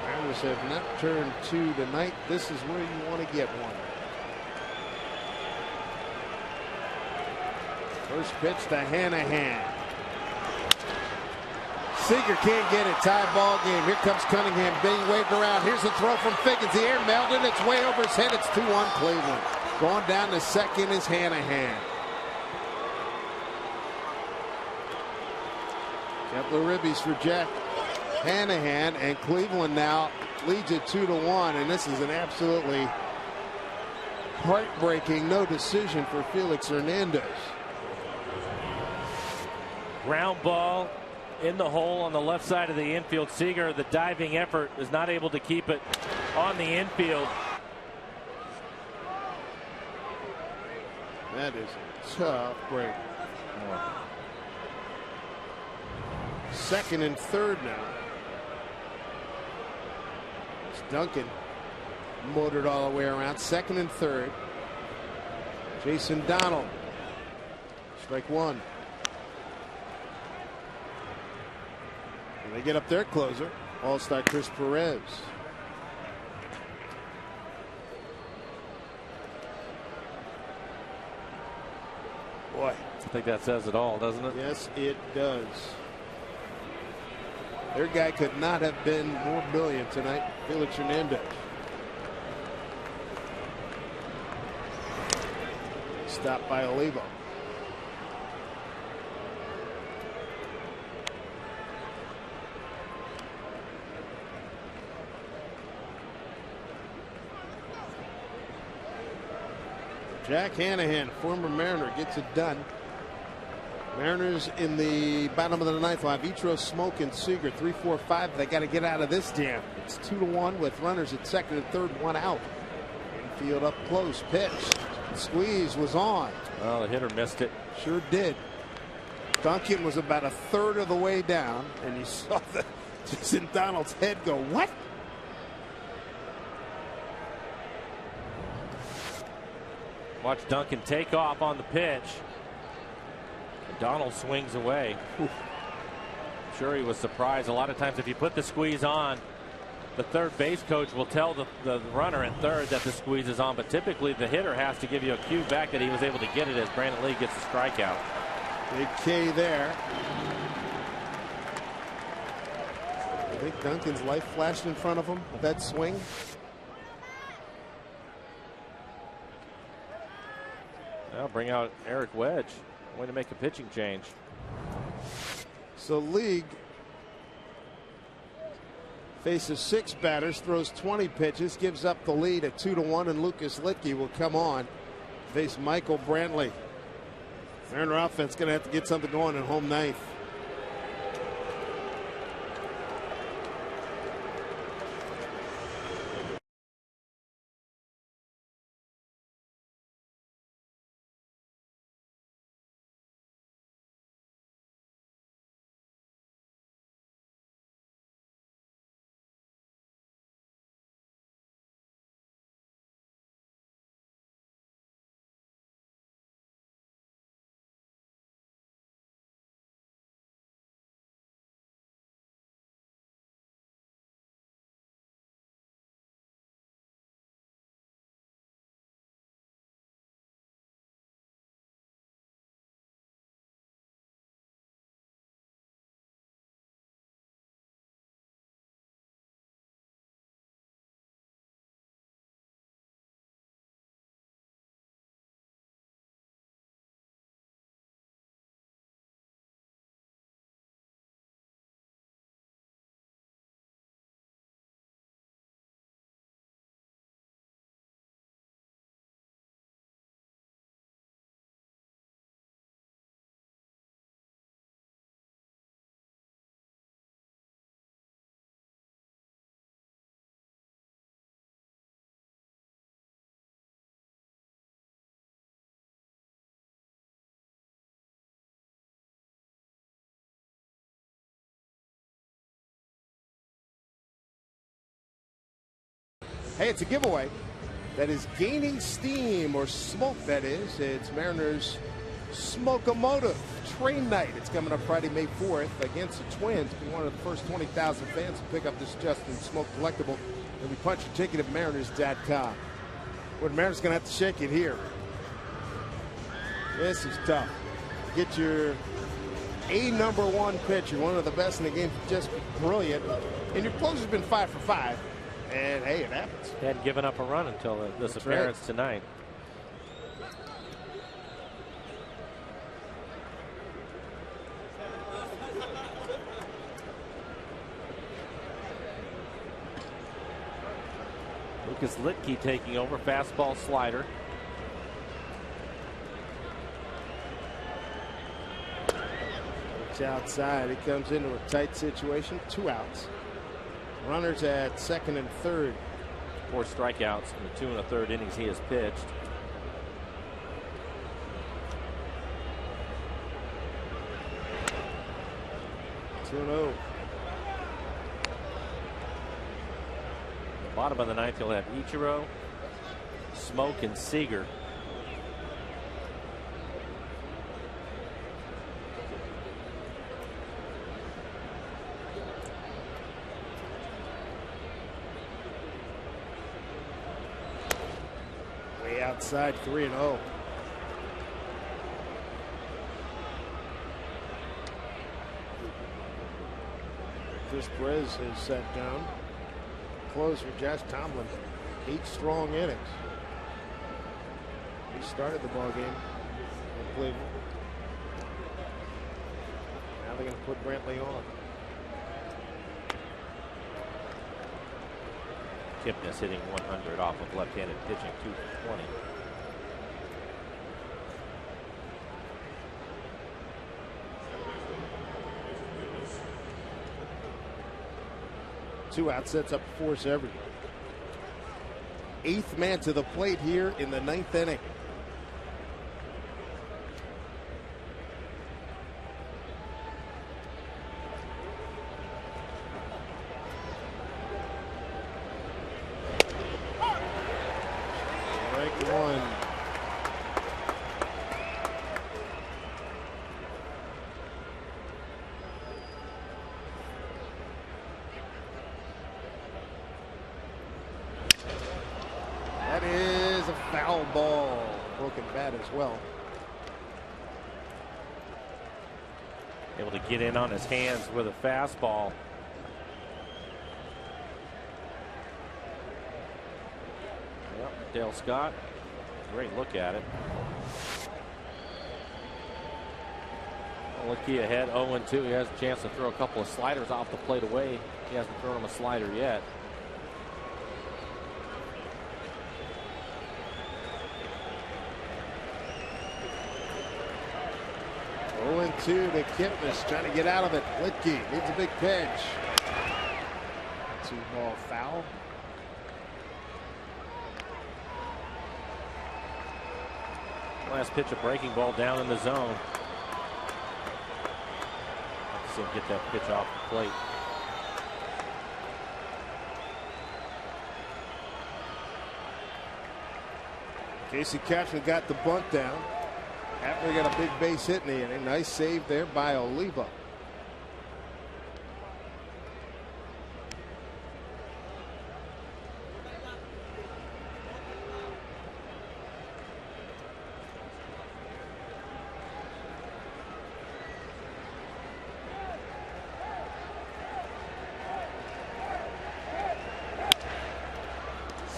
Mariners have not turned 2 tonight. This is where you want to get one. First pitch to Hanahan. Seager can't get it. Tie ball game. Here comes Cunningham being waved around. Here's a throw from Figgins. The air melded. It's way over his head. It's 2-1 Cleveland. Going down to second is Hanahan. Couple of ribbies for Jack Hanahan, and Cleveland now leads it 2-1, and this is an absolutely heartbreaking no decision for Felix Hernandez. Ground ball in the hole on the left side of the infield. Seager, the diving effort, is not able to keep it on the infield. That is a tough break. Second and third now. It's Duncan motored all the way around. Second and third. Jason Donald. Strike one. And they get up their closer. All-star Chris Perez. Boy. I think that says it all, doesn't it? Yes, it does. Their guy could not have been more brilliant tonight, Felix Hernandez. Stopped by Olivo. Jack Hanahan, former Mariner, gets it done. Mariners in the bottom of the ninth line. Vitro, Smoke, and Seager. 3, 4, 5. They got to get out of this jam. It's 2-1 with runners at second and third, one out. Infield up close. Pitch. Squeeze was on. Well, the hitter missed it. Sure did. Duncan was about a third of the way down, and you saw Jason Donald's head go, what? Watch Duncan take off on the pitch. Donald swings away. I'm sure he was surprised. A lot of times if you put the squeeze on, the third base coach will tell the runner at third that the squeeze is on, but typically the hitter has to give you a cue back that he was able to get it as Brandon Lee gets the strikeout. Big K there. I think Duncan's life flashed in front of him with that swing. Now bring out Eric Wedge. Way to make a pitching change. So League faces 6 batters, throws 20 pitches, gives up the lead at 2-1, and Lucas Litke will come on, face Michael Brantley. Mariner offense going to have to get something going in home ninth. Hey, it's a giveaway that is gaining steam, or smoke, that is. It's Mariners Smoke-O-Motive Train Night. It's coming up Friday, May 4th against the Twins. Be one of the first 20,000 fans to pick up this Justin Smoke collectible. And we punch your ticket at Mariners.com. Well, the Mariners going to have to shake it here. This is tough. Get your a #1 pitcher, one of the best in the game, just brilliant. And your closer's been 5 for 5. And hey, it happens. Hadn't given up a run until this That's appearance right. tonight. Lucas Litke taking over, fastball slider. It's outside. He comes into a tight situation. 2 outs. Runners at second and third. 4 strikeouts in the 2 1/3 innings he has pitched. Two 2-0. Bottom of the 9th, he'll have Ichiro, Smoke, and Seager. Way outside, 3-0. Chris Perez is set down. Closer Josh Tomlin, 8 strong innings. He started the ball game in Cleveland. Now they're going to put Brantley on. Kipnis hitting 100 off of left-handed pitching, 2 for 20. Two out, sets up a force every. 8th man to the plate here in the 9th inning. Strike 1. That is a foul ball. Broken bat as well. Able to get in on his hands with a fastball. Yep, Dale Scott, great look at it. Licky ahead, 0-2. He has a chance to throw a couple of sliders off the plate away. He hasn't thrown him a slider yet. Two to Kipnis, trying to get out of it. Litke needs a big pitch. 2-ball foul. Last pitch, a breaking ball down in the zone. Let's see him get that pitch off the plate. Casey Cashman got the bunt down. After he got a big base hit in the inning. Nice save there by Oliva.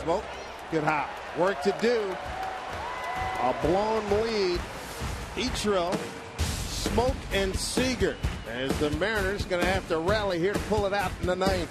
Smoke, good hop. Work to do. A blown lead. Ichiro, Smoke, and Seager, as the Mariners going to have to rally here to pull it out in the 9th.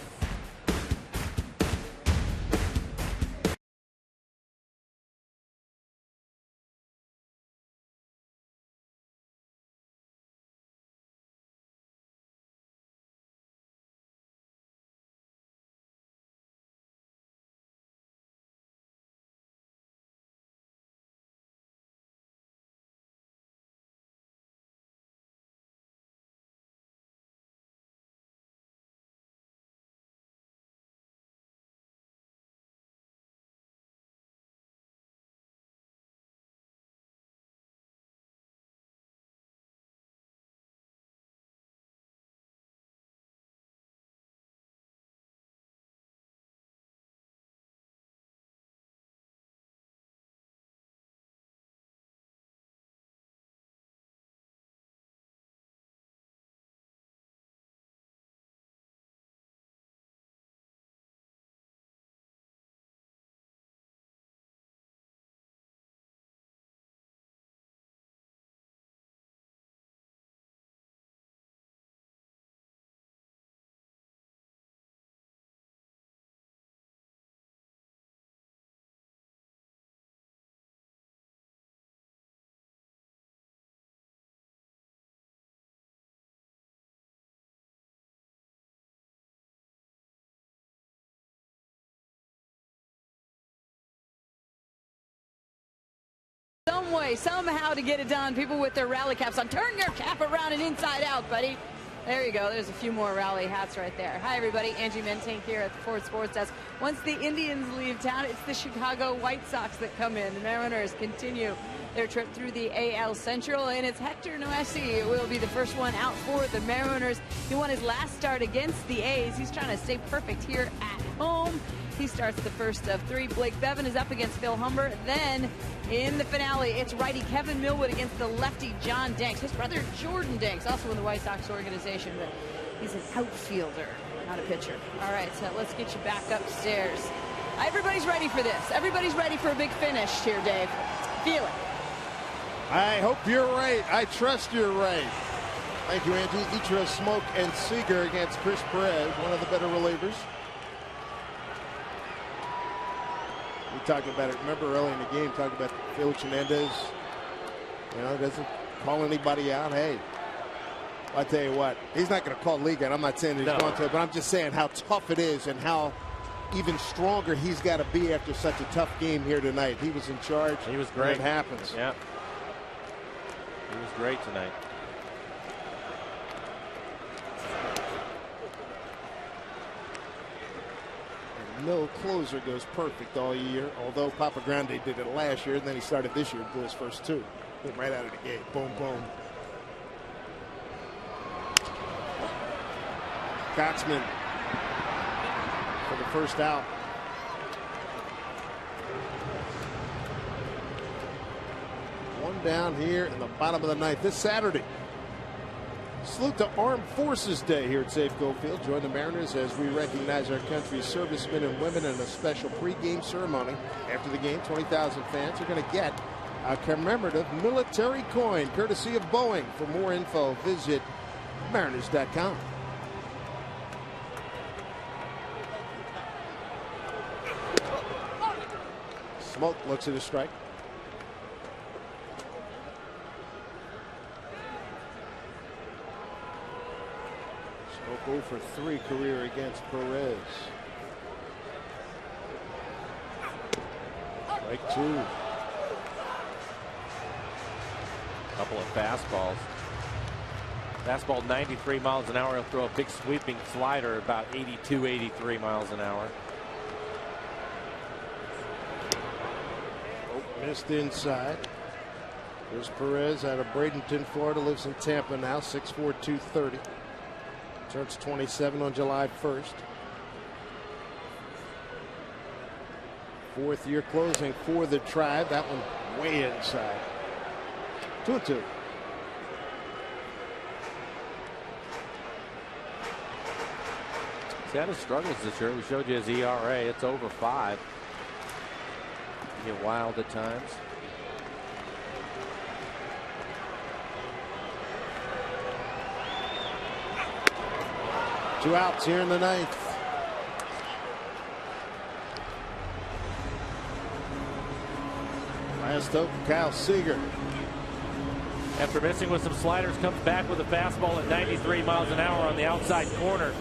some way, somehow to get it done. People with their rally caps on. Turn your cap around and inside out, buddy. There you go. There's a few more rally hats right there. Hi, everybody. Angie Mentink here at the Ford Sports Desk. Once the Indians leave town, it's the Chicago White Sox that come in. The Mariners continue their trip through the AL Central, and it's Hector Noesi will be the first one out for the Mariners. He won his last start against the A's. He's trying to stay perfect here at home. He starts the first of three. Blake Bevan is up against Phil Humber. Then in the finale, it's righty Kevin Millwood against the lefty John Danks. His brother Jordan Danks, also in the White Sox organization, but he's an outfielder, not a pitcher. All right, so let's get you back upstairs. Everybody's ready for this. Everybody's ready for a big finish here, Dave. Feel it. I hope you're right. I trust you're right. Thank you, Angie. Ichiro Smoke and Seager against Chris Perez, one of the better relievers. We talked about it, remember early in the game, talking about Felix Hernandez, doesn't call anybody out. Hey, I'll tell you what, he's not going to call Liga, and I'm not saying he's going to, but I'm just saying how tough it is and how even stronger he's got to be after such a tough game here tonight. He was in charge. He was great. It happens. Yeah. He was great tonight. No closer goes perfect all year, although Papa Grande did it last year, and then he started this year and blew his first two. Hit right out of the gate. Boom, boom. Scotsman for the first out. One down here in the bottom of the ninth this Saturday. Salute to Armed Forces Day here at Safeco Field. Join the Mariners as we recognize our country's servicemen and women in a special pregame ceremony. After the game, 20,000 fans are going to get a commemorative military coin courtesy of Boeing. For more info, visit mariners.com. Smoke looks at a strike. Smoke 0 for 3 career against Perez. Strike 2. Couple of fastballs. Fastball 93 miles an hour. He'll throw a big sweeping slider about 82, 83 miles an hour. Oh, missed inside. There's Perez out of Bradenton, Florida. Lives in Tampa now. 6'4", 230. Turns 27 on July 1st. Fourth year closing for the Tribe. That one way inside. 2-2. He's had his struggles this year. We showed you his ERA. It's over 5. You get wild at times. Two outs here in the ninth. Last up, Kyle Seager. After missing with some sliders, comes back with a fastball at 93 miles an hour on the outside corner.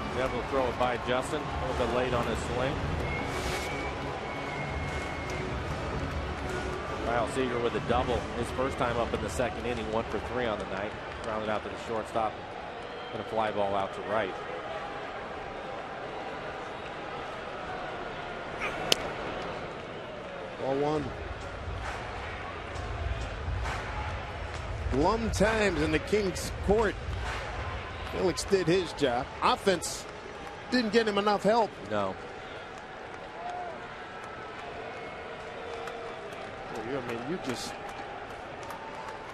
He's able to throw it by Justin. A little bit late on his swing. Kyle Seager with a double his first time up in the second inning. 1 for 3 on the night. Rounded out to the shortstop. And a fly ball out to right. Ball 1. Glum times in the King's Court. Felix did his job. Offense didn't get him enough help. No. I mean, you just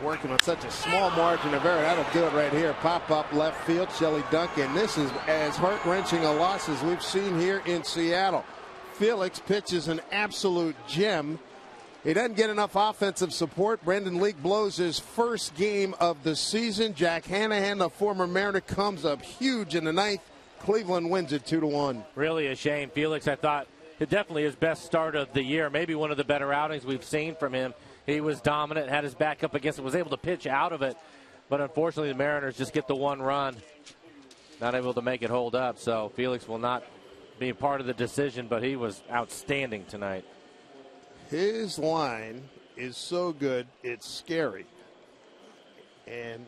working on such a small margin of error. That'll do it right here. Pop up left field, Shelley Duncan. This is as heart-wrenching a loss as we've seen here in Seattle. Felix pitches an absolute gem. He doesn't get enough offensive support. Brendan Leake blows his first game of the season. Jack Hanahan, the former Mariner, comes up huge in the ninth. Cleveland wins it 2-1. Really a shame. Felix, I thought, it definitely his best start of the year. Maybe one of the better outings we've seen from him. He was dominant, had his back up against it, was able to pitch out of it. But unfortunately, the Mariners just get the one run. Not able to make it hold up. So Felix will not be a part of the decision, but he was outstanding tonight. His line is so good, it's scary. And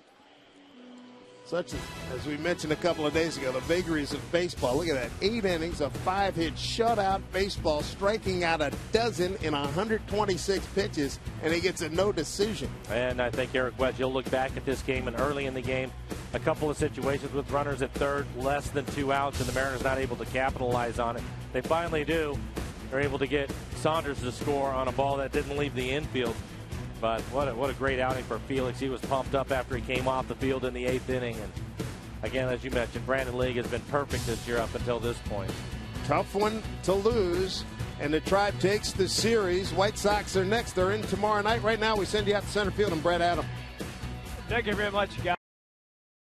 such as we mentioned a couple of days ago, the vagaries of baseball. Look at that. 8 innings of 5-hit shutout baseball, striking out a dozen in 126 pitches, and he gets a no decision. And I think Eric Wedge, you'll look back at this game, and early in the game, a couple of situations with runners at third, less than 2 outs, and the Mariners not able to capitalize on it. They finally do. They're able to get Saunders to score on a ball that didn't leave the infield. But what a great outing for Felix. He was pumped up after he came off the field in the 8th inning. And again, as you mentioned, Brandon League has been perfect this year up until this point. Tough one to lose, and the Tribe takes the series. White Sox are next. They're in tomorrow night. Right now, we send you out to center field, and Brett Adams. Thank you very much, guys.